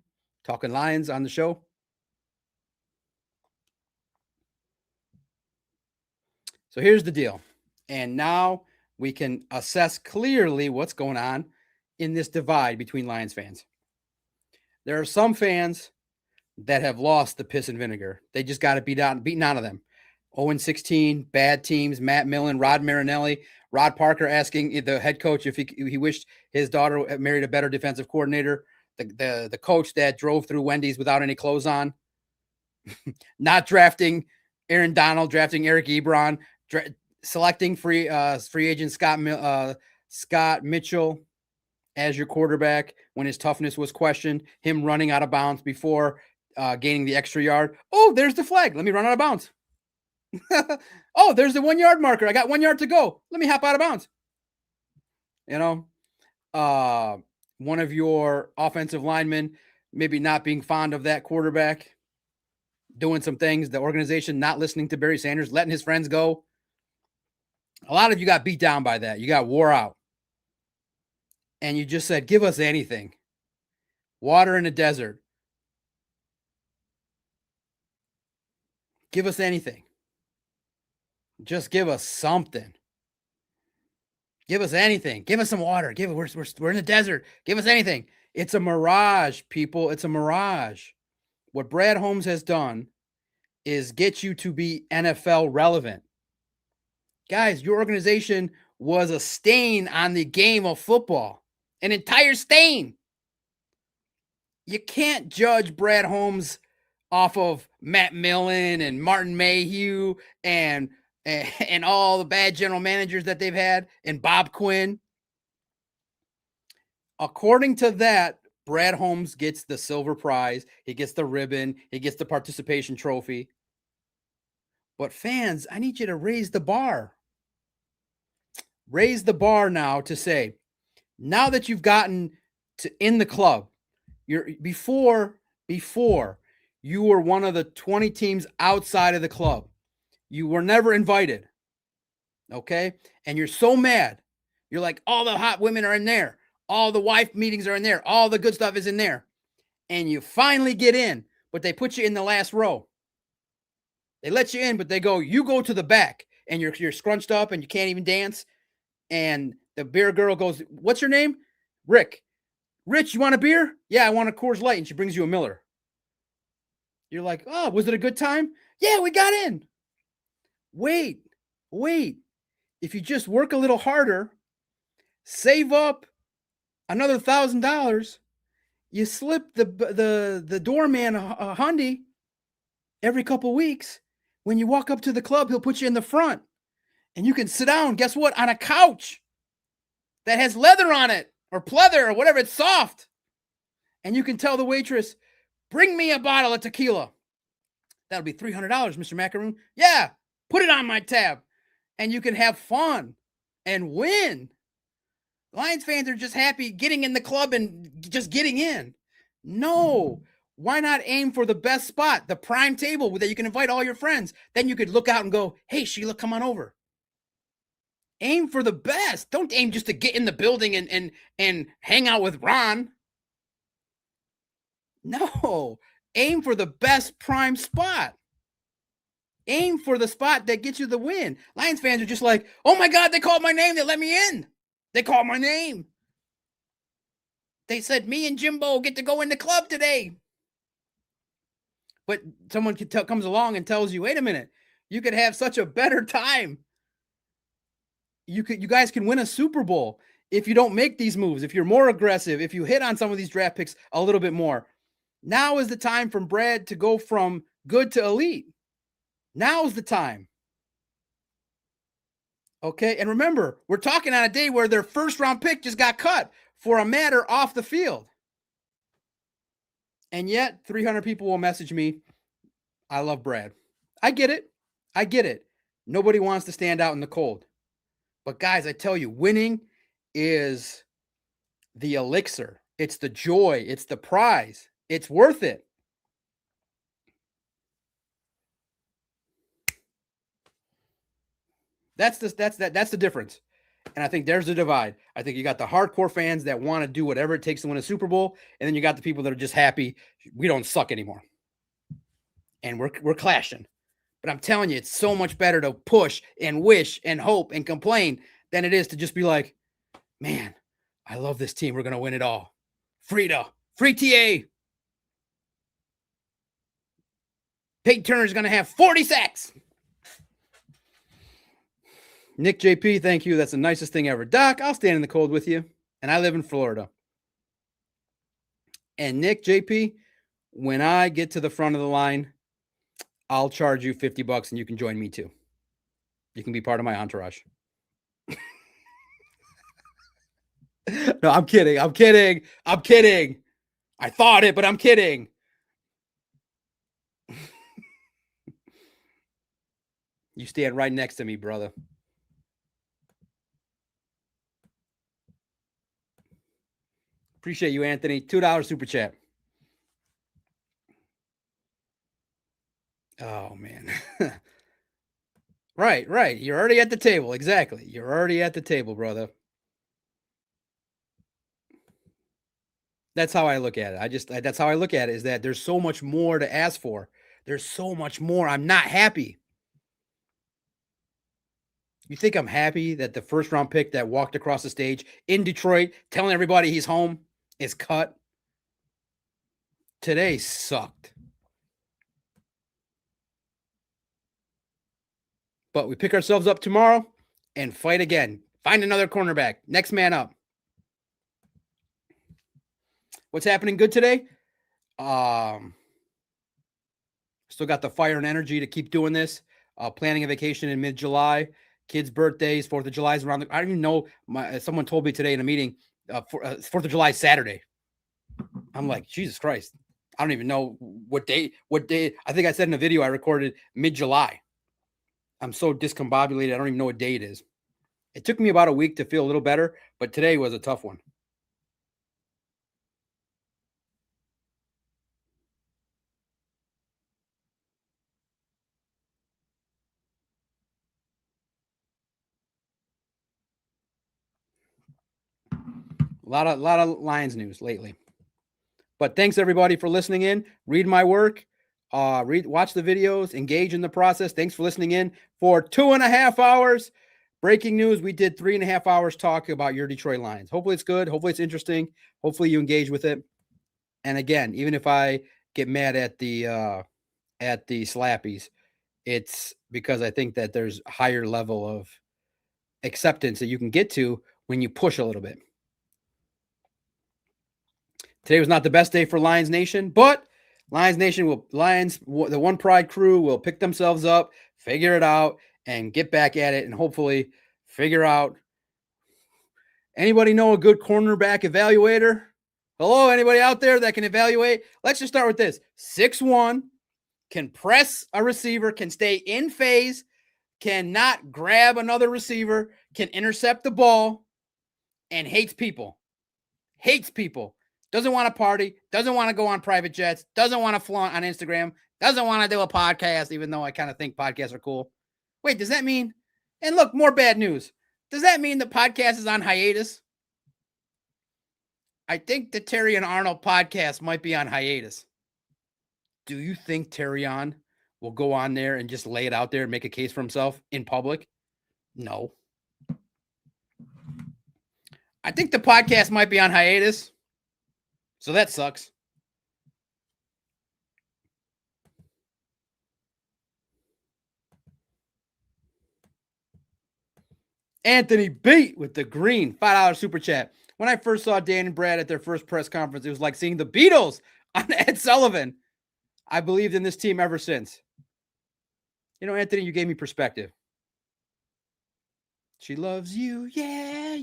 talking Lions on the show. So here's the deal. And now we can assess clearly what's going on in this divide between Lions fans. There are some fans that have lost the piss and vinegar. They just got beaten out of them. 0-16, bad teams, Matt Millen, Rod Marinelli, Rod Parker asking the head coach if he wished his daughter married a better defensive coordinator. The coach that drove through Wendy's without any clothes on. Not drafting Aaron Donald, drafting Eric Ebron, selecting free agent Scott Mitchell as your quarterback when his toughness was questioned, him running out of bounds before gaining the extra yard. Oh, there's the flag. Let me run out of bounds. Oh, there's the 1 yard marker. I got 1 yard to go. Let me hop out of bounds. You know, one of your offensive linemen maybe not being fond of that quarterback, doing some things, the organization not listening to Barry Sanders, letting his friends go. A lot of you got beat down by that. You got wore out. And you just said, give us anything. Water in the desert. Give us anything. Just give us something. Give us anything. Give us some water. We're in the desert. Give us anything. It's a mirage, people. It's a mirage. What Brad Holmes has done is get you to be NFL relevant. Guys, your organization was a stain on the game of football. An entire stain. You can't judge Brad Holmes off of Matt Millen and Martin Mayhew and all the bad general managers that they've had and Bob Quinn. According to that, Brad Holmes gets the silver prize. He gets the ribbon. He gets the participation trophy. But fans, I need you to raise the bar. Raise the bar now to say, now that you've gotten to in the club, before you were one of the 20 teams outside of the club. You were never invited. Okay? And you're so mad. You're like, all the hot women are in there. All the wife meetings are in there. All the good stuff is in there. And you finally get in, but they put you in the last row. They let you in, but they go, you go to the back, and you're scrunched up and you can't even dance. And the beer girl goes, what's your name? Rick. Rich, you want a beer? Yeah, I want a Coors Light. And she brings you a Miller. You're like, oh, was it a good time? Yeah, we got in. Wait. If you just work a little harder, save up another $1,000, you slip the doorman a hundy every couple weeks. When you walk up to the club, he'll put you in the front. And you can sit down, guess what, on a couch that has leather on it or pleather or whatever. It's soft. And you can tell the waitress, bring me a bottle of tequila. That'll be $300, Mr. Macaroon. Yeah, put it on my tab. And you can have fun and win. Lions fans are just happy getting in the club and just getting in. No. Why not aim for the best spot, the prime table that you can invite all your friends? Then you could look out and go, hey, Sheila, come on over. Aim for the best. Don't aim just to get in the building and hang out with Ron. No. Aim for the best prime spot. Aim for the spot that gets you the win. Lions fans are just like, oh my God, they called my name. They let me in. They called my name. They said me and Jimbo get to go in the club today. But someone comes along and tells you, wait a minute, you could have such a better time. You guys can win a Super Bowl if you don't make these moves, if you're more aggressive, if you hit on some of these draft picks a little bit more. Now is the time for Brad to go from good to elite. Now's the time. Okay, and remember, we're talking on a day where their first round pick just got cut for a matter off the field. And yet 300 people will message me, I love Brad. I get it. Nobody wants to stand out in the cold. But guys, I tell you, winning is the elixir. It's the joy. It's the prize. It's worth it. That's the difference. And I think there's the divide. I think you got the hardcore fans that want to do whatever it takes to win a Super Bowl, and then you got the people that are just happy we don't suck anymore. And we're clashing. But I'm telling you, it's so much better to push and wish and hope and complain than it is to just be like, man, I love this team. We're going to win it all. Free TA. Peyton Turner's going to have 40 sacks. Nick JP, thank you. That's the nicest thing ever. Doc, I'll stand in the cold with you. And I live in Florida. And Nick JP, when I get to the front of the line, I'll charge you $50 and you can join me too. You can be part of my entourage. No, I'm kidding. I thought it, but I'm kidding. You stand right next to me, brother. Appreciate you, Anthony. $2 super chat. Oh, man. Right. You're already at the table. Exactly. You're already at the table, brother. That's how I look at it. That's how I look at it, is that there's so much more to ask for. There's so much more. I'm not happy. You think I'm happy that the first round pick that walked across the stage in Detroit, telling everybody he's home, is cut? Today sucked. But we pick ourselves up tomorrow and fight again. Find another cornerback. Next man up. What's happening good today? Still got the fire and energy to keep doing this. Planning a vacation in mid-July. Kids' birthdays, 4th of July is around. I don't even know. Someone told me today in a meeting, 4th of July Saturday. I'm like, Jesus Christ. I don't even know what day. I think I said in a video I recorded mid-July. I'm so discombobulated. I don't even know what day it is. It took me about a week to feel a little better, but today was a tough one. A lot of Lions news lately. But thanks everybody for listening in. Read my work. Watch the videos. Engage in the process. Thanks for listening in for 2.5 hours. Breaking news. We did 3.5 hours talk about your Detroit Lions. Hopefully it's good. Hopefully it's interesting. Hopefully you engage with it. And again, even if I get mad at the slappies, it's because I think that there's a higher level of acceptance that you can get to when you push a little bit. Today was not the best day for Lions Nation, but the One Pride crew will pick themselves up, figure it out, and get back at it, and hopefully figure out. Anybody know a good cornerback evaluator? Hello, anybody out there that can evaluate? Let's just start with this. 6'1", can press a receiver, can stay in phase, cannot grab another receiver, can intercept the ball, and hates people. Doesn't want to party, doesn't want to go on private jets, doesn't want to flaunt on Instagram, doesn't want to do a podcast, even though I kind of think podcasts are cool. Wait, does that mean? And look, more bad news. Does that mean the podcast is on hiatus? I think the Terrion Arnold podcast might be on hiatus. Do you think Terrion will go on there and just lay it out there and make a case for himself in public? No. I think the podcast might be on hiatus. So that sucks. Anthony beat with the green $5 super chat. When I first saw Dan and Brad at their first press conference, it was like seeing the Beatles on Ed Sullivan. I believed in this team ever since. You know, Anthony, you gave me perspective. She loves you. Yeah.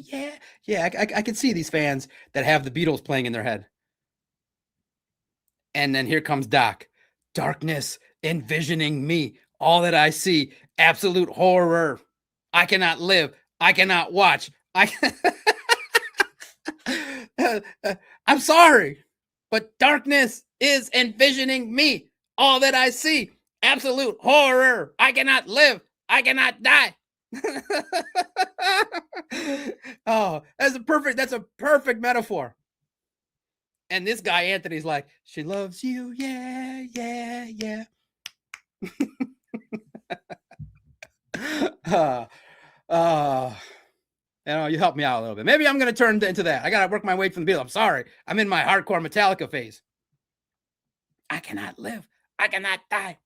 I can see these fans that have the Beatles playing in their head. And then here comes Doc. Darkness, envisioning me. All that I see. Absolute horror. I cannot live. I cannot watch. I'm sorry, but darkness is envisioning me. All that I see. Absolute horror. I cannot live. I cannot die. Oh, that's a perfect metaphor. And this guy, Anthony's like, she loves you. Yeah. You help me out a little bit. Maybe I'm going to turn into that. I got to work my way from the Beatles. I'm sorry. I'm in my hardcore Metallica phase. I cannot live. I cannot die.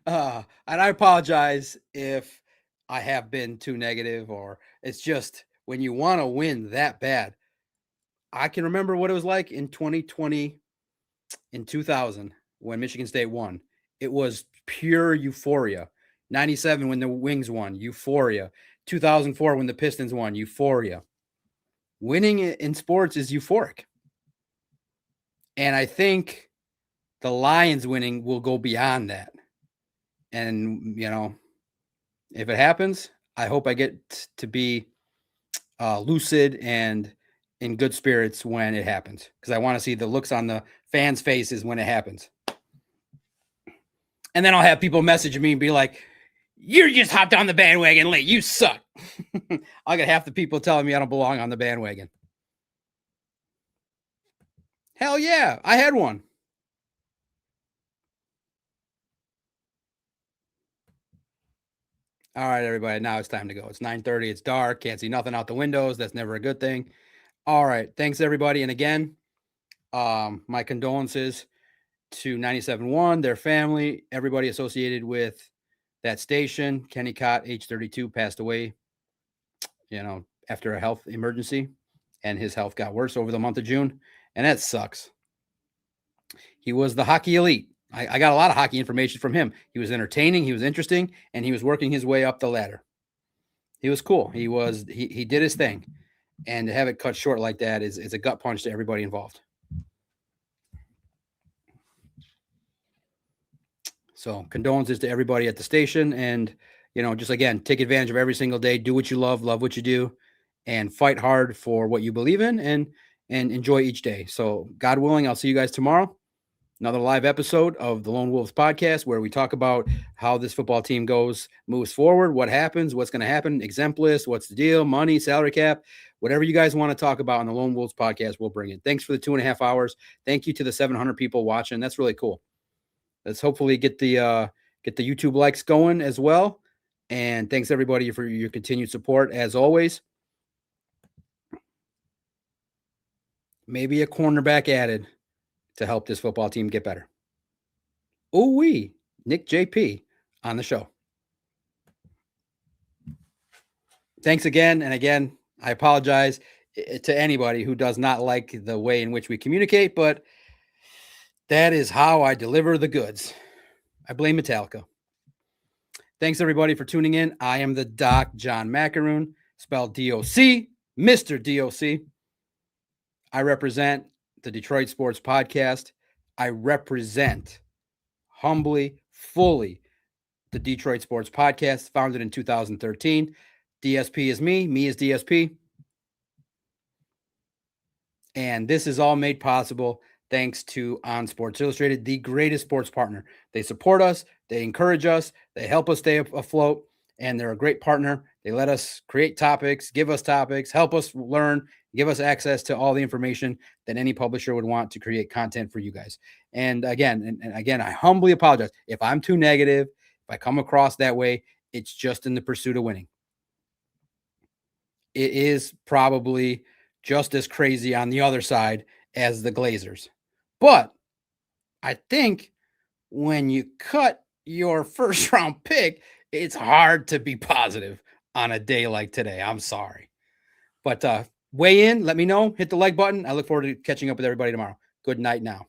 And I apologize if I have been too negative, or it's just when you want to win that bad. I can remember what it was like in 2020, in 2000, when Michigan State won. It was pure euphoria. 97 when the Wings won, euphoria. 2004 when the Pistons won, euphoria. Winning in sports is euphoric. And I think the Lions winning will go beyond that. And, you know, if it happens, I hope I get to be lucid and in good spirits when it happens, because I want to see the looks on the fans' faces when it happens. And then I'll have people message me and be like, "You just hopped on the bandwagon late. You suck." I'll get half the people telling me I don't belong on the bandwagon. Hell yeah, I had one. All right, everybody, now it's time to go. It's 9:30. It's dark. Can't see nothing out the windows. That's never a good thing. All right, thanks everybody. And again, my condolences to 97.1, their family, everybody associated with that station. Kenny Cott, age 32, passed away, after a health emergency, and his health got worse over the month of June, and that sucks. He was the hockey elite. I got a lot of hockey information from him. He was entertaining, he was interesting, and he was working his way up the ladder. He was cool. He did his thing, and to have it cut short like that is a gut punch to everybody involved. So condolences to everybody at the station, and just again, take advantage of every single day. Do what you love what you do, and fight hard for what you believe in, and enjoy each day. So God willing, I'll see you guys tomorrow. Another live episode of the Lone Wolves podcast, where we talk about how this football team moves forward, what happens, what's going to happen, exempt list, what's the deal, money, salary cap, whatever you guys want to talk about on the Lone Wolves podcast, we'll bring it. Thanks for the 2.5 hours. Thank you to the 700 people watching. That's really cool. Let's hopefully get the YouTube likes going as well. And thanks everybody for your continued support as always. Maybe a cornerback added to help this football team get better. Ooh-wee, Nick JP on the show. Thanks again. And again, I apologize to anybody who does not like the way in which we communicate, but that is how I deliver the goods. I blame Metallica. Thanks everybody for tuning in. I am the Doc, John Macaroon, spelled D-O-C, Mr. D-O-C. I represent the Detroit Sports Podcast. I represent humbly, fully, the Detroit Sports Podcast, founded in 2013. DSP is me is DSP. And this is all made possible thanks to On Sports Illustrated, the greatest sports partner. They support us, they encourage us, they help us stay afloat, and they're a great partner. They let us create topics, give us topics, help us learn, give us access to all the information that any publisher would want to create content for you guys. And again, I humbly apologize. If I'm too negative, if I come across that way, it's just in the pursuit of winning. It is probably just as crazy on the other side as the Glazers. But I think when you cut your first round pick, it's hard to be positive on a day like today. I'm sorry. But weigh in, let me know, hit the like button. I look forward to catching up with everybody tomorrow. Good night now.